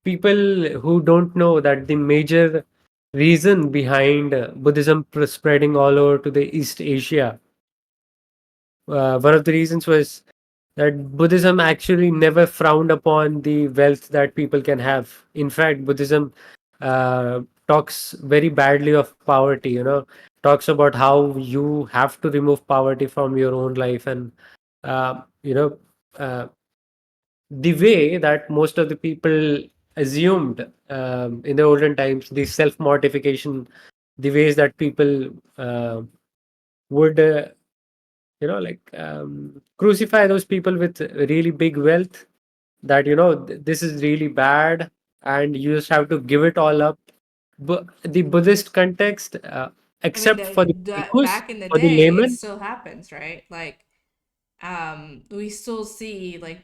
people who don't know that the major reason behind Buddhism spreading all over to the East Asia, one of the reasons was that Buddhism actually never frowned upon the wealth that people can have. In fact, Buddhism talks very badly of poverty, talks about how you have to remove poverty from your own life. And, uh, you know, uh, the way that most of the people assumed in the olden times, the self mortification, the ways that people would crucify those people with really big wealth, that this is really bad and you just have to give it all up. But the Buddhist context, I mean, except for the bhikkhus, back in the for the day, it laymen. still happens, right? Like, we still see like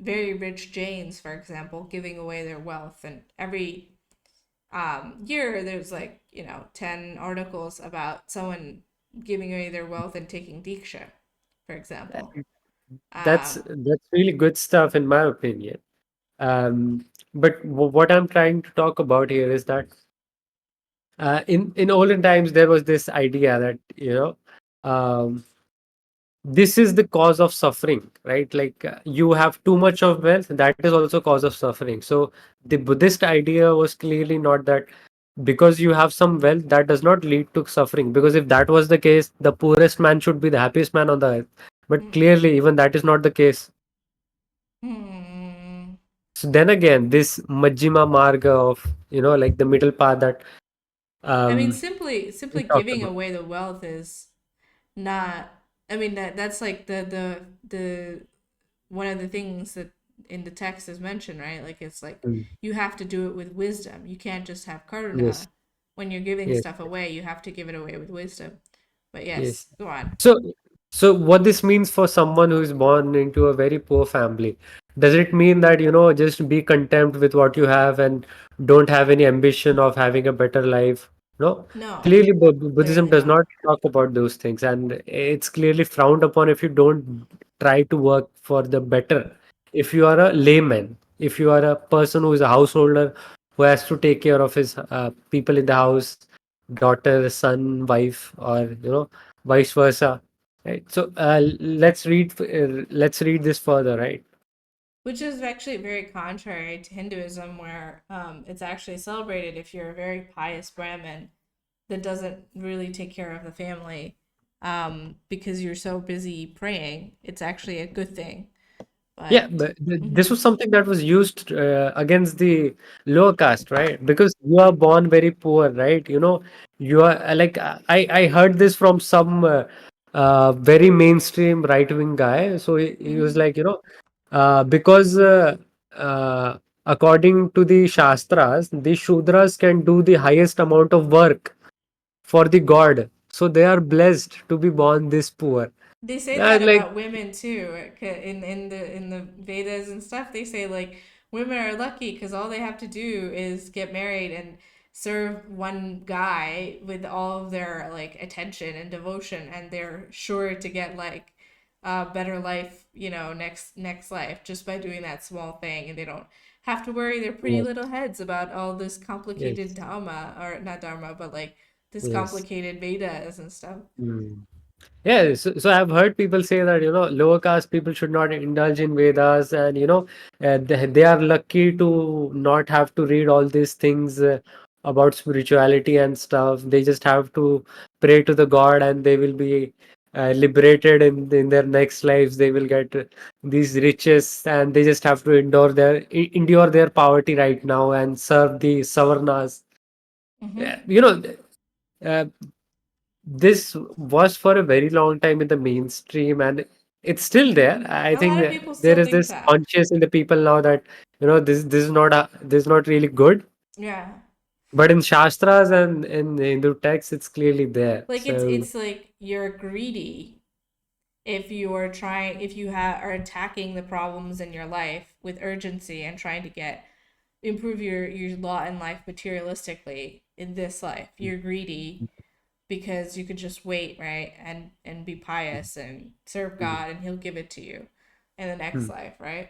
very rich Jains, for example, giving away their wealth, and every year there's like 10 articles about someone giving away their wealth and taking diksha, for example. um That's really good stuff in my opinion. But what I'm trying to talk about here is that in olden times there was this idea that um, this is the cause of suffering, right? Like you have too much of wealth, that is also cause of suffering. So the Buddhist idea was clearly not that because you have some wealth that does not lead to suffering, because if that was the case, the poorest man should be the happiest man on the earth. But mm, clearly even that is not the case. hmm. So then again, this Majjhima Marga of like the middle path that I mean, um simply we talked giving about. away the wealth is not. I mean, that's like the one of the things that in the text is mentioned, right? Like it's like Mm. you have to do it with wisdom. You can't just have Yes, karuna. When you're giving yes, stuff away, you have to give it away with wisdom. But yes. yes, go on. So So what this means for someone who is born into a very poor family, does it mean that, just be content with what you have and don't have any ambition of having a better life? No. No, Clearly, Buddhism clearly does not. not talk about those things, and it's clearly frowned upon if you don't try to work for the better. If you are a layman, if you are a person who is a householder who has to take care of his people in the house, daughter, son, wife, or vice versa. Right. So let's read this further, right? Which is actually very contrary to Hinduism, where it's actually celebrated if you're a very pious Brahmin that doesn't really take care of the family because you're so busy praying. It's actually a good thing. Yeah, But but this mhm. was something that was used against the lower caste, right? Because you are born very poor, right? You are like I heard this from some very mainstream right wing guy. So he was Mhm. like, because according to the Shastras, the Shudras can do the highest amount of work for the god, so they are blessed to be born this poor. They say that And like, about women too. In the Vedas and stuff, they say like women are lucky because all they have to do is get married and serve one guy with all of their like attention and devotion, and they're sure to get like a better life, next life just by doing that small thing, and they don't have to worry their pretty yes, little heads about all this complicated yes, dharma, or not dharma, but like this yes. complicated Vedas and stuff. Mm. Yeah, so I've heard people say that, lower caste people should not indulge in Vedas, and, they are lucky to not have to read all these things about spirituality and stuff. They just have to pray to the God, and they will be liberated in their next lives. They will get these riches, and they just have to endure their poverty right now and serve the Savarnas. Mm-hmm. Yeah, uh, this was for a very long time in the mainstream, and it's still there. I A think lot of that people there still is think this that. conscious in the people now that this is not really good, Yeah. but in Shastras and in Hindu texts it's clearly there. Like So it's like you're greedy if you are trying if you are attacking the problems in your life with urgency and trying to get improve your lot in life materialistically in this life. You're greedy because you could just wait, right? And be pious and serve mhm, God and he'll give it to you in the next mhm, life, right?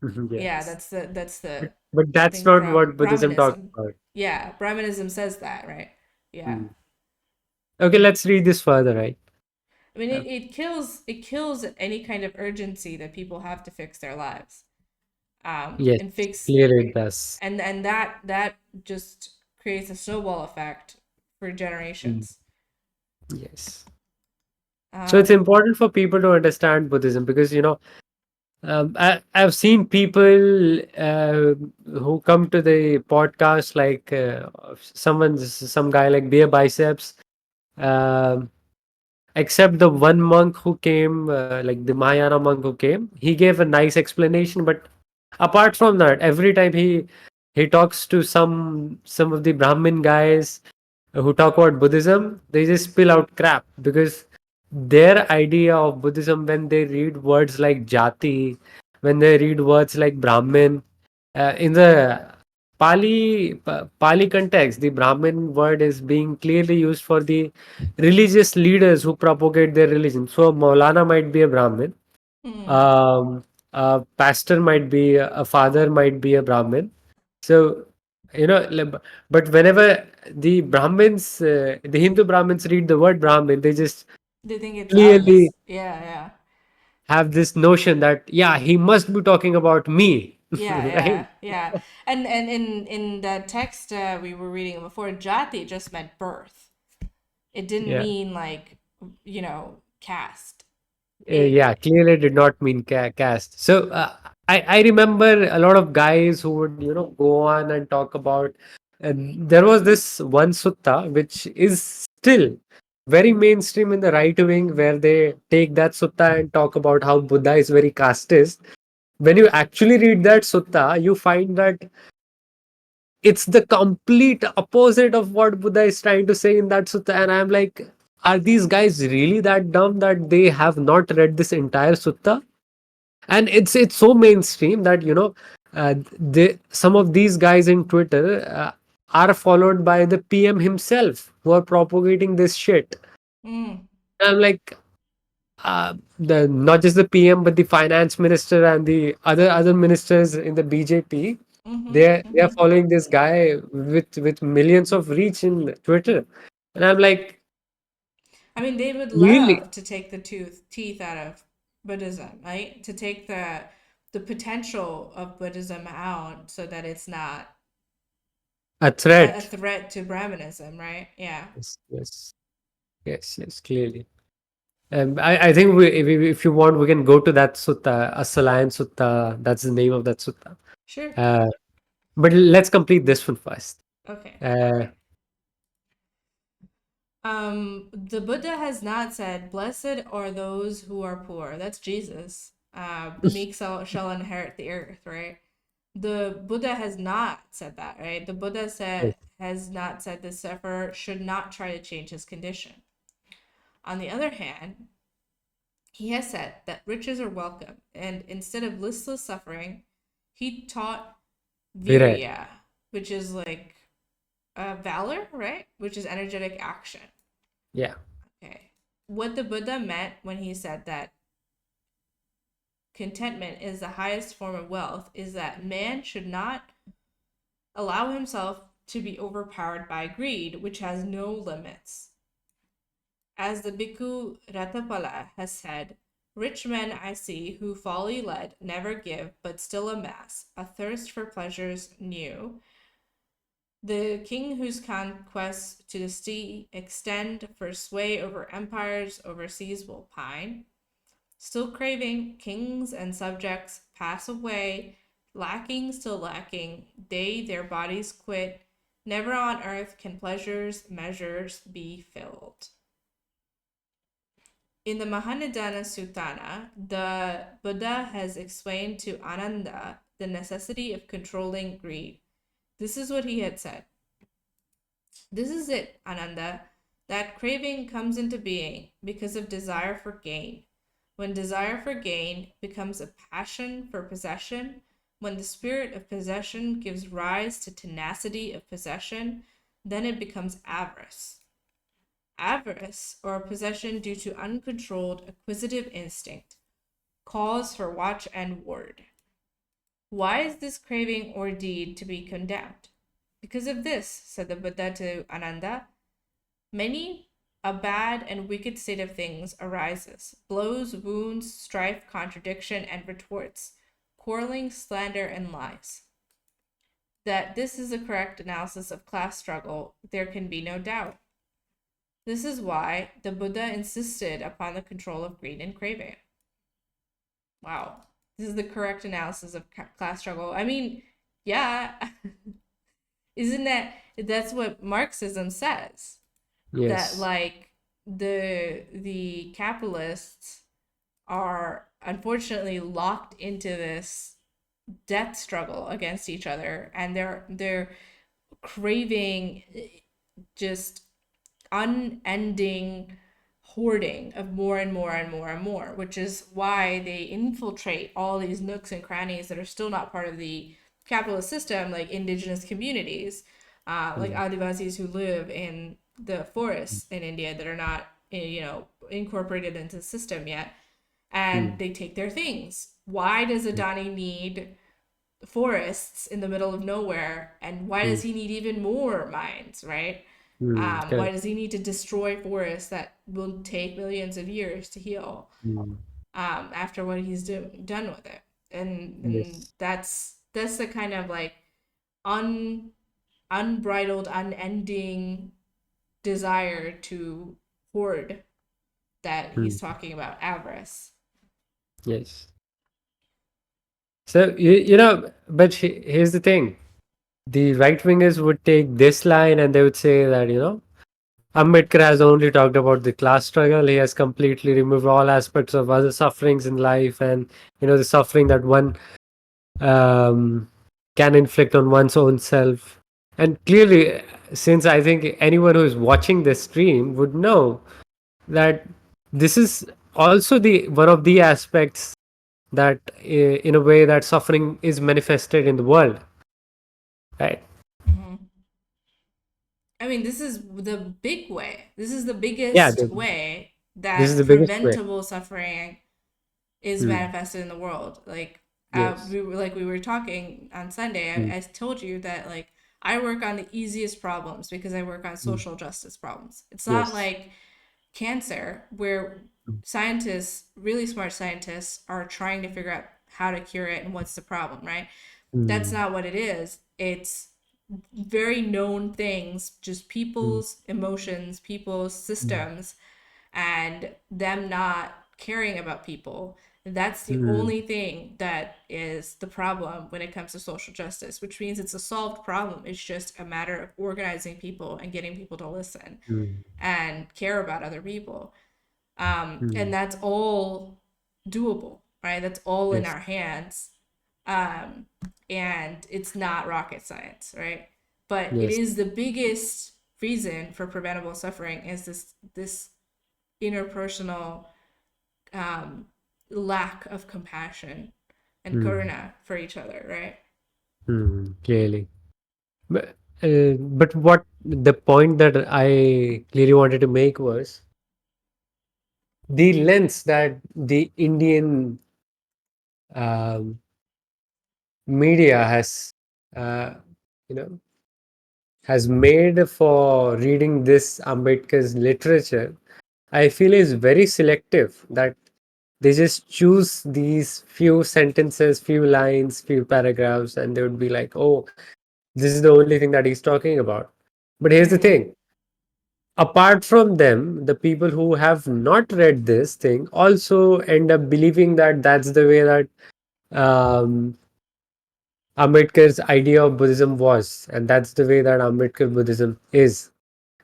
Yeah, yes, that's the but that's thing not from what Buddhism talks Brahmanism. about. Yeah, Brahmanism says that, right? Yeah. Mm. Okay, let's read this further, right? I mean, Uh, it kills any kind of urgency that people have to fix their lives, yes, and fix clearly it does. and that just creates a snowball effect for Mm. generations. Yes. So it's Um, important for people to understand Buddhism because I've seen people who come to the podcast like some guy like Beer Biceps, um, except the one monk who came, like the Mahayana monk who came. He gave a nice explanation, but apart from that, every time he talks to some of the Brahmin guys who talk about Buddhism, they just spill out crap because their idea of Buddhism, when they read words like jati, when they read words like Brahmin, in the Pali context, the Brahmin word is being clearly used for the religious leaders who propagate their religion. So Maulana might be a Brahmin, mm, um, a pastor might be a father might be a Brahmin. So but whenever the Brahmins, the Hindu Brahmins read the word Brahmin, they just they think it's clearly us. Yeah, yeah, have this notion that yeah, he must be talking about me, yeah, right? yeah, yeah. And in the text we were reading before, jati just meant birth. It didn't Yeah. mean like caste. It Yeah, clearly did not mean caste. So I remember a lot of guys who would go on and talk about. There was this one sutta which is still very mainstream in the right wing, where they take that sutta and talk about how Buddha is very casteist. When you actually read that sutta, you find that it's the complete opposite of what Buddha is trying to say in that sutta, and I'm like, are these guys really that dumb that they have not read this entire sutta? And it's so mainstream that some of these guys in Twitter are followed by the PM himself who are propagating this shit. Mm. I'm like, the not just the PM but the finance minister and the other ministers in the BJP, Mm-hmm. they are Mm-hmm. following this guy with millions of reach in Twitter, and I'm like, I mean, they would really love to take the teeth out of Buddhism, right? To take the potential of Buddhism out so that it's not a a threat. threat to Brahmanism, right? Yeah. Yes, yes, yes, yes, clearly. I think if you want, we can go to that sutta, Asalayan Sutta. That's the name of that sutta. Sure. Uh, but let's complete this one first. Okay. Uh, The Buddha has not said, "Blessed are those who are poor." That's Jesus. The meek shall inherit the earth, right? The Buddha has not said that, right? The Buddha yes, said has not said the sufferer should not try to change his condition. On the other hand, he has said that riches are welcome, and instead of listless suffering, he taught Viray. virya, which is like valor, right? Which is energetic action. Yeah. Okay. What the Buddha meant when he said that contentment is the highest form of wealth is that man should not allow himself to be overpowered by greed, which has no limits. As the Bhikkhu Ratapala has said, rich men I see who folly led never give, but still amass a thirst for pleasures new. The king whose conquests to the sea extend for sway over empires overseas will pine. Still craving, kings and subjects pass away, lacking, still lacking, they their bodies quit. Never on earth can pleasures' measures be filled. In the Mahanidana Sutana, the Buddha has explained to Ananda the necessity of controlling greed. This is what he had said. This is it, Ananda. That craving comes into being because of desire for gain. When desire for gain becomes a passion for possession, when the spirit of possession gives rise to tenacity of possession, then it becomes avarice. Avarice, or possession due to uncontrolled acquisitive instinct, calls for watch and ward. Why is this craving or deed to be condemned? Because of this, said the Buddha to Ananda, many a bad and wicked state of things arises blows, wounds, strife, contradiction, and retorts, quarreling, slander, and lies. That this is a correct analysis of class struggle, there can be no doubt. This is why the Buddha insisted upon the control of greed and craving. Wow. This is the correct analysis of class struggle. I mean, yeah, isn't that's what Marxism says? That Yes. like the capitalists are unfortunately locked into this death struggle against each other, and they're craving just unending hoarding of more and more and more and more, which is why they infiltrate all these nooks and crannies that are still not part of the capitalist system, like indigenous communities, like Mm, Adivasis who live in the forests in India that are not, incorporated into the system yet, and mm, they take their things. Why does Adani need forests in the middle of nowhere, and why mm, does he need even more mines, right? Why correct. does he need to destroy forests that will take millions of years to heal, Mm, after what he's done with it? And yes. that's the kind of like un unbridled, unending desire to hoard that Mm, he's talking about, avarice. yes. So but here's the thing: the right wingers would take this line and they would say that Ambedkar has only talked about the class struggle. He has completely removed all aspects of other sufferings in life, and the suffering that one um, can inflict on one's own self. And clearly, since I think anyone who is watching this stream would know that this is also the one of the aspects that in a way that suffering is manifested in the world, right? Hmm. I mean, this is the big way. This is the Yeah, biggest way this is that the biggest way. preventable suffering is Hmm. manifested in the world. Like, Yes. we were talking on Sunday. Hmm. I told you that like I work on the easiest problems because I work on Hmm. social justice problems. It's not Yes. like cancer where scientists, really smart scientists, are trying to figure out how to cure it and what's the problem, right? That's Hmm. not what it is. It's very known things, just Hmm. people's emotions, people's Hmm. systems, and them not caring about people. That's the Hmm. only thing that is the problem when it comes to social justice, which means it's a solved problem. It's just a matter of organizing people and getting people to listen Hmm. and care about other people. And Hmm. that's all doable, right? That's all in Yes. our hands. Um, and it's not rocket science, right? But it Yes. is the biggest reason for preventable suffering is this interpersonal um, lack of compassion and Hmm. karuna for each other, right? Hmm. Clearly. But what the point that I clearly wanted to make was the lens that the Indian um, media has, uh, you know, has made for reading this Ambedkar's literature, I feel is very selective. That they just choose these few sentences, few lines, few paragraphs, and they would be like, "Oh, this is the only thing that he's talking about." But here's the Mm-hmm. thing: apart from them, the people who have not read this thing also end up believing that that's the way that um, Ambedkar's idea of Buddhism was, and that's the way that Ambedkar Buddhism is.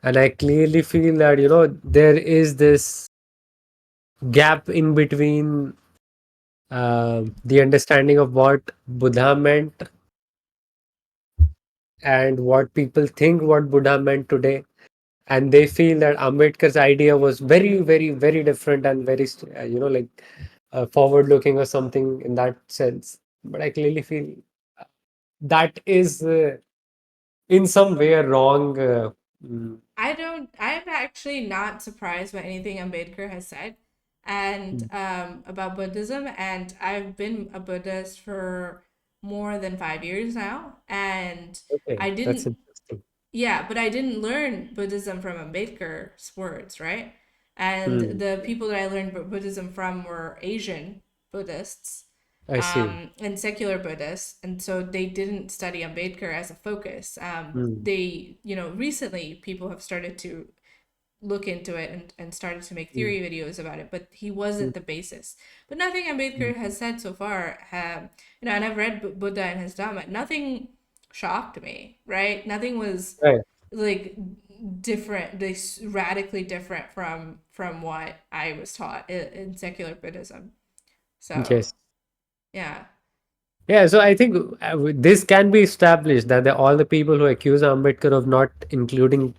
And I clearly feel that there is this gap in between the understanding of what Buddha meant and what people think what Buddha meant today. And they feel that Ambedkar's idea was very, very, very different and very, forward looking or something in that sense. But I clearly feel that is in some way a wrong. Mm, I'm actually not surprised by anything Ambedkar has said and mm, about Buddhism. And I've been a Buddhist for more than 5 years now. And okay, I that's didn't, interesting. yeah, but I didn't learn Buddhism from Ambedkar's words, right? And Mm, the people that I learned Buddhism from were Asian Buddhists I see. and secular Buddhists, and so they didn't study Ambedkar as a focus. Mm, Recently people have started to look into it and started to make mm, theory videos about it, but he mm, wasn't the basis. But nothing mm. Ambedkar has said so far, and I've read Buddha and his Dhamma. Nothing shocked me, right? Nothing was Right. like different, this radically different from what I was taught in secular Buddhism. So Yes. yeah. Yeah, so I think this can be established that all the people who accuse Ambedkar of not including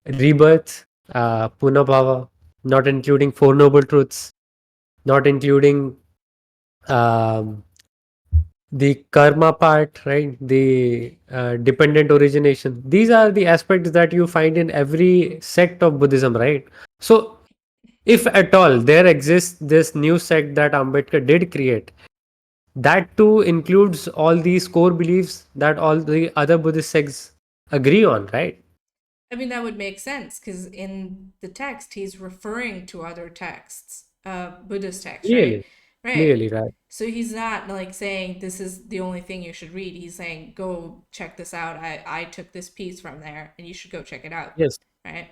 rebirth, Punabhava, not including Four Noble Truths, not including um, the karma part, right? The dependent origination. These are the aspects that you find in every sect of Buddhism, right? So, if at all there exists this new sect that Ambedkar did create, that too includes all these core beliefs that all the other Buddhist sects agree on, right? I mean, that would make sense because in the text, he's referring to other texts, Buddhist texts, right? Clearly, Right. clearly, right? So he's not like saying this is the only thing you should read. He's saying, go check this out. I took this piece from there and you should go check it out. Yes, Right.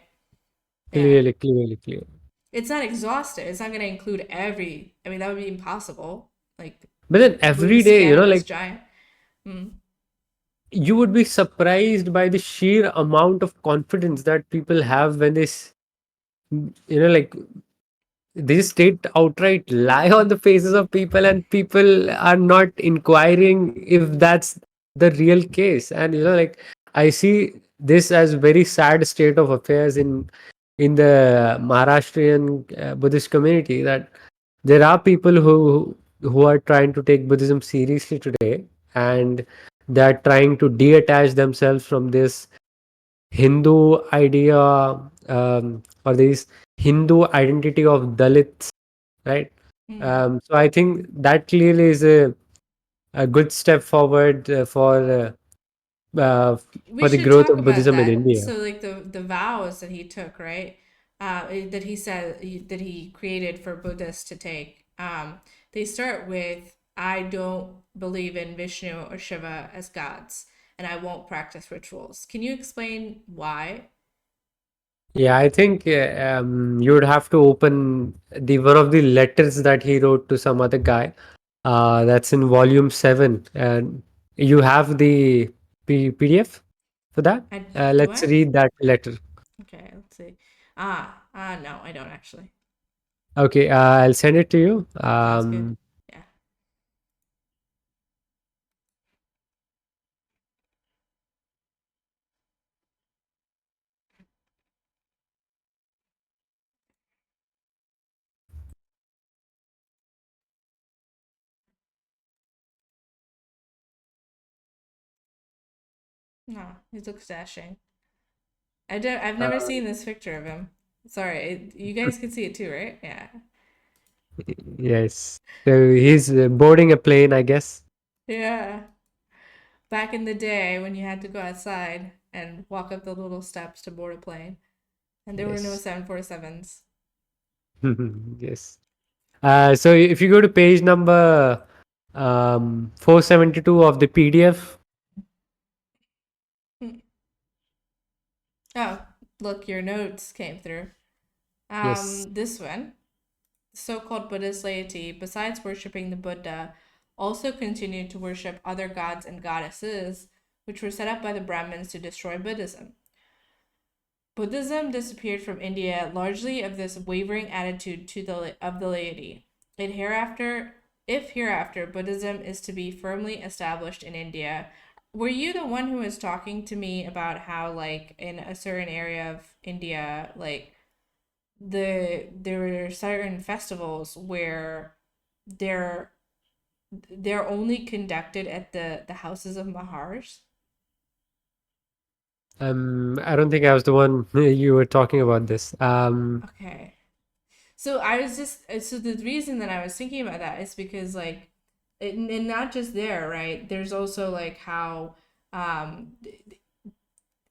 Yeah. clearly, clearly, clearly. It's not exhaustive. It's not going to include I mean, that would be impossible. Like, But then every Buddhist day, canon is like giant. Mm. you would be surprised by the sheer amount of confidence that people have when like they just state outright lie on the faces of people, and people are not inquiring if that's the real case. And like I see this as very sad state of affairs in in the Maharashtrian Buddhist community that there are people who are trying to take Buddhism seriously today, and they're trying to detach themselves from this Hindu idea, or this Hindu identity of Dalits, right? Hmm. So I think that clearly is a good step forward We for the should growth talk of about Buddhism in that. India. So, like the vows that he took, right? That he said that he created for Buddhists to take. They start with, "I don't believe in Vishnu or Shiva as gods, and I won't practice rituals." Can you explain why? Yeah, I think you would have to open the one of the letters that he wrote to some other guy. That's in volume 7, and you have the PDF for that. I do Let's I? read that letter. Okay, let's see. No, I don't actually. Okay, I'll send it to you. Sounds good. Yeah. No, he looks dashing. I don't. I've uh, never seen this picture of him. Sorry, you guys can see it too, right? Yeah. yes, so he's boarding a plane, I guess. Yeah. Back in the day when you had to go outside and walk up the little steps to board a plane, and there were no Yes, 747s. yes. So if you go to page number 472 of the PDF. Oh, look, your notes came through. Yes. This one, so-called Buddhist laity, besides worshiping the Buddha, also continued to worship other gods and goddesses, which were set up by the Brahmins to destroy Buddhism. Buddhism disappeared from India largely of this wavering attitude of the laity. It hereafter, if hereafter Buddhism is to be firmly established in India, were you the one who was talking to me about how like in a certain area of India, like there were certain festivals where they're they're only conducted at the houses of Mahars? I don't think I was the one you were talking about this. Okay. So I was just so the reason that I was thinking about that is because like and not just there, right? There's also like how um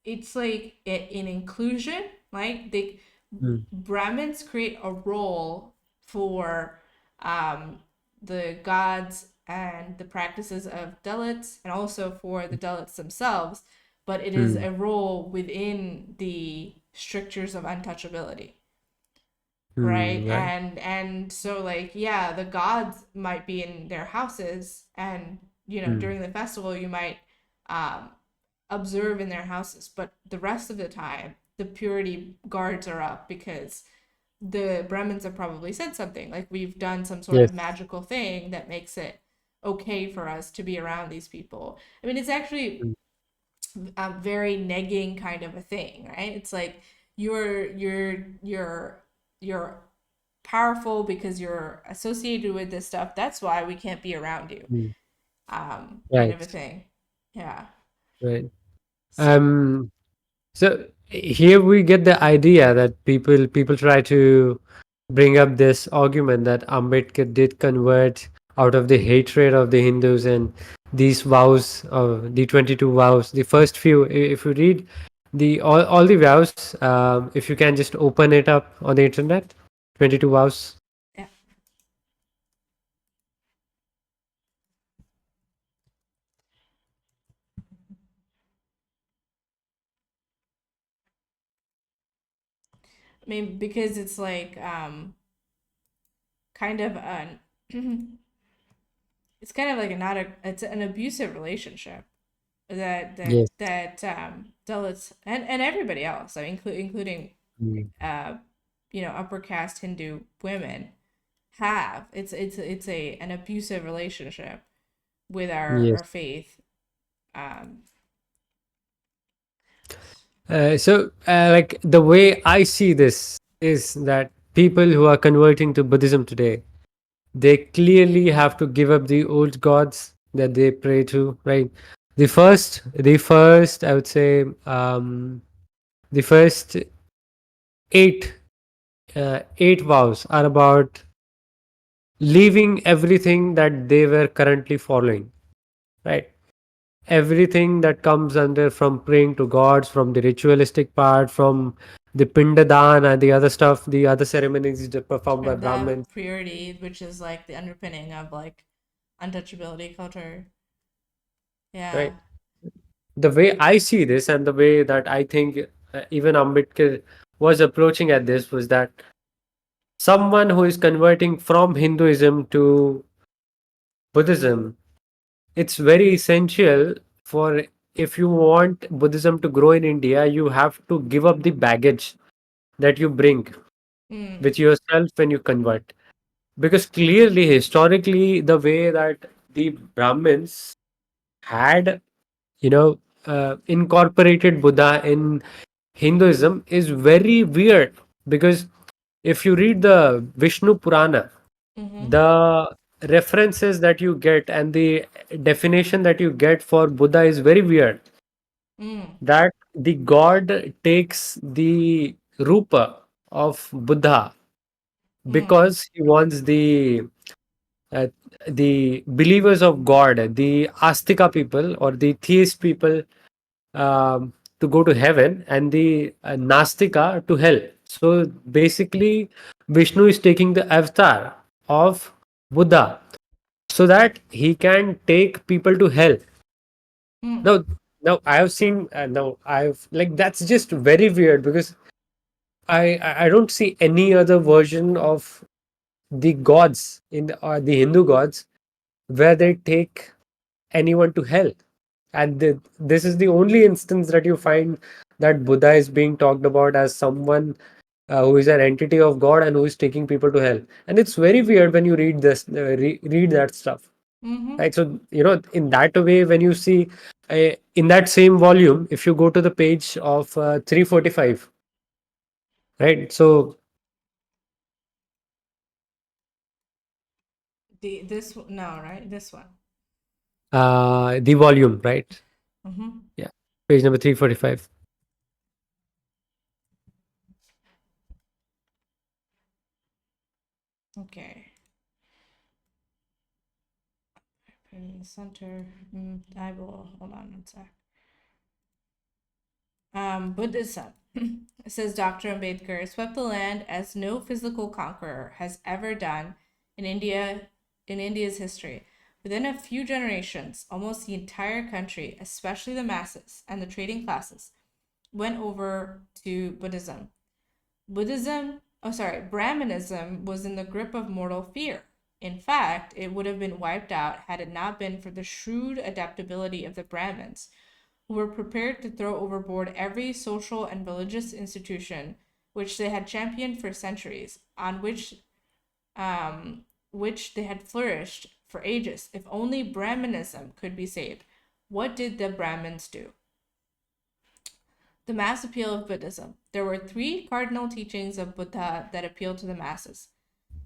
it's like in inclusion, like they Mm, Brahmins create a role for um the gods and the practices of Dalits and also for the Dalits themselves, but it is mm, a role within the strictures of untouchability, right? right. And so like yeah, the gods might be in their houses, and Mm, during the festival you might um observe in their houses, but the rest of the time the purity guards are up because the Brahmins have probably said something like we've done some sort of yes. magical thing that makes it okay for us to be around these people. I mean, it's actually Mm, a very negging kind of a thing, right? It's like you're powerful because you're associated with this stuff. That's why we can't be around you. mm, Kind of a right. thing. Yeah. Right. So Um, so here we get the idea that people try to bring up this argument that Ambedkar did convert out of the hatred of the Hindus, and these vows, the 22 vows, the first few. If you read the all the vows, if you can just open it up on the internet, 22 vows. yeah, I mean because it's like kind of an it's kind of like not a it's an abusive relationship that Yes. Dalits and everybody else. I mean, including Mm, uh, upper caste Hindu women have. It's a an abusive relationship with our yes. faith. Um, Like the way I see this is that people who are converting to Buddhism today, they clearly have to give up the old gods that they pray to, right? The first, I would say, the first eight, eight vows are about leaving everything that they were currently following, right? Everything that comes under from praying to gods, from the ritualistic part, from the pindadan and the other stuff, the other ceremonies performed Or by the Brahmins, purity, which is like the underpinning of like untouchability culture. Yeah. right? The way I see this and the way that I think even Ambedkar was approaching at this was that someone who is converting from Hinduism to Buddhism, it's very essential for, if you want Buddhism to grow in India, you have to give up the baggage that you bring Mm. with yourself when you convert. Because clearly, historically, the way that the Brahmins had, you know, incorporated Buddha in Hinduism is very weird. Because if you read the Vishnu Purana, Mm-hmm. the references that you get and the definition that you get for Buddha is very weird. Mm. That the god takes the rupa of Buddha Mm. because he wants uh, the believers of God, the Astika people or the theist people, to go to heaven, and the Nastika to hell. So basically, Vishnu is taking the avatar of Buddha so that he can take people to hell. Mm. Now, now I have seen. Now I've like that's just very weird because I don't see any other version of the gods in the Hindu gods where they take anyone to hell. And this is the only instance that you find that Buddha is being talked about as someone who is an entity of God and who is taking people to hell. And it's very weird when you read this, read that stuff. Mm-hmm. Right. So, in that way, when you see in that same volume, if you go to the page of 345, right? So, No, right? This one. the volume, right? Mm-hmm. Yeah. Page number 345. Okay. In the center. I will hold on one sec. Buddhism. Says Dr. Ambedkar, swept the land as no physical conqueror has ever done in India's history. Within a few generations, almost the entire country, especially the masses and the trading classes, went over to Buddhism. Brahmanism was in the grip of mortal fear. In fact, it would have been wiped out had it not been for the shrewd adaptability of the Brahmins, who were prepared to throw overboard every social and religious institution which they had championed for centuries, on which they had flourished for ages. If only Brahmanism could be saved. What did the Brahmins do? The mass appeal of Buddhism. There were three cardinal teachings of Buddha that appealed to the masses: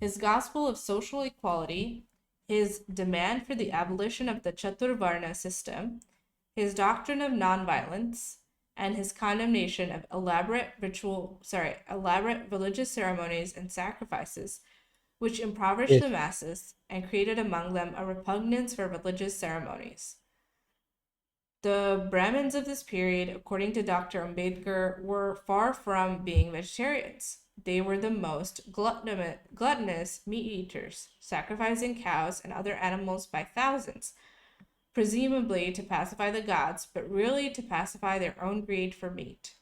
his gospel of social equality, his demand for the abolition of the Chaturvarna system, his doctrine of nonviolence, and his condemnation of elaborate religious ceremonies and sacrifices, which impoverished the Yes. masses and created among them a repugnance for religious ceremonies. The Brahmins of this period, according to Dr. Ambedkar, were far from being vegetarians. They were the most gluttonous meat eaters, sacrificing cows and other animals by thousands, presumably to pacify the gods, but really to pacify their own greed for meat.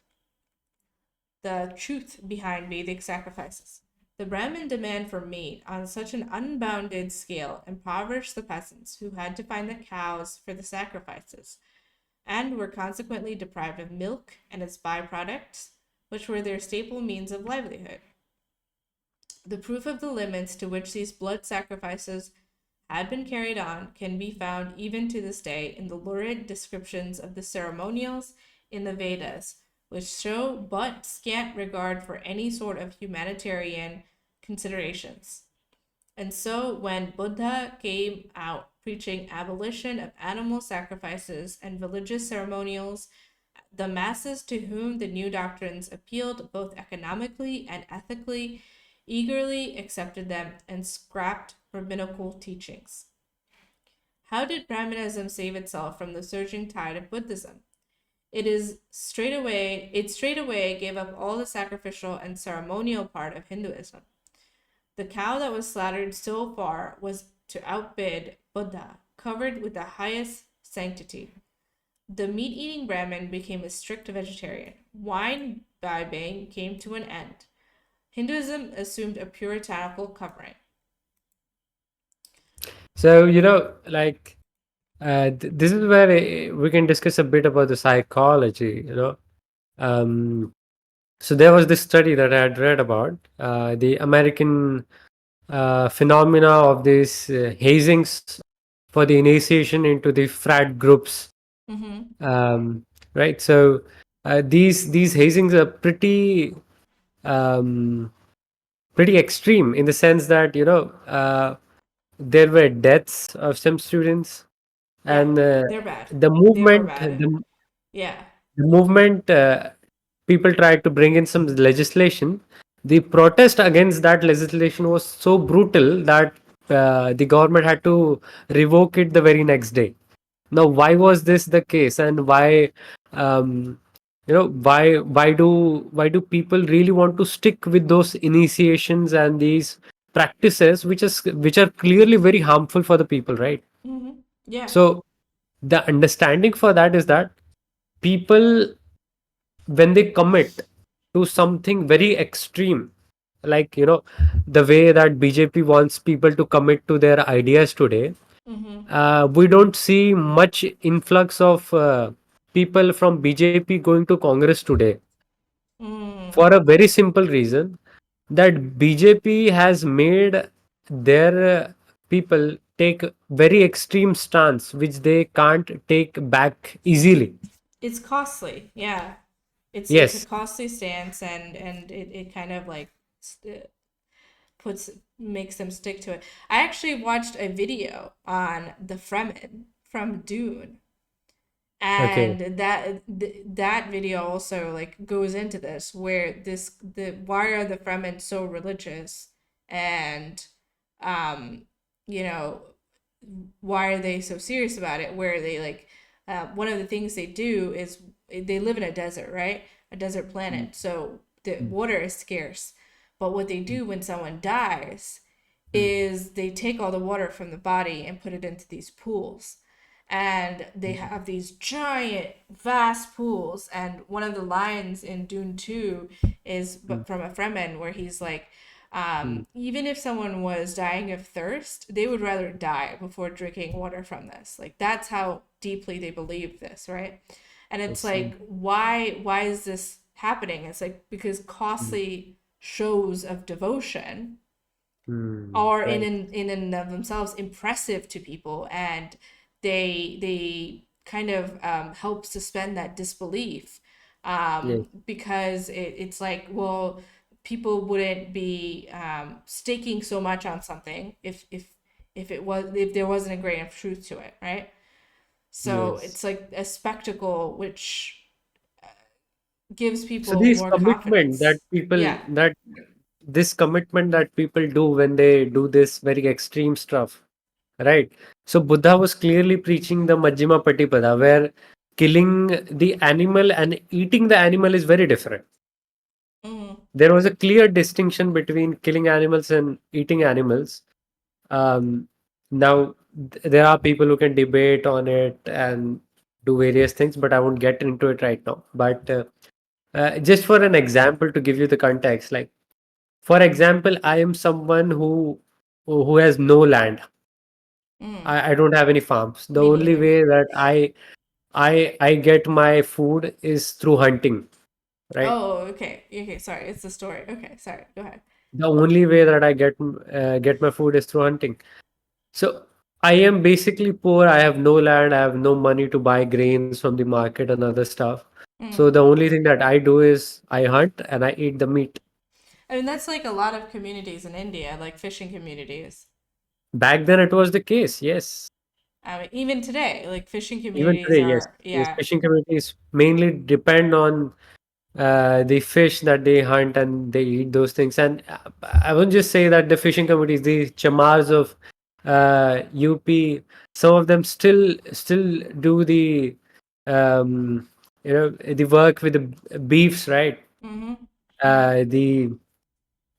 The truth behind Vedic sacrifices. The Brahmin demand for meat on such an unbounded scale impoverished the peasants, who had to find the cows for the sacrifices, and were consequently deprived of milk and its byproducts, which were their staple means of livelihood. The proof of the limits to which these blood sacrifices had been carried on can be found even to this day in the lurid descriptions of the ceremonials in the Vedas, which show but scant regard for any sort of humanitarian considerations. And so, when Buddha came out preaching abolition of animal sacrifices and religious ceremonials, the masses to whom the new doctrines appealed both economically and ethically eagerly accepted them and scrapped rabbinical teachings. How did Brahmanism save itself from the surging tide of Buddhism? It straightaway gave up all the sacrificial and ceremonial part of Hinduism. The cow that was slaughtered so far was to outbid Buddha, covered with the highest sanctity. The meat eating Brahmin became a strict vegetarian. Wine imbibing came to an end. Hinduism assumed a puritanical covering. So, like, this is where we can discuss a bit about the psychology. Um, so there was this study that I had read about the American phenomena of these hazings for the initiation into the frat groups. Mm-hmm. Right. So these hazings are um, pretty extreme in the sense that there were deaths of some students, Yeah, and they're bad. the They were movement bad. Yeah. the movement people tried to bring in some legislation. The protest against that legislation was so brutal that the government had to revoke it the very next day. Now, why was this the case, and um, why do people really want to stick with those initiations and these practices, which are clearly very harmful for the people, right? Mm-hmm. Yeah. So the understanding for that is that people, when they commit to something very extreme, like the way that BJP wants people to commit to their ideas today, Mm-hmm. we don't see much influx of people from BJP going to Congress today, Mm. for a very simple reason that BJP has made their people take very extreme stance, which they can't take back easily. It's costly. Yeah. It's a Yes. costly stance, and it kind of like puts makes them stick to it. I actually watched a video on the Fremen from Dune, Okay. and that video also like goes into this, where the why are the Fremen so religious, and um you know why are they so serious about it, where they like one of the things they do is they live in a desert, right? A desert Mm, planet, so the mm, water is scarce. But what they mm, do when someone dies mm, is they take all the water from the body and put it into these pools, and they mm, have these giant vast pools. And one of the lines in Dune 2 is mm, from a Fremen, where he's like, mm. even if someone was dying of thirst, they would rather die before drinking water from this. Like, that's how deeply they believe this, right? And I it's see. like, why is this happening? It's like because Mm, costly shows of devotion mm, are right. in and of themselves impressive to people, and they kind of help suspend that disbelief, Yes. because it's like, well, people wouldn't be staking so much on something if there wasn't a grain of truth to it, right? So Yes. it's like a spectacle which gives So people these more commitment that confidence. people Yeah. that this commitment that people do when they do this very extreme stuff, right? So Buddha was clearly preaching the Majjhima Patipada, where killing the animal and eating the animal is very different. Mm-hmm. There was a clear distinction between killing animals and eating animals. Um, Now, there are people who can debate on it and do various things, but I won't get into it right now. But just for an example, to give you the context, like for example, I am someone who has no land. Mm. I don't have any farms. The Me only neither. way that I get my food is through hunting, right? Oh, okay. Okay, sorry. It's the story. Okay, sorry. Go ahead. The only way that I get my food is through hunting. So I am basically poor. I have no land. I have no money to buy grains from the market and other stuff. So the only thing that I do is I hunt and I eat the meat. I mean, that's like a lot of communities in India, like fishing communities. Back then, it was the case. Yes. I mean, even today, like fishing Even communities today, yes. are, Yes. yeah. Fishing communities mainly depend on the fish that they hunt and they eat those things. And I wouldn't just say that the fishing communities, the chamars of UP, some of them still do the um, the work with the beefs, right? Mm-hmm. The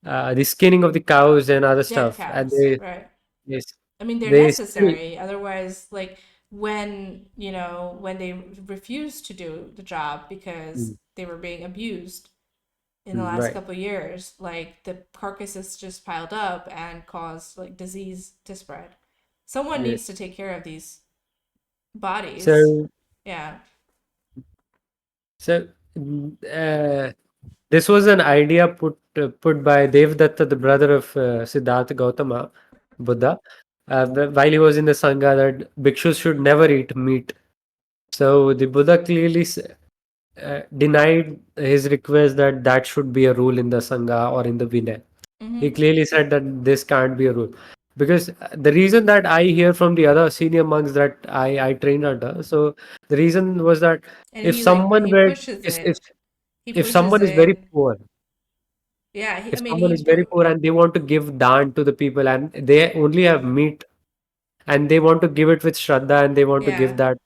the skinning of the cows and other Yeah, stuff, and cows, they right. yes I mean, they're they still necessary. Otherwise, like when, when they refused to do the job because mm, they were being abused in the last right. couple of years, like the carcasses just piled up and caused like disease to spread. Someone Yes. needs to take care of these bodies. So Yeah. so this was an idea put by Devdatta, the brother of Siddhartha Gautama Buddha, while he was in the Sangha, that bhikshus should never eat meat. So the Buddha clearly denied his request that that should be a rule in the Sangha or in the Vinaya. He Mm-hmm. clearly said that this can't be a rule. Because the reason that I hear from the other senior monks that I trained under, so the reason was that And if he like someone he were pushes if it. if, He if pushes someone is very it. poor, Yeah. I if mean, someone is very poor and they want to give dan to the people and they only have meat and they want to give it with shraddha and they want to give Yeah. that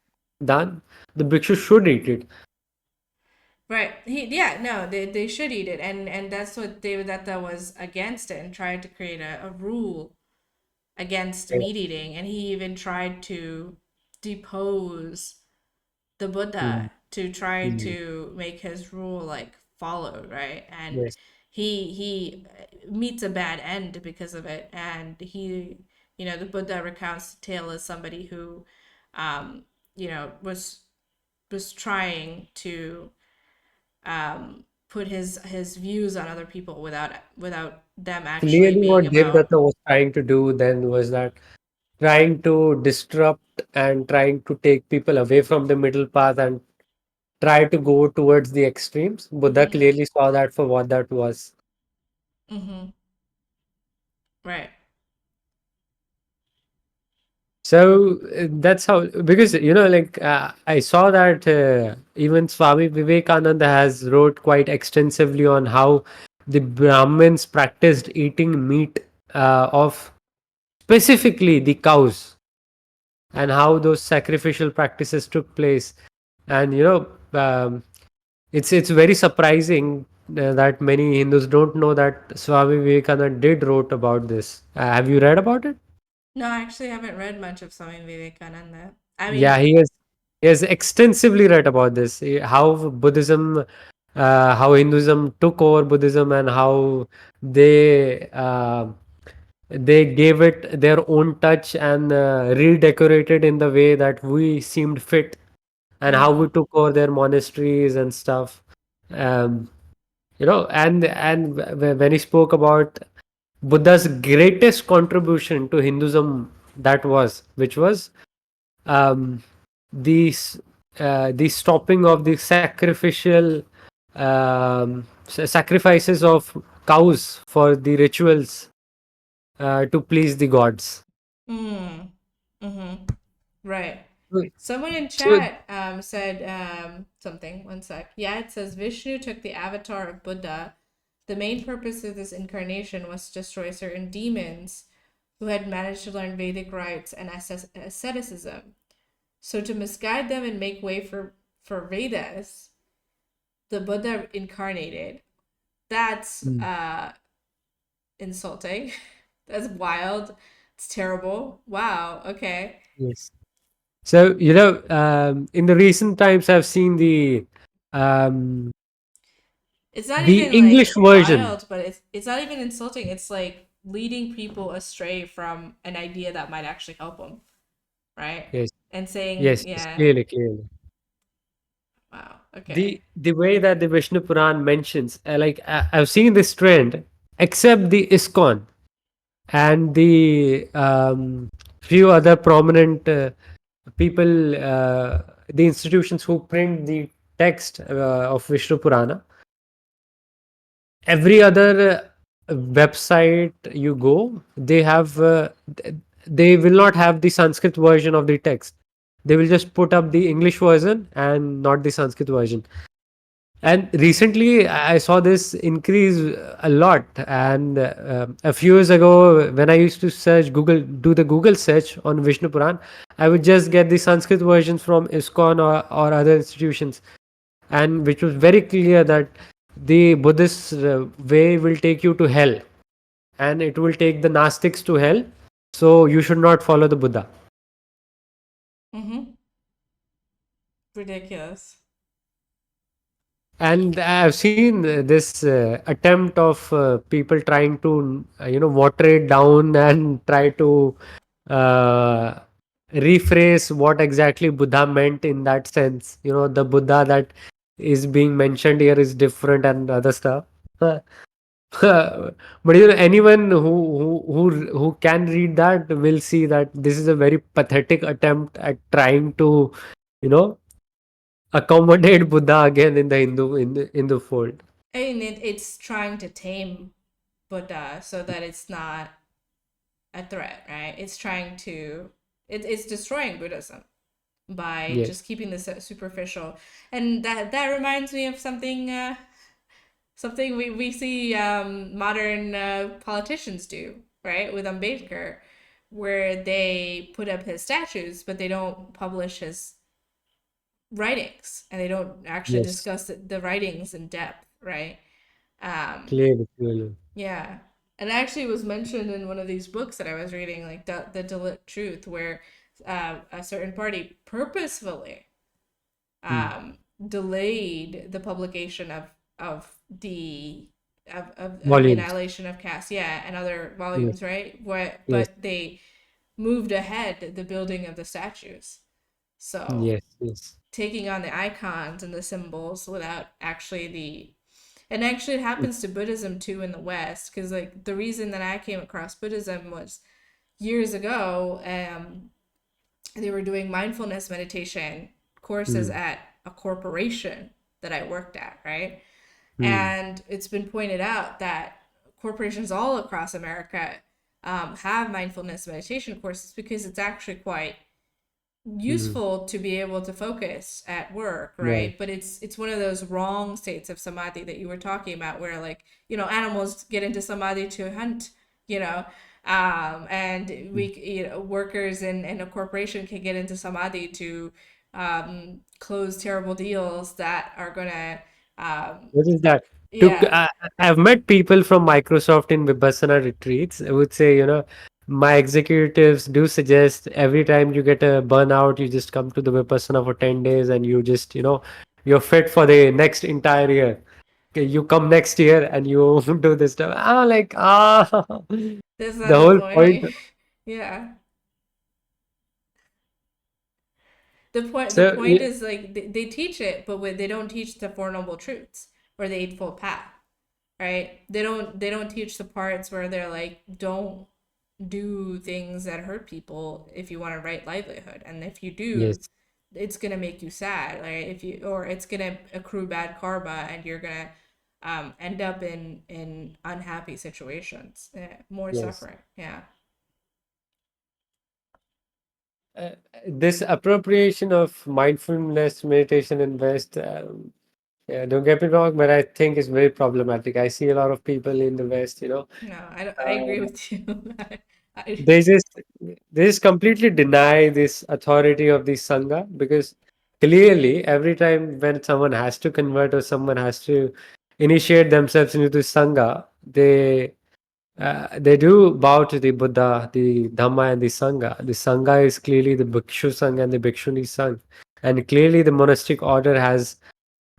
dan, the bhikshu should eat it. Right. Yeah, no, they should eat it. And that's what Devadatta was against it and tried to create a rule against Yeah. meat eating. And he even tried to depose the Mm, Buddha to try mm, to make his rule like followed, right? And yes. he meets a bad end because of it. And the Buddha recounts the tale as somebody who, um, was trying to put his views on other people without them actually Clearly, being what about. Devdatta was trying to do then was that trying to disrupt and trying to take people away from the middle path and try to go towards the extremes. Buddha Mm-hmm. clearly saw that for what that was. Mm-hmm. Right. So that's how, because like I saw that even Swami Vivekananda has wrote quite extensively on how the Brahmins practiced eating meat of specifically the cows and how those sacrificial practices took place. And it's very surprising that many Hindus don't know that Swami Vivekananda did wrote about this. Have you read about it? No, I actually haven't read much of Swami Vivekananda. I Yeah, mean, he has extensively read about this. How Buddhism, how Hinduism took over Buddhism, and how they uh, they gave it their own touch and redecorated in the way that we seemed fit, and how we mm-hmm. took over their monasteries and stuff. Um, and when he spoke about Buddha's greatest contribution to Hinduism, which was um, the stopping of the sacrifices of cows for the rituals to please the gods. Mm. Mm-hmm. Right. Right. Someone in So, chat said something. One sec. Yeah, it says Vishnu took the avatar of Buddha. The main purpose of this incarnation was to destroy certain demons who had managed to learn Vedic rites and asceticism. So to misguide them and make way for Vedas, the Buddha incarnated. That's mm, insulting. That's wild. It's terrible. Wow. Okay. yes. So in the recent times, I've seen um, It's not the even English like version. wild, but it's not even insulting. It's like leading people astray from an idea that might actually help them, right? Yes, And saying, yes, yes, yeah, clearly. wow, okay. The way that the Vishnu Puran mentions, I've seen this trend, except the ISKCON and the few other prominent people, the institutions who print the text of Vishnu Purana, every other website you go, they have they will not have the Sanskrit version of the text. They will just put up the English version and not the Sanskrit version. And recently, I saw this increase a lot. And a few years ago, when I used to search Google, do the Google search on Vishnu Puran, I would just get the Sanskrit versions from ISKCON or other institutions, and which was very clear that the Buddhist way will take you to hell, and it will take the Gnostics to hell. So you should not follow the Buddha. Mm-hmm. Ridiculous. And I've seen this attempt of people trying to, water it down and try to uh, rephrase what exactly Buddha meant in that sense. The Buddha that is being mentioned here is different and other stuff. But anyone who can read that will see that this is a very pathetic attempt at trying to, you know, accommodate Buddha again in the Hindu fold. And it's trying to tame Buddha so that it's not a threat, right? It's trying to, it's destroying Buddhism by Yes, just keeping this superficial. And that reminds me of something something we see modern politicians do, right? With Ambedkar, where they put up his statues, but they don't publish his writings, and they don't actually yes, discuss the writings in depth, right? Um, clearly, clearly. yeah, and actually was mentioned in one of these books that I was reading, like the Deliberate Truth, where a certain party purposefully Hmm. um, delayed the publication of the of the Volumes. annihilation of caste, yeah, and other Yes, volumes, right? What, yes, but they moved ahead the building of the statues. So yes, yes. taking on the icons and the symbols without actually the, and actually it happens to Buddhism too in the West, because like the reason that I came across Buddhism was years ago. They were doing mindfulness meditation courses Hmm. at a corporation that I worked at, right? Hmm. And it's been pointed out that corporations all across America have mindfulness meditation courses because it's actually quite Hmm. useful to be able to focus at work, Right. right? But it's one of those wrong states of samadhi that you were talking about, where like animals get into samadhi to hunt, you know, and Hmm. we workers in a corporation can get into samadhi to close terrible deals that are gonna um, What is that? To, yeah. I've met people from Microsoft in Vipassana retreats. I would say, my executives do suggest every time you get a burnout, you just come to the Vipassana for 10 days and you just, you're fit for the next entire year. Okay, you come next year and you do this stuff. That's The not the whole point. point. Yeah. The So, point is like they teach it, but they don't teach the Four Noble Truths or the Eightfold Path, right? They don't teach the parts where they're like, don't do things that hurt people if you want a right livelihood, and if you do, yes, it's gonna make you sad, right? If you, or it's gonna accrue bad karma, and you're gonna end up in unhappy situations, more yes. suffering. Yeah. Uh, this appropriation of mindfulness meditation in West, yeah, don't get me wrong, but I think it's very problematic. I see a lot of people in the West, No, I agree um, with you. I, they just they just completely deny this authority of the Sangha, because clearly every time when someone has to convert or someone has to initiate themselves into the Sangha, they do bow to the Buddha, the Dhamma, and the Sangha. The Sangha is clearly the Bhikshu Sangha and the Bhikshuni Sangha. And clearly the monastic order has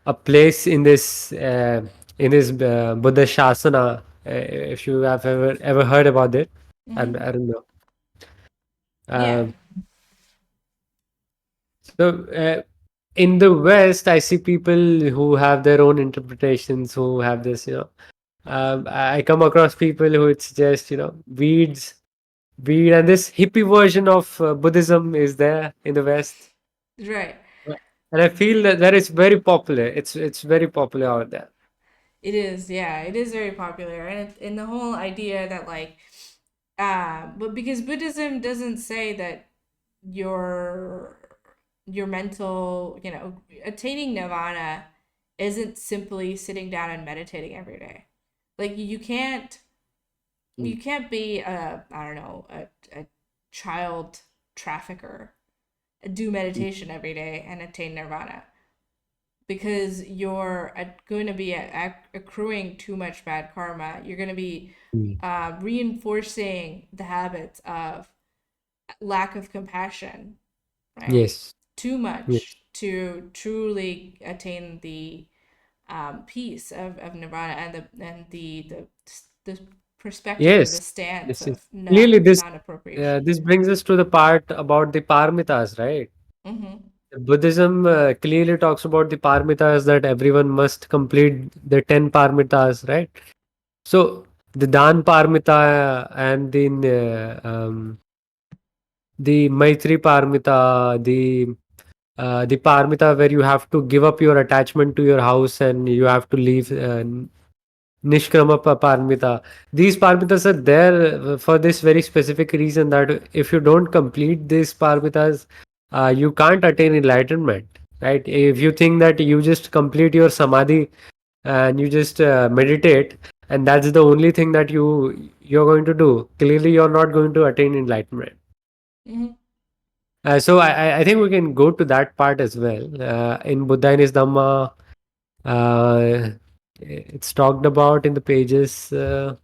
a place in this Buddha Shasana. If you have ever heard about it, mm-hmm. I don't know. Yeah. Um, so in the West, I see people who have their own interpretations, who have this, I come across people who it's just, weed, and this hippie version of Buddhism is there in the West. Right. And I feel that is very popular. It's very popular out there. It is, yeah, it is very popular, and the whole idea that like, but because Buddhism doesn't say that your your mental, attaining nirvana isn't simply sitting down and meditating every day. Like you Mm. can't be a, I don't know, a child trafficker, do meditation every day and attain nirvana, because you're going to be accruing too much bad karma. You're going to be Mm. reinforcing the habits of lack of compassion, right? Yes. Too Yes. much to truly attain the peace of nirvana, and the perspective or Yes. the stance Yes. Yes. of not Clearly, non-appropriation. this brings us to the part about the paramitas, right? Mm-hmm. Buddhism clearly talks about the paramitas, that everyone must complete the 10 paramitas, right? So the Dan paramita and the Maitri paramita, the paramita where you have to give up your attachment to your house and you have to leave, Nishkrama paramita. These paramitas are there for this very specific reason, that if you don't complete these paramitas, you can't attain enlightenment, right? If you think that you just complete your samadhi and you just meditate, and that's the only thing that you're going to do, clearly you're not going to attain enlightenment. Mm-hmm. So I think we can go to that part as well. In Buddha and his Dhamma, uh, it's talked about in the pages. Let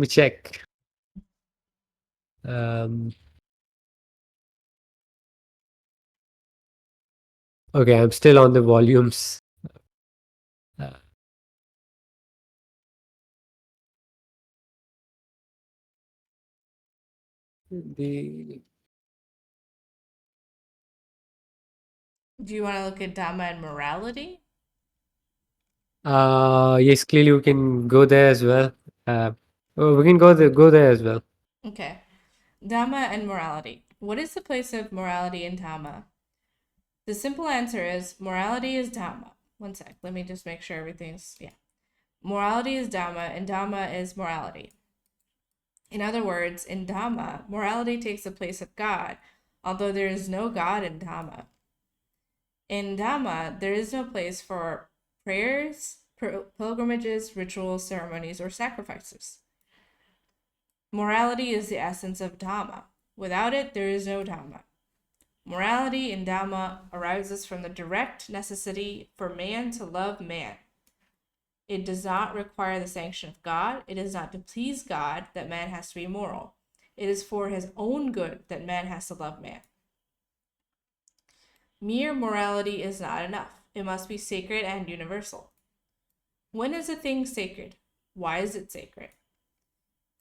me check. Um, okay, I'm still on the volumes. Uh, the Do you want to look at Dhamma and morality? yes, clearly we can go there as well. We can go there as well. Okay. Dhamma and morality. What is the place of morality in Dhamma? The simple answer is morality is Dhamma. One sec. Let me just make sure everything's, yeah. Morality is Dhamma, and Dhamma is morality. In other words, in Dhamma, morality takes the place of God, although there is no God in Dhamma. In Dhamma, there is no place for prayers, pilgrimages, rituals, ceremonies, or sacrifices. Morality is the essence of Dhamma. Without it, there is no Dhamma. Morality in Dhamma arises from the direct necessity for man to love man. It does not require the sanction of God. It is not to please God that man has to be moral. It is for his own good that man has to love man. Mere morality is not enough. It must be sacred and universal. When is a thing sacred? Why is it sacred?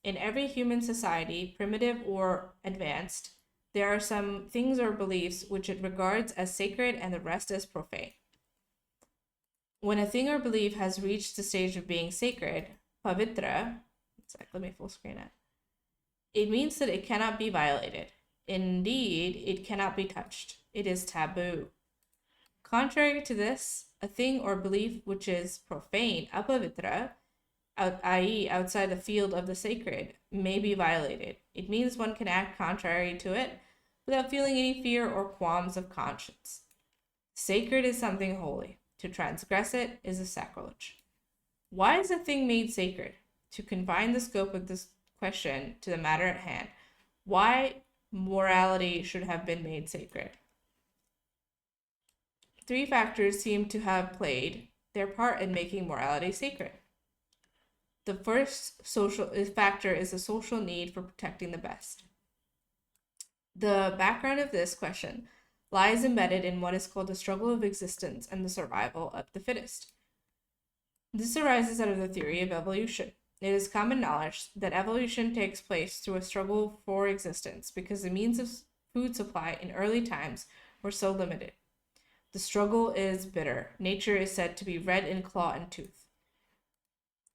In every human society, primitive or advanced, there are some things or beliefs which it regards as sacred and the rest as profane. When a thing or belief has reached the stage of being sacred, pavitra, let me full screen it. It means that it cannot be violated. Indeed, it cannot be touched. It is taboo. Contrary to this, a thing or belief which is profane, apavitra, i.e., outside the field of the sacred, may be violated. It means one can act contrary to it without feeling any fear or qualms of conscience. Sacred is something holy. To transgress it is a sacrilege. Why is a thing made sacred? To confine the scope of this question to the matter at hand. Why morality should have been made sacred? Three factors seem to have played their part in making morality sacred. The first social factor is the social need for protecting the best. The background of this question lies embedded in what is called the struggle of existence and the survival of the fittest. This arises out of the theory of evolution. It is common knowledge that evolution takes place through a struggle for existence because the means of food supply in early times were so limited. The struggle is bitter. Nature is said to be red in claw and tooth.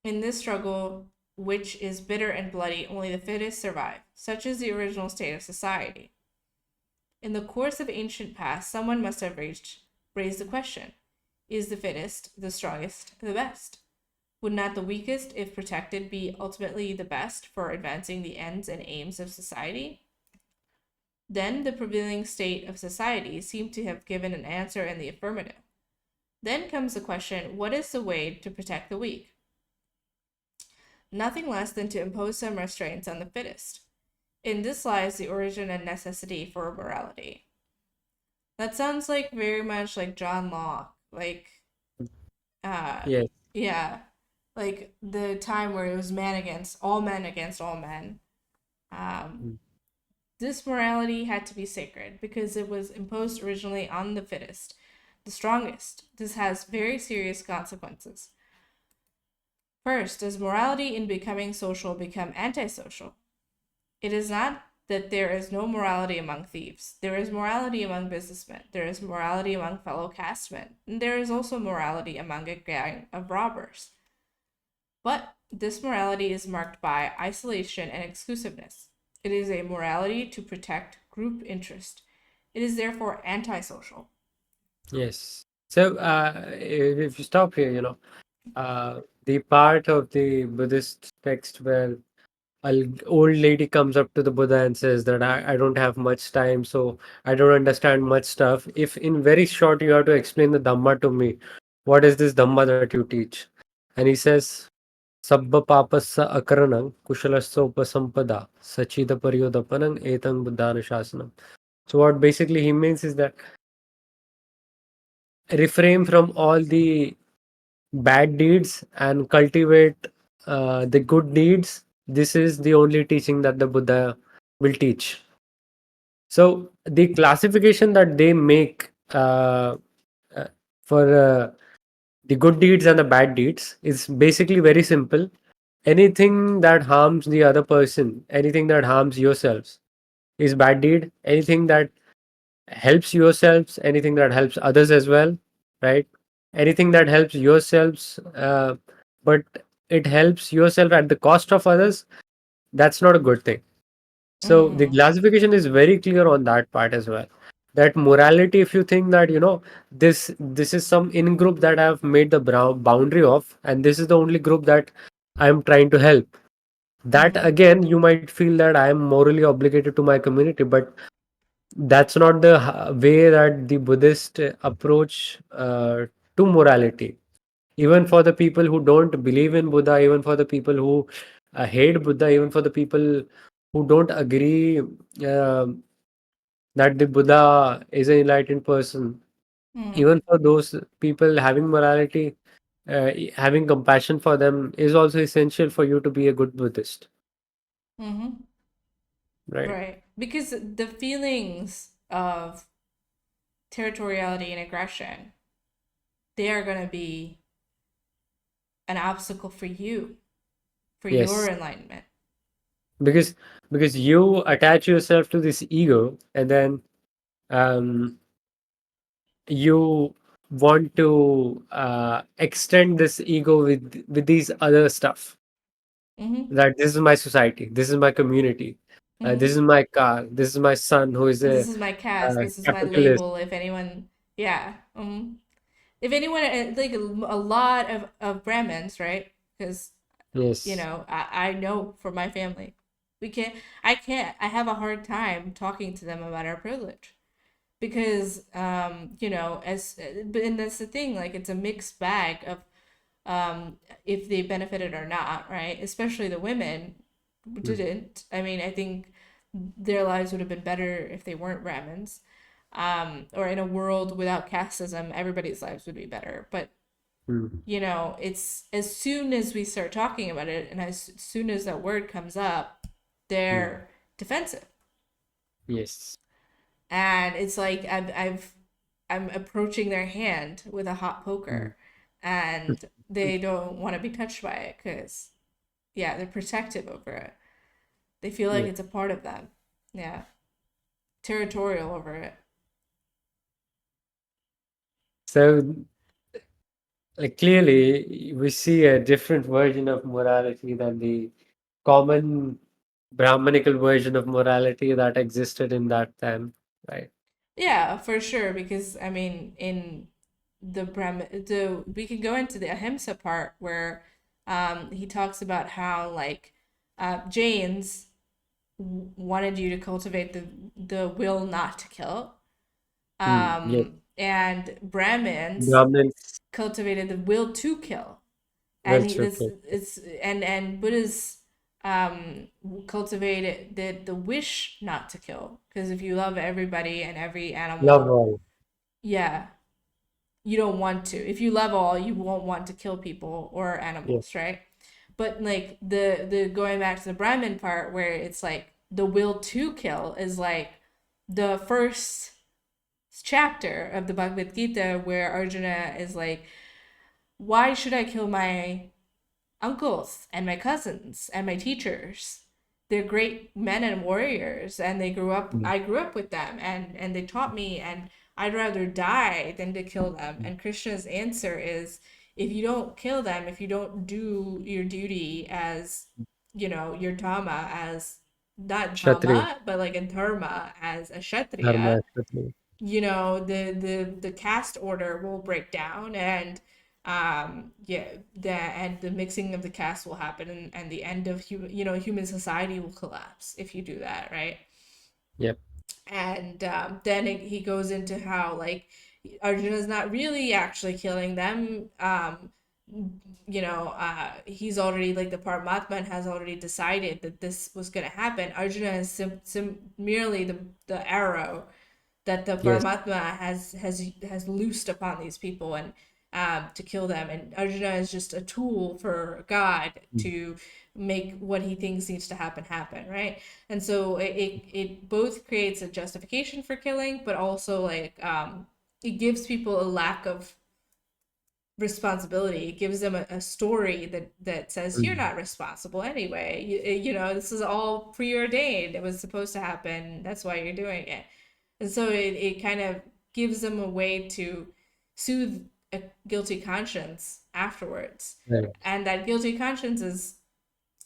In this struggle, which is bitter and bloody, only the fittest survive. Such is the original state of society. In the course of ancient past, someone must have raised the question: is the fittest, the strongest, the best? Would not the weakest, if protected, be ultimately the best for advancing the ends and aims of society? Then the prevailing state of society seemed to have given an answer in the affirmative. Then comes the question: what is the way to protect the weak? Nothing less than to impose some restraints on the fittest. In this lies the origin and necessity for morality. That sounds like very much like John Locke. Uh, Yes. yeah, like the time where it was man against all men. Um, Mm. this morality had to be sacred because it was imposed originally on the fittest, the strongest. This has very serious consequences. First, does morality in becoming social become antisocial? It is not that there is no morality among thieves. There is morality among businessmen. There is morality among fellow castemen. And there is also morality among a gang of robbers. But this morality is marked by isolation and exclusiveness. It is a morality to protect group interest. It is therefore antisocial. Yes. So, if you stop here, the part of the Buddhist text where an old lady comes up to the Buddha and says that I don't have much time, so I don't understand much stuff. If in very short you have to explain the Dhamma to me, what is this Dhamma that you teach? And he says, Sabba papassa akaranam kushalasya upasampada sachida paryodapanam etang buddhana shasanam. So what basically he means is that refrain from all the bad deeds and cultivate the good deeds. This is the only teaching that the Buddha will teach. So the classification that they make uh, for the good deeds and the bad deeds is basically very simple. Anything that harms the other person, anything that harms yourselves is bad deed. Anything that helps yourselves, anything that helps others as well, right? Anything that helps yourselves, but it helps yourself at the cost of others, that's not a good thing. So the Mm, classification is very clear on that part as well. That morality, if you think that this is some in group that I've made the boundary of, and this is the only group that I'm trying to help. That mm-hmm, again, you might feel that I am morally obligated to my community, but that's not the way that the Buddhist approach to morality. Even for the people who don't believe in Buddha, even for the people who hate Buddha, even for the people who don't agree that the Buddha is an enlightened person, mm, even for those people, having morality, having compassion for them is also essential for you to be a good Buddhist, mm-hmm. right? Right. Because the feelings of territoriality and aggression, they are going to be an obstacle for your Yes, enlightenment. because you attach yourself to this ego, and then um, you want to extend this ego with these other stuff, Mm-hmm. that this is my society, this is my community, this Mm-hmm. is my car, this is my son who is This a is my cast. This is my capitalist. label. If anyone, yeah. Mm-hmm. If anyone, like a lot of Brahmins, right? Because Yes. I know from my family, we can't. I can't. I have a hard time talking to them about our privilege because as but and that's the thing, like it's a mixed bag of if they benefited or not, right? Especially the women Mm, didn't. I mean, I think their lives would have been better if they weren't Brahmins. Or in a world without casteism, everybody's lives would be better. But mm, it's as soon as we start talking about it, and as soon as that word comes up, mm. they're defensive, Yes. and it's like I'm approaching their hand with a hot Mm. poker, and they don't want to be touched by it because yeah, they're protective over it. They feel like Yeah. it's a part of them. Yeah, territorial over it. So, like, clearly we see a different version of morality than the common Brahmanical version of morality that existed in that time. right? Yeah, for sure. Because I mean, in we can go into the ahimsa part where he talks about how like Jains wanted you to cultivate the will not to kill, Yes. and Brahmins Brahmins cultivated the will to kill. And will he to this kill. it's and Buddha's cultivated the wish not to kill, because if you love everybody and every Love animal, all. yeah, you don't want to. If you love all, you won't want to kill people or Yes. animals, right? But like the going back to the Brahmin part where it's like the will to kill is like the first chapter of the Bhagavad Gita, where Arjuna is like, why should I kill my uncles and my cousins and my teachers? They're great men and warriors, and they grew up, Mm, I grew up with them, and they taught me, and I'd rather die than to kill them. mm. And Krishna's answer is, if you don't kill them, if you don't do your duty as, your Dhamma as, not Kshatriya, Dhamma, but like a Dharma as a Dharma, Kshatriya, Kshatriya. the caste order will break down, and yeah, the mixing of the caste will happen, and the end of human society will collapse if you do that, right? Yep. And then he goes into how like Arjuna's not really actually killing them. He's already, like, the Paramatman has already decided that this was going to happen. Arjuna is merely the arrow that the Yes. Paramatma has loosed upon these people, and to kill them. And Arjuna is just a tool for God Mm, to make what he thinks needs to happen, right? And so it both creates a justification for killing, but also like it gives people a lack of responsibility. It gives them a story that says you're mm, not responsible anyway. This is all preordained. It was supposed to happen. That's why you're doing it. And so it kind of gives them a way to soothe a guilty conscience afterwards. right. And that guilty conscience is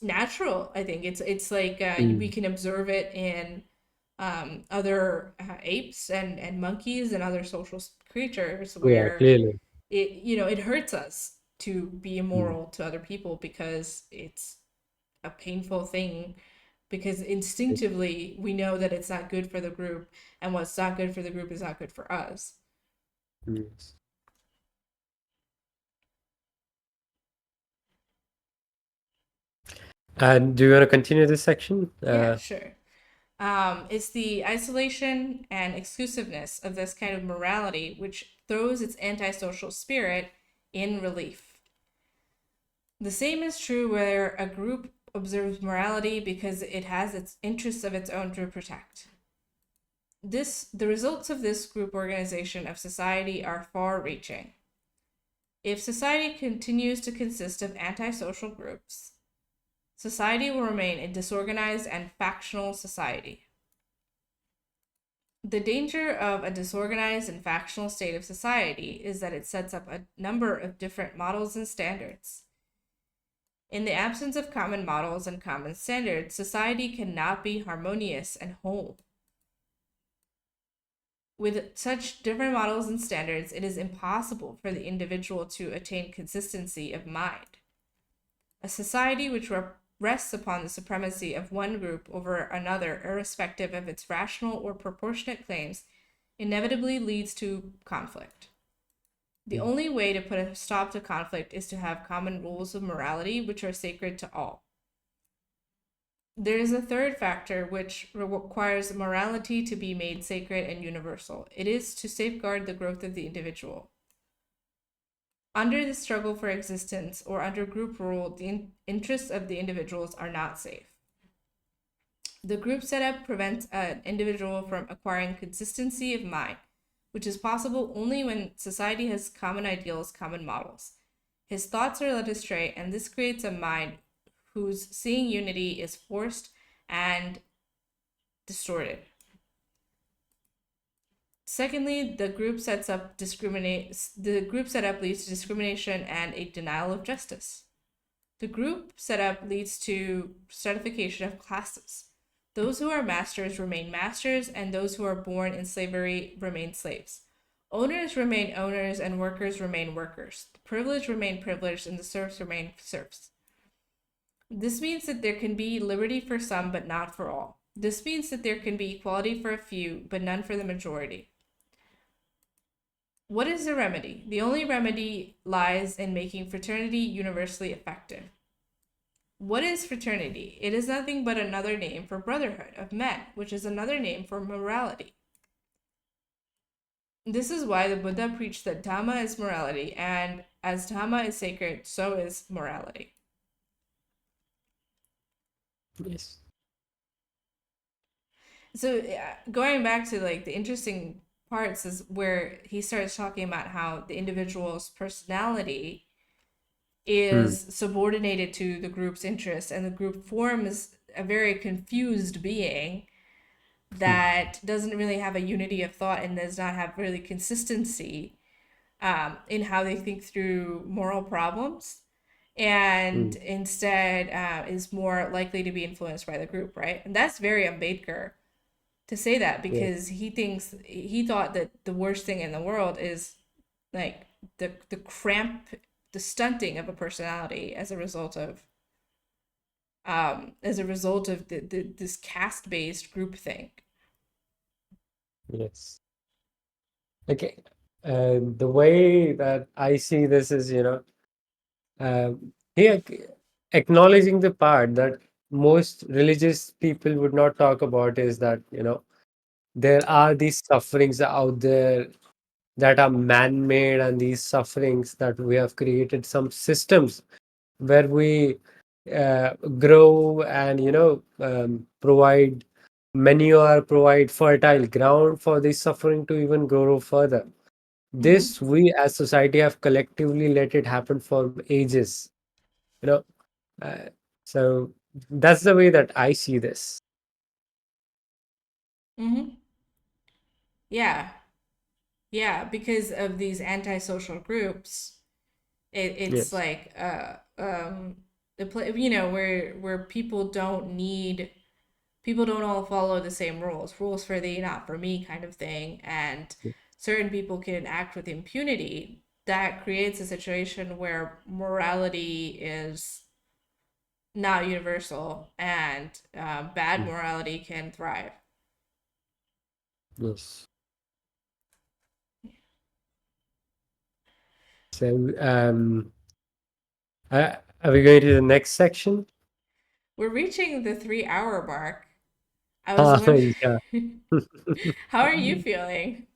natural. I think it's like we Mm. can observe it in other apes and monkeys and other social creatures, Yeah, where clearly. it hurts us to be Mm, immoral to other people, because it's a painful thing, because yes, instinctively we know that it's not good for the group, and what's not good for the group is not good for us. yes. And do you want to continue this section? Yeah, sure. It's the isolation and exclusiveness of this kind of morality which throws its antisocial spirit in relief. The same is true where a group observes morality because it has its interests of its own to protect. The results of this group organization of society are far-reaching. If society continues to consist of antisocial groups, society will remain a disorganized and factional society. The danger of a disorganized and factional state of society is that it sets up a number of different models and standards. In the absence of common models and common standards, society cannot be harmonious and whole. With such different models and standards, it is impossible for the individual to attain consistency of mind. A society which rests upon the supremacy of one group over another, irrespective of its rational or proportionate claims, inevitably leads to conflict. The Mm, only way to put a stop to conflict is to have common rules of morality which are sacred to all. There is a third factor which requires morality to be made sacred and universal. It is to safeguard the growth of the individual. Under the struggle for existence or under group rule, the interests of the individuals are not safe. The group setup prevents an individual from acquiring consistency of mind, which is possible only when society has common ideals, common models. His thoughts are led astray, and this creates a mind whose seeing unity is forced and distorted. Secondly, the group setup leads to discrimination and a denial of justice. The group setup leads to stratification of classes. Those who are masters remain masters, and those who are born in slavery remain slaves. Owners remain owners, and workers remain workers. The privileged remain privileged, and the serfs remain serfs. This means that there can be liberty for some, but not for all. This means that there can be equality for a few, but none for the majority. What is the remedy? The only remedy lies in making fraternity universally effective. What is fraternity? It is nothing but another name for brotherhood of men, which is another name for morality. This is why the Buddha preached that Dhamma is morality, and as Dhamma is sacred, so is morality. Yes. So going back to like the interesting parts is where he starts talking about how the individual's personality Hmm. is subordinated to the group's interest, and the group forms a very confused being Hmm. that doesn't really have a unity of thought and does not have really consistency in how they think through moral problems, and Hmm. instead is more likely to be influenced by the group, right? And that's very Ambedkar to say that, Yeah. because he thought that the worst thing in the world is like the cramp, the stunting of a personality as a result of this caste based group thing. Yes. Okay. The way that I see this is, he acknowledging the part that most religious people would not talk about is that, there are these sufferings out there that are man-made, and these sufferings that we have created some systems where we grow and provide manure, provide fertile ground for this suffering to even grow further. Mm-hmm. This we as society have collectively let it happen for ages. You know, uh, so that's the way that I see this. Mm-hmm. Yeah, yeah, because of these antisocial groups, it's Yes. like the play, where people don't all follow the same rules for thee, not for me kind of thing, and certain people can act with impunity. That creates a situation where morality is not universal, and bad Mm. morality can thrive. Yes. So, are we going to the next section? We're reaching the 3 hour mark. I was Yeah. wondering, how are you feeling?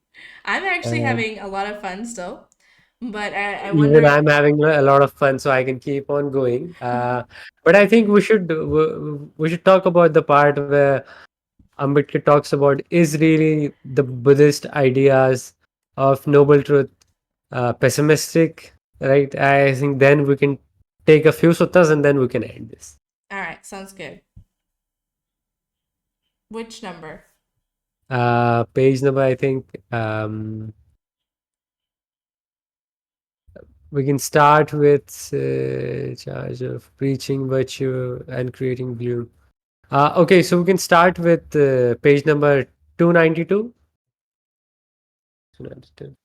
I'm actually Uh, having a lot of fun still, but I Even wonder. I'm having a lot of fun, so I can keep on going. But I think we should talk about the part where Ambedkar talks about is really the Buddhist ideas of noble truth pessimistic, right? I think then we can take a few suttas and then we can end this. All right, sounds good. Which number? Page number, I think. We can start with charge of preaching virtue and creating gloom. Okay, so we can start with page number 292. 292.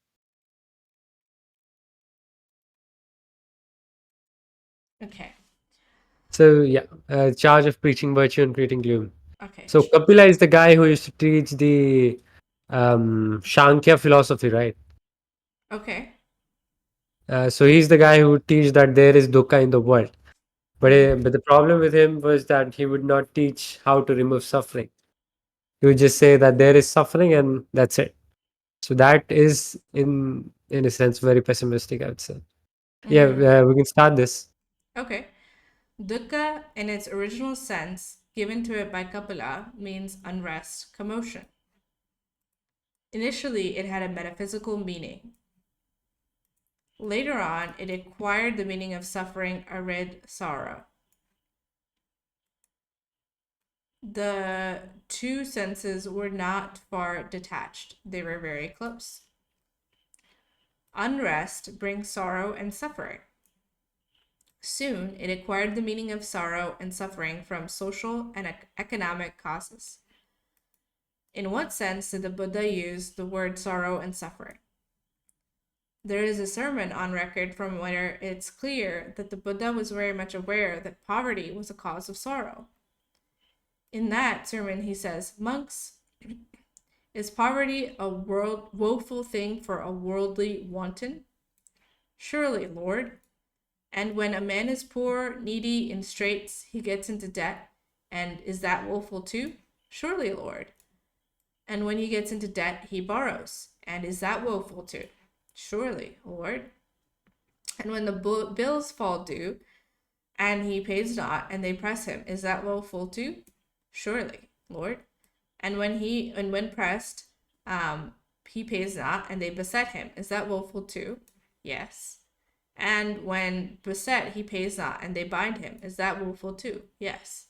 Okay. So yeah, charge of preaching virtue and creating gloom. Okay. So Kapila is the guy who used to teach the Shakya philosophy, right? Okay. So he's the guy who would teach that there is dukkha in the world. Mm-hmm. But the problem with him was that he would not teach how to remove suffering. He would just say that there is suffering and that's it. So that is in a sense very pessimistic, I would say. Yeah, Mm-hmm. we can start this. Okay. Dukkha, in its original sense, given to it by Kapila, means unrest, commotion. Initially, it had a metaphysical meaning. Later on, it acquired the meaning of suffering, arid, sorrow. The two senses were not far detached, they were very close. Unrest brings sorrow and suffering. Soon, it acquired the meaning of sorrow and suffering from social and economic causes. In what sense did the Buddha use the word sorrow and suffering? There is a sermon on record from where it's clear that the Buddha was very much aware that poverty was a cause of sorrow. In that sermon, he says, "Monks, is poverty a woeful thing for a worldly wanton? Surely, Lord. And when a man is poor, needy, in straits, he gets into debt. And is that woeful too? Surely, Lord. And when he gets into debt, he borrows. And is that woeful too? Surely, Lord. And when the bills fall due, and he pays not, and they press him, is that woeful too? Surely, Lord. And when pressed, he pays not, and they beset him, is that woeful too? Yes. And when beset, he pays not, and they bind him, is that woeful too? Yes.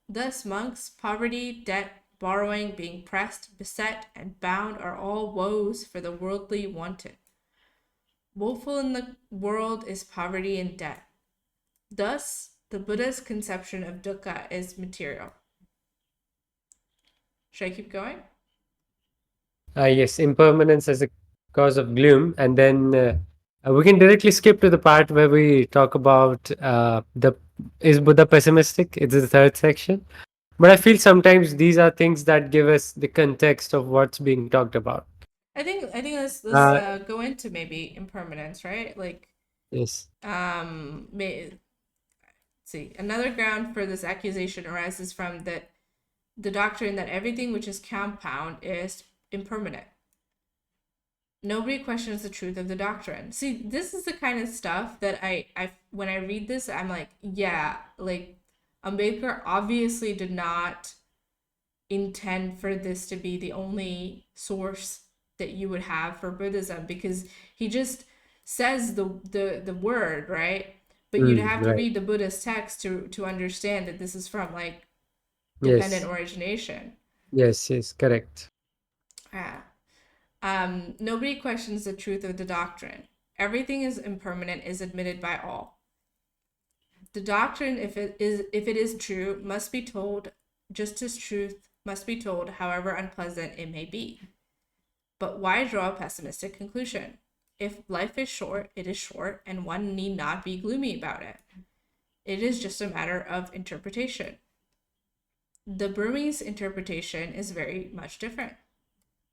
Thus, monks, poverty, debt, borrowing, being pressed, beset, and bound are all woes for the worldly wanton. Woeful in the world is poverty and debt. Thus, the Buddha's conception of dukkha is material. Should I keep going? Yes, impermanence as a cause of gloom, and then we can directly skip to the part where we talk about the is Buddha pessimistic? It's the third section. But I feel sometimes these are things that give us the context of what's being talked about. I think let's Uh, go into maybe impermanence, right? Like yes. may see another ground for this accusation arises from the doctrine that everything which is compound is impermanent. Nobody questions the truth of the doctrine. See, this is the kind of stuff that I when I read this, I'm like, yeah, like Ambedkar obviously did not intend for this to be the only source that you would have for Buddhism, because he just says the word, right? But you'd Mm, have to right. read the Buddhist text to understand that this is from like dependent Yes. origination. Yes. Yes. Correct. Ah. Nobody questions the truth of the doctrine. Everything is impermanent is admitted by all. The doctrine, if it is true, must be told just as truth must be told, however unpleasant it may be. But why draw a pessimistic conclusion? If life is short, it is short, and one need not be gloomy about it. It is just a matter of interpretation. The Burmese interpretation is very much different.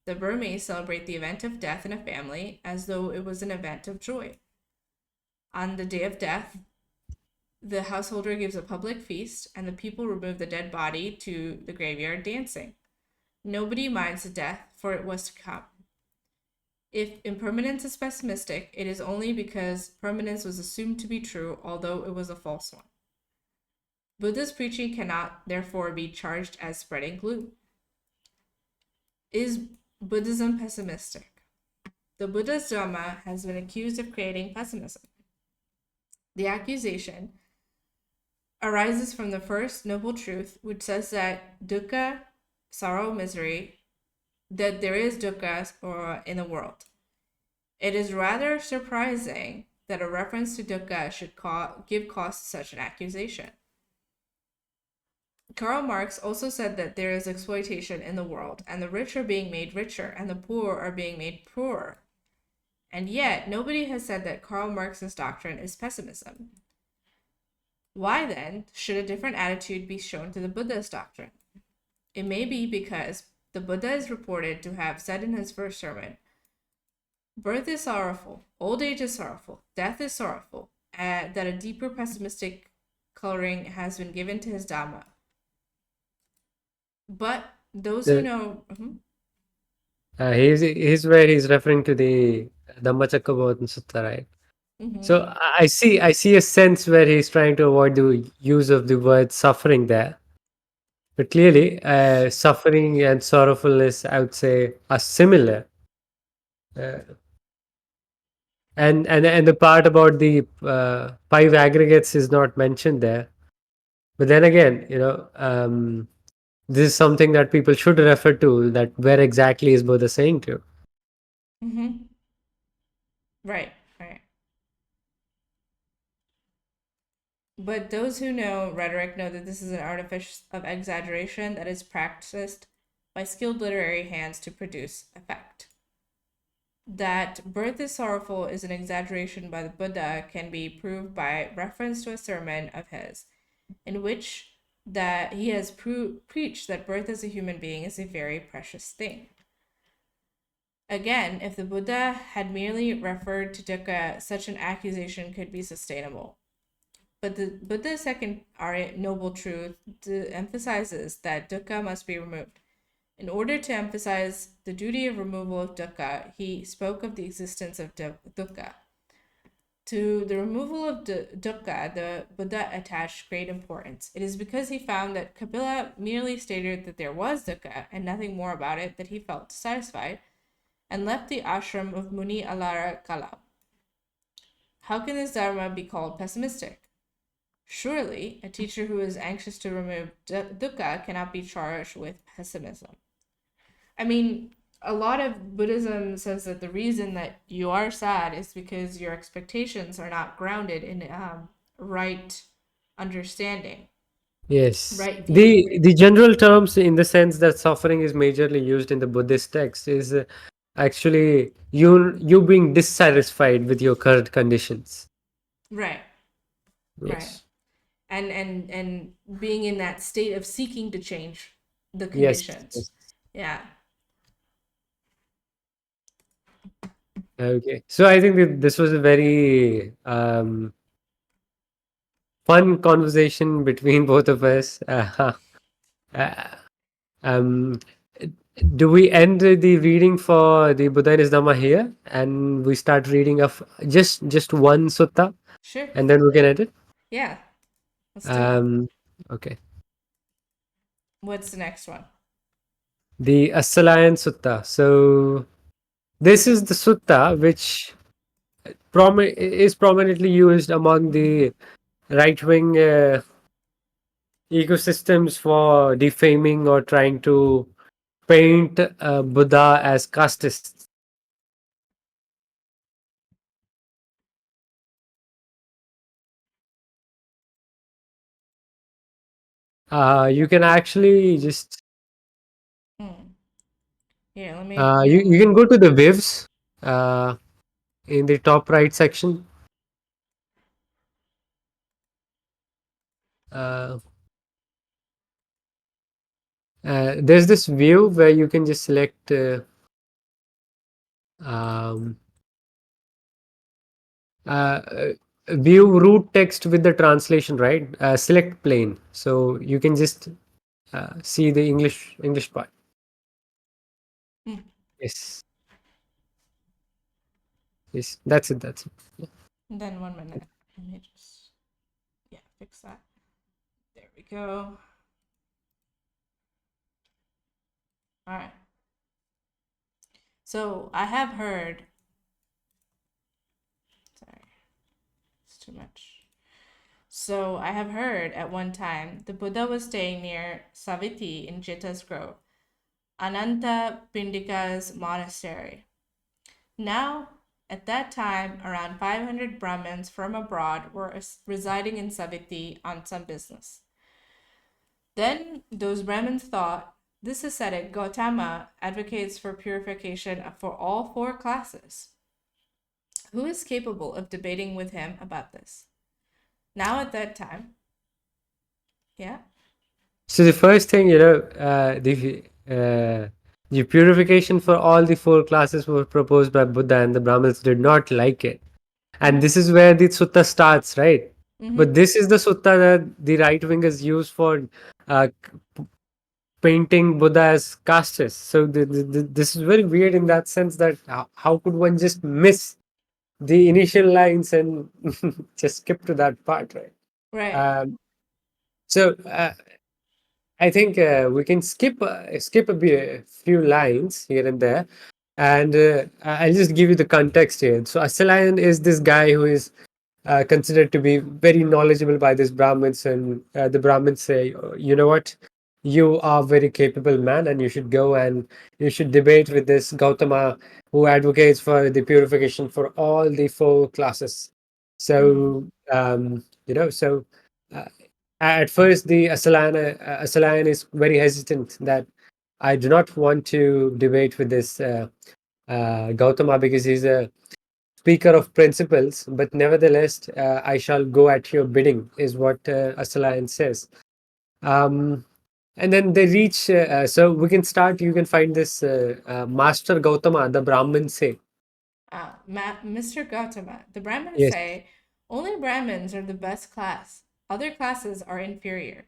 The Burmese celebrate the event of death in a family as though it was an event of joy. On the day of death, the householder gives a public feast, and the people remove the dead body to the graveyard dancing. Nobody minds the death, for it was to come. If impermanence is pessimistic, it is only because permanence was assumed to be true, although it was a false one. Buddha's preaching cannot, therefore, be charged as spreading gloom. Is Buddhism pessimistic? The Buddha's Dhamma has been accused of creating pessimism. The accusation arises from the first noble truth, which says that dukkha, sorrow, misery, that there is dukkha or in the world. It is rather surprising that a reference to dukkha should give cause to such an accusation. Karl Marx also said that there is exploitation in the world, and the rich are being made richer, and the poor are being made poorer. And yet, nobody has said that Karl Marx's doctrine is pessimism. Why then should a different attitude be shown to the Buddha's doctrine? It may be because the Buddha is reported to have said in his first sermon, "Birth is sorrowful, old age is sorrowful, death is sorrowful," that a deeper pessimistic coloring has been given to his Dhamma. But those who The, know, he's where he's referring to the Dhammacakkappavattana Sutta, right? So mhm, I see a sense where he's trying to avoid the use of the word suffering there. But clearly, suffering and sorrowfulness, I would say, are similar. Uh, and the part about the five aggregates is not mentioned there. But then again, this is something that people should refer to. That where exactly is Buddha saying to? mhm, right, right. But those who know rhetoric know that this is an artifice of exaggeration that is practiced by skilled literary hands to produce effect. That birth is sorrowful is an exaggeration by the Buddha can be proved by reference to a sermon of his, in which that he has preached that birth as a human being is a very precious thing. Again, if the Buddha had merely referred to dukkha, such an accusation could be sustainable. But the Buddha's second noble truth emphasizes that dukkha must be removed. In order to emphasize the duty of removal of dukkha, he spoke of the existence of dukkha. To the removal of dukkha, the Buddha attached great importance. It is because he found that Kapila merely stated that there was dukkha and nothing more about it that he felt satisfied, and left the ashram of Muni Alara Kala. How can this Dharma be called pessimistic? Surely, a teacher who is anxious to remove dukkha cannot be charged with pessimism. I mean, a lot of Buddhism says that the reason that you are sad is because your expectations are not grounded in right understanding, Yes. right view. The general terms in the sense that suffering is majorly used in the Buddhist text is actually you being dissatisfied with your current conditions. Right, right. Yes. And being in that state of seeking to change the Yes. conditions. Yes. Yeah. Okay. So I think that this was a very fun conversation between both of us. Uh, um, do we end the reading for the Buddha and his Dhamma here, and we start reading of just one sutta, Sure. and then we can end it? Yeah. Let's do it. Um, okay. What's the next one? The Asalayan Sutta. So this is the sutta which is prominently used among the right-wing ecosystems for defaming or trying to paint Buddha as casteist. You can actually just Hmm. Here, let me. you can go to the vivs uh, in the top right section. Uh, there's this view where you can just select um, uh, view root text with the translation, right? Select plain, so you can just see the English part. Hmm. Yes, yes, that's it. That's it. Yeah. Then 1 minute. Let me just, yeah, fix that. There we go. All right. So I have heard. Sorry, it's too much. So I have heard at one time the Buddha was staying near Saviti in Jeta's Grove, Ananta Pindika's monastery. Now, at that time, around 500 Brahmins from abroad were residing in Saviti on some business. Then those Brahmins thought, this ascetic Gautama advocates for purification for all four classes. Who is capable of debating with him about this? Now, at that time, yeah. So the first thing, the purification for all the four classes was proposed by Buddha, and the Brahmins did not like it. And Mm-hmm. this is where the sutta starts, right? Mm-hmm. But this is the sutta that the right wingers use for uh, painting Buddha as casteist. So this is very weird in that sense that how could one just miss the initial lines and just skip to that part, right? Right. Um, so I think we can skip a few lines here and there, and I'll just give you the context here. So Asalayan is this guy who is considered to be very knowledgeable by these Brahmins, and the Brahmins say, "Oh, you know what, you are very capable man, and you should go and you should debate with this Gautama who advocates for the purification for all the four classes." Mm-hmm. So so. uh, at first the Asalayan is very hesitant that I do not want to debate with this Gautama because he's a speaker of principles, but nevertheless, I shall go at your bidding, is what Asalayan says. Um, and then they reach, so we can start, you can find this Master Gautama, the Brahmin say. Mr. Gautama, the Brahmins Yes. say only Brahmins are the best class. Other classes are inferior.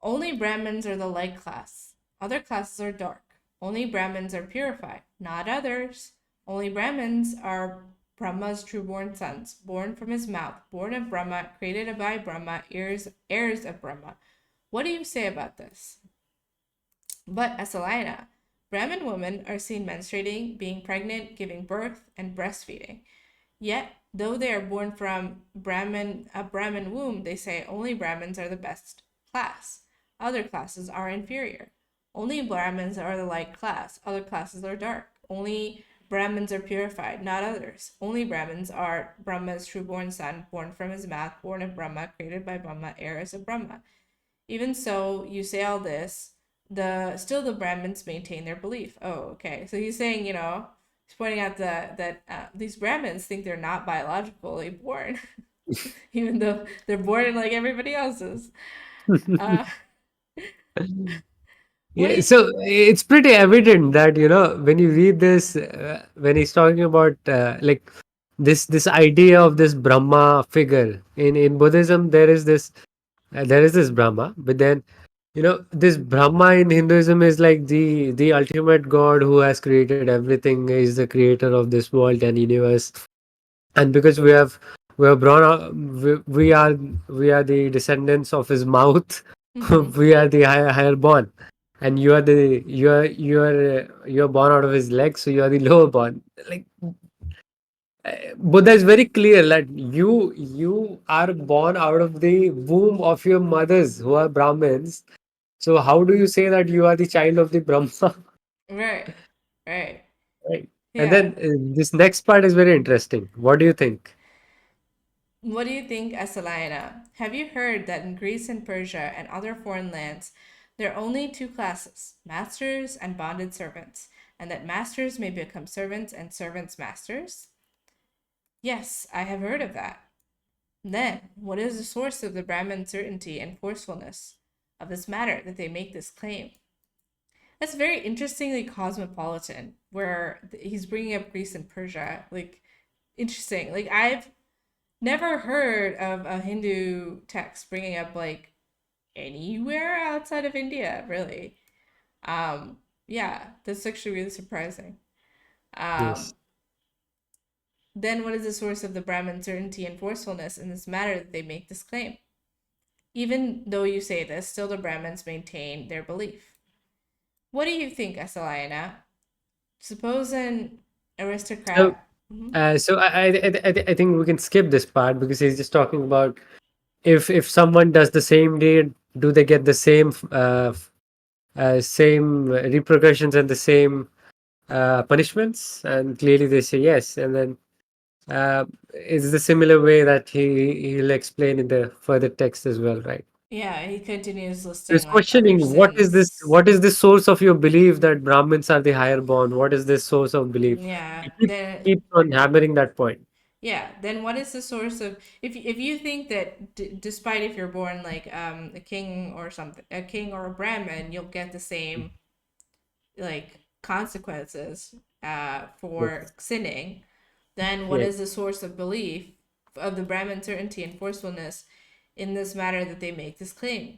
Only Brahmins are the light class. Other classes are dark. Only Brahmins are purified, not others. Only Brahmins are Brahma's true-born sons, born from his mouth, born of Brahma, created by Brahma, heirs of Brahma. What do you say about this? But Asalaya, Brahmin women are seen menstruating, being pregnant, giving birth, and breastfeeding. Yet, though they are born from a Brahmin womb, they say only Brahmins are the best class. Other classes are inferior. Only Brahmins are the light class. Other classes are dark. Only Brahmins are purified, not others. Only Brahmins are Brahma's true-born son, born from his mouth, born of Brahma, created by Brahma, heirs of Brahma. Even so, you say all this, the Brahmins maintain their belief. Oh, okay. So he's saying, he's pointing out that these Brahmins think they're not biologically born, even though they're born like everybody else's. Uh, what do Yeah, you? so it's pretty evident that when you read this, when he's talking about like this idea of this Brahma figure in Buddhism, there is this Brahma, but then this Brahma in Hinduism is like the ultimate God who has created everything, is the creator of this world and universe. And because we are born out, we are the descendants of his mouth. Mm-hmm. We are the higher born, and you are born out of his legs, so you are the lower born. Like Buddha is very clear that you are born out of the womb of your mothers who are Brahmins. So how do you say that you are the child of the Brahma? Right. Right. Right. And Yeah. then this next part is very interesting. What do you think? What do you think, Asalayana? Have you heard that in Greece and Persia and other foreign lands, there are only two classes, masters and bonded servants, and that masters may become servants and servants masters? Yes, I have heard of that. Then, what is the source of the Brahmin certainty and forcefulness of this matter that they make this claim? That's very interestingly cosmopolitan, where he's bringing up Greece and Persia. Like, interesting. Like, I've never heard of a Hindu text bringing up, like, anywhere outside of India, really. Yeah, that's actually really surprising. Yes. Um, then, what is the source of the Brahmin certainty and forcefulness in this matter that they make this claim? Even though you say this, still the Brahmins maintain their belief. What do you think, Asalayana? Suppose an So aristocrat. Mhm. I think we can skip this part because he's just talking about if someone does the same deed, do they get the same repercussions and the same punishments? And clearly they say yes. And then it's the similar way that he'll explain in the further text as well, right? Yeah, he continues He's listing like other questioning what is this? sins. What is the source of your belief that Brahmins are the higher born? What is this source of belief? Yeah, He then keeps on hammering that point. then what is the source of if you think that despite if you're born like a king or something, a king or a Brahmin, you'll get the same like consequences for Yes. sinning, then what Yes. is the source of belief of the Brahmin certainty and forcefulness in this matter that they make this claim?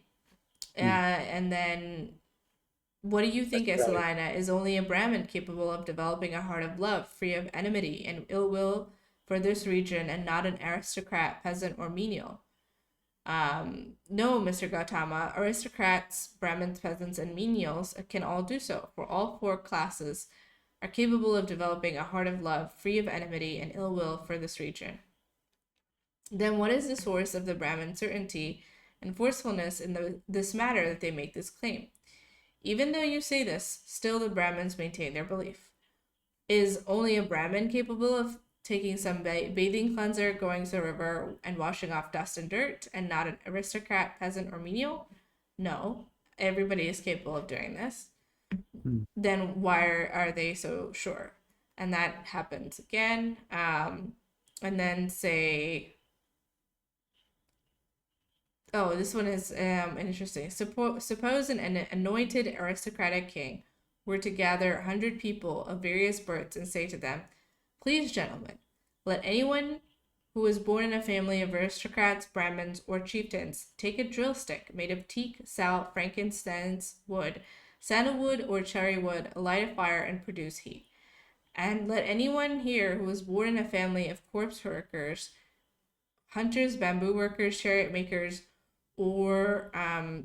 Hmm. And then what do you That's think, right. Esalina? Is only a Brahmin capable of developing a heart of love, free of enmity and ill will for this region, and not an aristocrat, peasant, or menial? No, Mr. Gautama, aristocrats, Brahmins, peasants, and menials can all do so, for all four classes are capable of developing a heart of love, free of enmity and ill will for this region. Then what is the source of the Brahmin certainty and forcefulness in this matter that they make this claim? Even though you say this, still the Brahmins maintain their belief. Is only a Brahmin capable of taking some bathing cleanser, going to the river, and washing off dust and dirt, and not an aristocrat, peasant, or menial? No, everybody is capable of doing this. Hmm. Then why are they so sure? And that happens again. And then say, oh, this one is interesting. Suppose an anointed aristocratic king were to gather 100 people of various births and say to them, please, gentlemen, let anyone who was born in a family of aristocrats, Brahmins, or chieftains take a drill stick made of teak, sal, frankincense, wood, sandalwood, or cherry wood, light a fire, and produce heat. And let anyone here who was born in a family of corpse workers, hunters, bamboo workers, chariot makers, or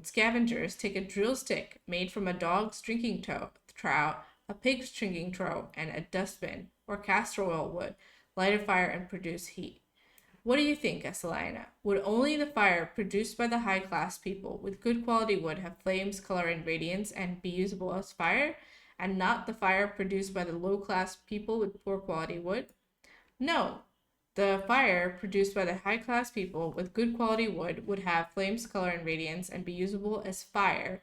scavengers take a drill stick made from a dog's drinking trout, a pig's drinking trough, and a dustbin or castor oil wood, light a fire and produce heat. What do you think, Esselina? Would only the fire produced by the high class people with good quality wood have flames, color, and radiance and be usable as fire, and not the fire produced by the low class people with poor quality wood? No. The fire produced by the high class people with good quality wood would have flames, color, and radiance and be usable as fire,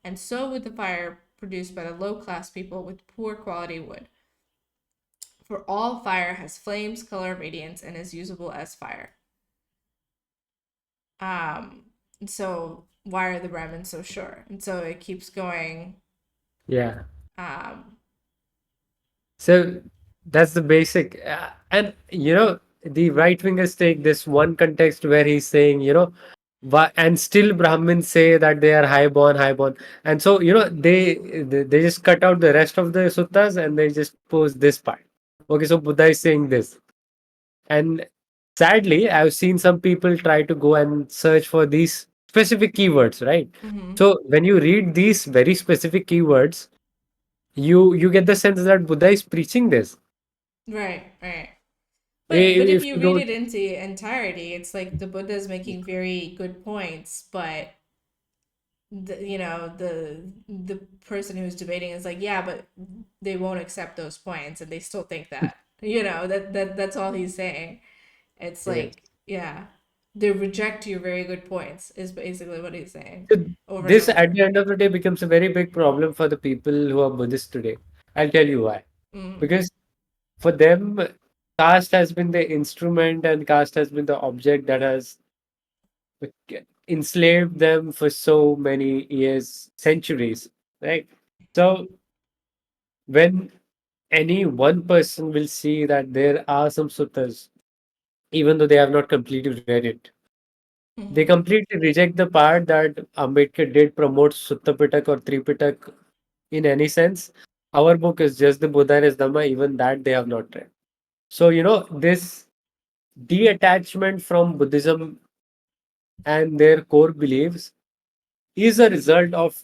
and so would the fire produced by the low class people with poor quality wood. For all fire has flames, color, radiance, and is usable as fire. Um, so why are the Brahmins so sure? And so it keeps going. Yeah. Um, So that's the basic. And, the right wingers take this one context where he's saying, and still Brahmins say that they are highborn, highborn. And so, they just cut out the rest of the suttas and they just post this part. Okay, so Buddha is saying this. And sadly, I've seen some people try to go and search for these specific keywords, right? mhm. So when you read these very specific keywords, you get the sense that Buddha is preaching this. Right, right. But if If you you read don't, it into entirety, it's like the Buddha's making very good points, but the person who's debating is like, yeah, but they won't accept those points, and they still think that. That's all he's saying. It's yes. like, yeah, they reject your very good points is basically what he's saying So over and this at over. the end of the day becomes a very big problem for the people who are Buddhist today. I'll tell you why. Mm, Because for them, caste has been the instrument and caste has been the object that has enslaved them for so many years, centuries, right? So when any one person will see that there are some suttas, even though they have not completely read it, they mm-hmm, completely reject the part that Ambedkar did promote Sutta Pitak or Tripitak in any sense. Our book is just the Buddha and his Dhamma, even that they have not read. So, this detachment from Buddhism and their core beliefs is a result of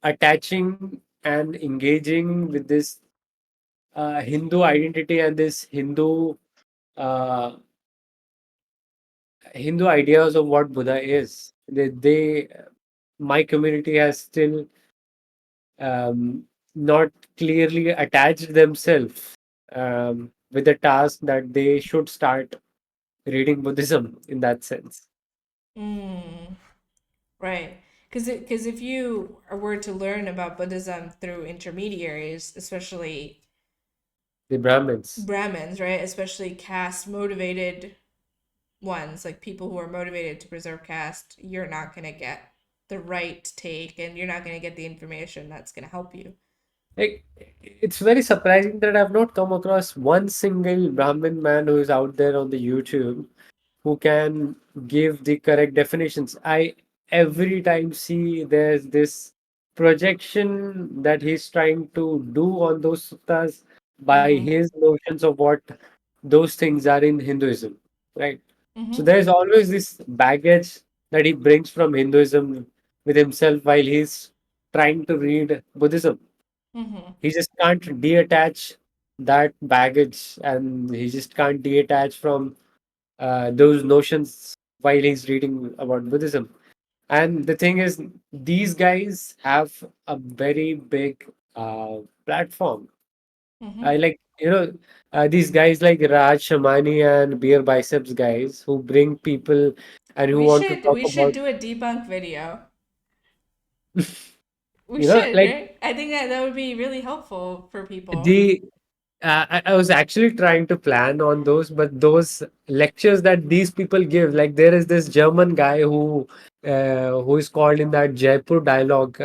attaching and engaging with this Hindu identity and this uh, Hindu ideas of what Buddha is. My community has still not clearly attached themselves with the task that they should start reading Buddhism in that sense. mm, right. Because if you were to learn about Buddhism through intermediaries, especially The Brahmins. Brahmins, right, especially caste motivated ones, like people who are motivated to preserve caste, you're not going to get the right take and you're not going to get the information that's going to help you. Like, it's very surprising that I've not come across one single Brahmin man who is out there on the YouTube who can give the correct definitions. I every time see there's this projection that he's trying to do on those suttas by Mm-hmm. his notions of what those things are in Hinduism, right? So Mm-hmm. there's always this baggage that he brings from Hinduism with himself while he's trying to read Buddhism. Mm-hmm. He just can't detach that baggage and he just can't detach from those notions while he's reading about Buddhism. And the thing is, these guys have a very big platform. Mm-hmm. I like, these guys like Raj Shamani and Beer Biceps guys who bring people and who want to talk We should about, do a debunk video. We should, like right? I think that would be really helpful for people. the I was actually trying to plan on those, but those lectures that these people give, like there is this German guy who is called in that Jaipur dialogue.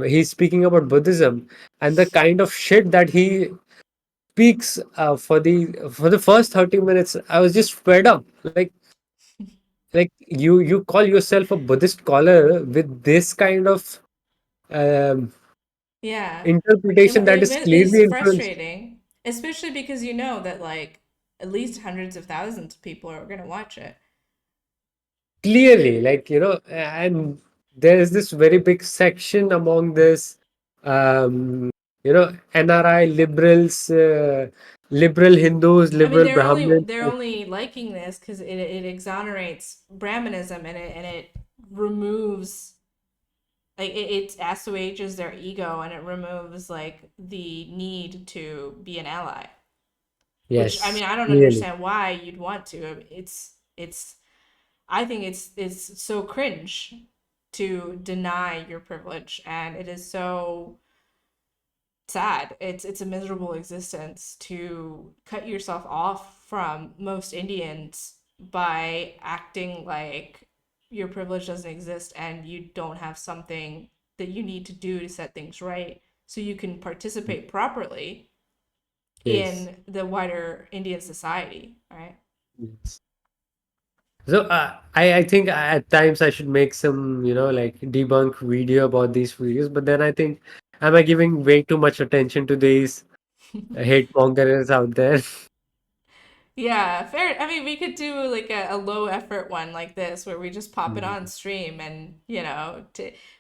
He's speaking about Buddhism and the kind of shit that he speaks for the first 30 minutes. I was just fed up. Like you call yourself a Buddhist scholar with this kind of um, Yeah. interpretation that is It is clearly influenced. frustrating, especially because you know that like at least hundreds of thousands of people are going to watch it. Clearly, and there is this very big section among this, NRI liberals, liberal Hindus, I mean, liberal Brahmins. they're only liking this because it exonerates Brahmanism and it removes like it assuages their ego and it removes like the need to be an ally. Which I Yes, mean, I don't clearly. understand why you'd want to. I think it's so cringe to deny your privilege, and it is so sad. It's a miserable existence to cut yourself off from most Indians by acting like your privilege doesn't exist and you don't have something that you need to do to set things right so you can participate properly Yes. in the wider Indian society, right? Yes. So I think at times I should make some, like debunk video about these videos, but then I think, am I giving way too much attention to these hate mongers out there? Yeah, fair. I mean, we could do like a low effort one like this where we just pop it on stream and,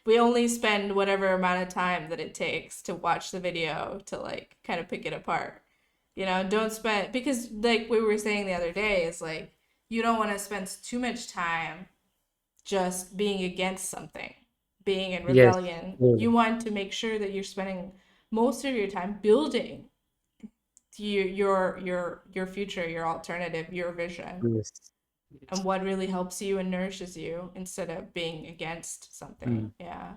we only spend whatever amount of time that it takes to watch the video to like kind of pick it apart. Don't spend because like we were saying the other day is like you don't want to spend too much time just being against something, being in Yes. rebellion. Mm. You want to make sure that you're spending most of your time building your future, your alternative, your vision, Yes. and Yes. what really helps you and nourishes you instead of being against Mm. something. Yeah.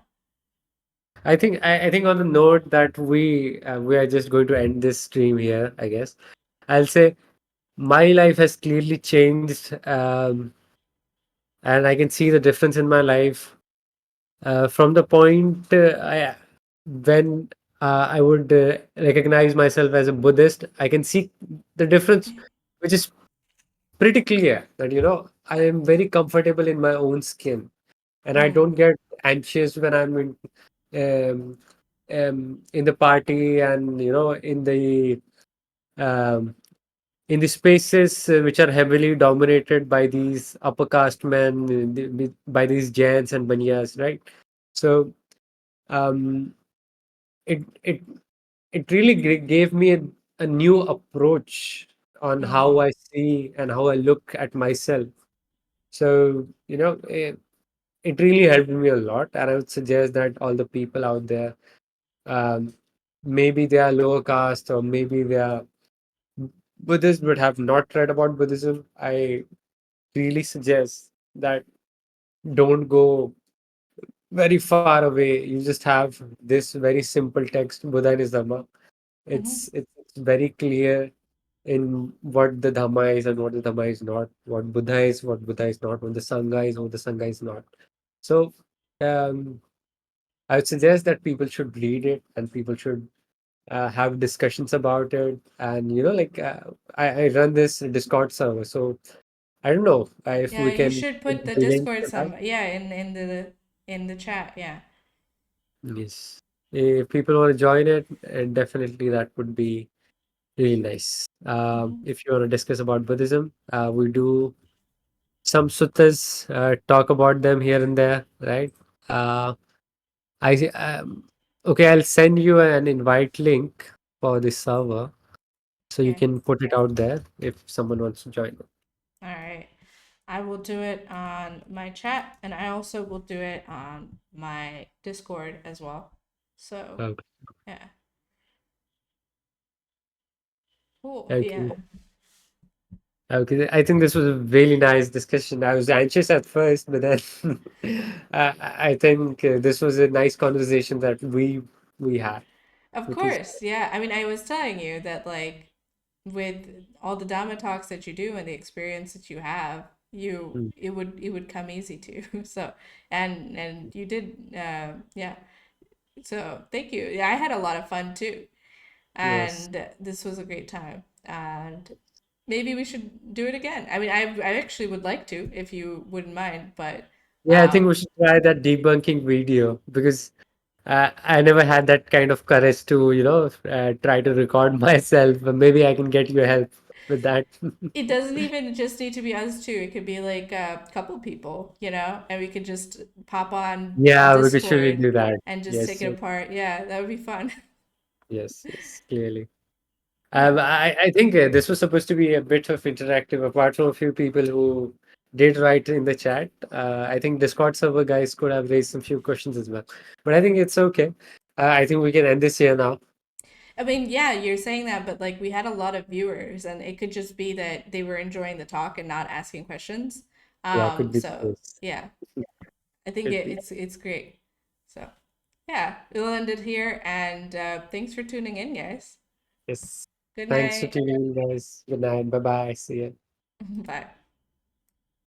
I think on the note that we are just going to end this stream here, I guess. I'll say my life has clearly changed, and I can see the difference in my life from the point when I would recognize myself as a Buddhist. I can see the difference, which is pretty clear that I am very comfortable in my own skin, and I Mm-hmm. don't get anxious when I'm um, in the party and um, in the spaces which are heavily dominated by these upper caste men, by these Jains and Banyas, right? So um, it it it really gave me a new approach on how Mm-hmm. I see and how I look at myself. So it really helped me a lot, and I would suggest that all the people out there, um, maybe they are lower caste or maybe they are Buddhist but have not read about Buddhism. I really suggest that don't go very far away. You just have this very simple text, Buddha and his Dhamma. Mm-hmm. It's very clear in what the Dhamma is and what the Dhamma is not, what Buddha is not, what the Sangha is, what the Sangha is not. So um, I would suggest that people should read it and people should have discussions about it. And I run this Discord server, so I don't know if Yeah, we you can should put put the the link Discord for that. some yeah in the chat. Yeah. Yes. If people want to join it, definitely that would be really nice. Mm-hmm. If you want to discuss about Buddhism, we do some suttas, talk about them here and there, right? Uh, okay, I'll send you an invite link for this server so you Okay. can put it out there if someone wants to join. All right. I will do it on my chat and I also will do it on my Discord as well. So, Okay. yeah. Cool. Yeah. Okay. Okay, I think this was a really nice discussion. I was anxious at first, but then I think this was a nice conversation that we had, Of which is course. Yeah. I mean, I was telling you that like with all the Dhamma talks that you do and the experience that you have, you mm, it would come easy to you. So and you did yeah. So thank you. Yeah, I had a lot of fun too. yes. And this was a great time. And maybe we should do it again. I mean, I actually would like to if you wouldn't mind, but Yeah, I think um we should try that debunking video because I never had that kind of courage to, try to record myself. But maybe I can get your help with that. it doesn't even just need to be us two. It could be like a couple people, and we could just pop on Yeah, we could surely Discord do that. and just take Yes, it yes, apart. Yeah, that would be fun. yes, yes, clearly. Yeah. I think this was supposed to be a bit of interactive, apart from a few people who did write in the chat. I think Discord server guys could have raised some few questions as well. But I think it's okay. I think we can end this here now. I mean, yeah, you're saying that, but like we had a lot of viewers, and it could just be that they were enjoying the talk and not asking questions. Yeah, could be the So case. yeah, I think Could be. it's great. So yeah, we'll end it here, and thanks for tuning in, guys. Yes. Good Thanks for night. tuning in, guys. Good night. Bye bye. See ya. Bye.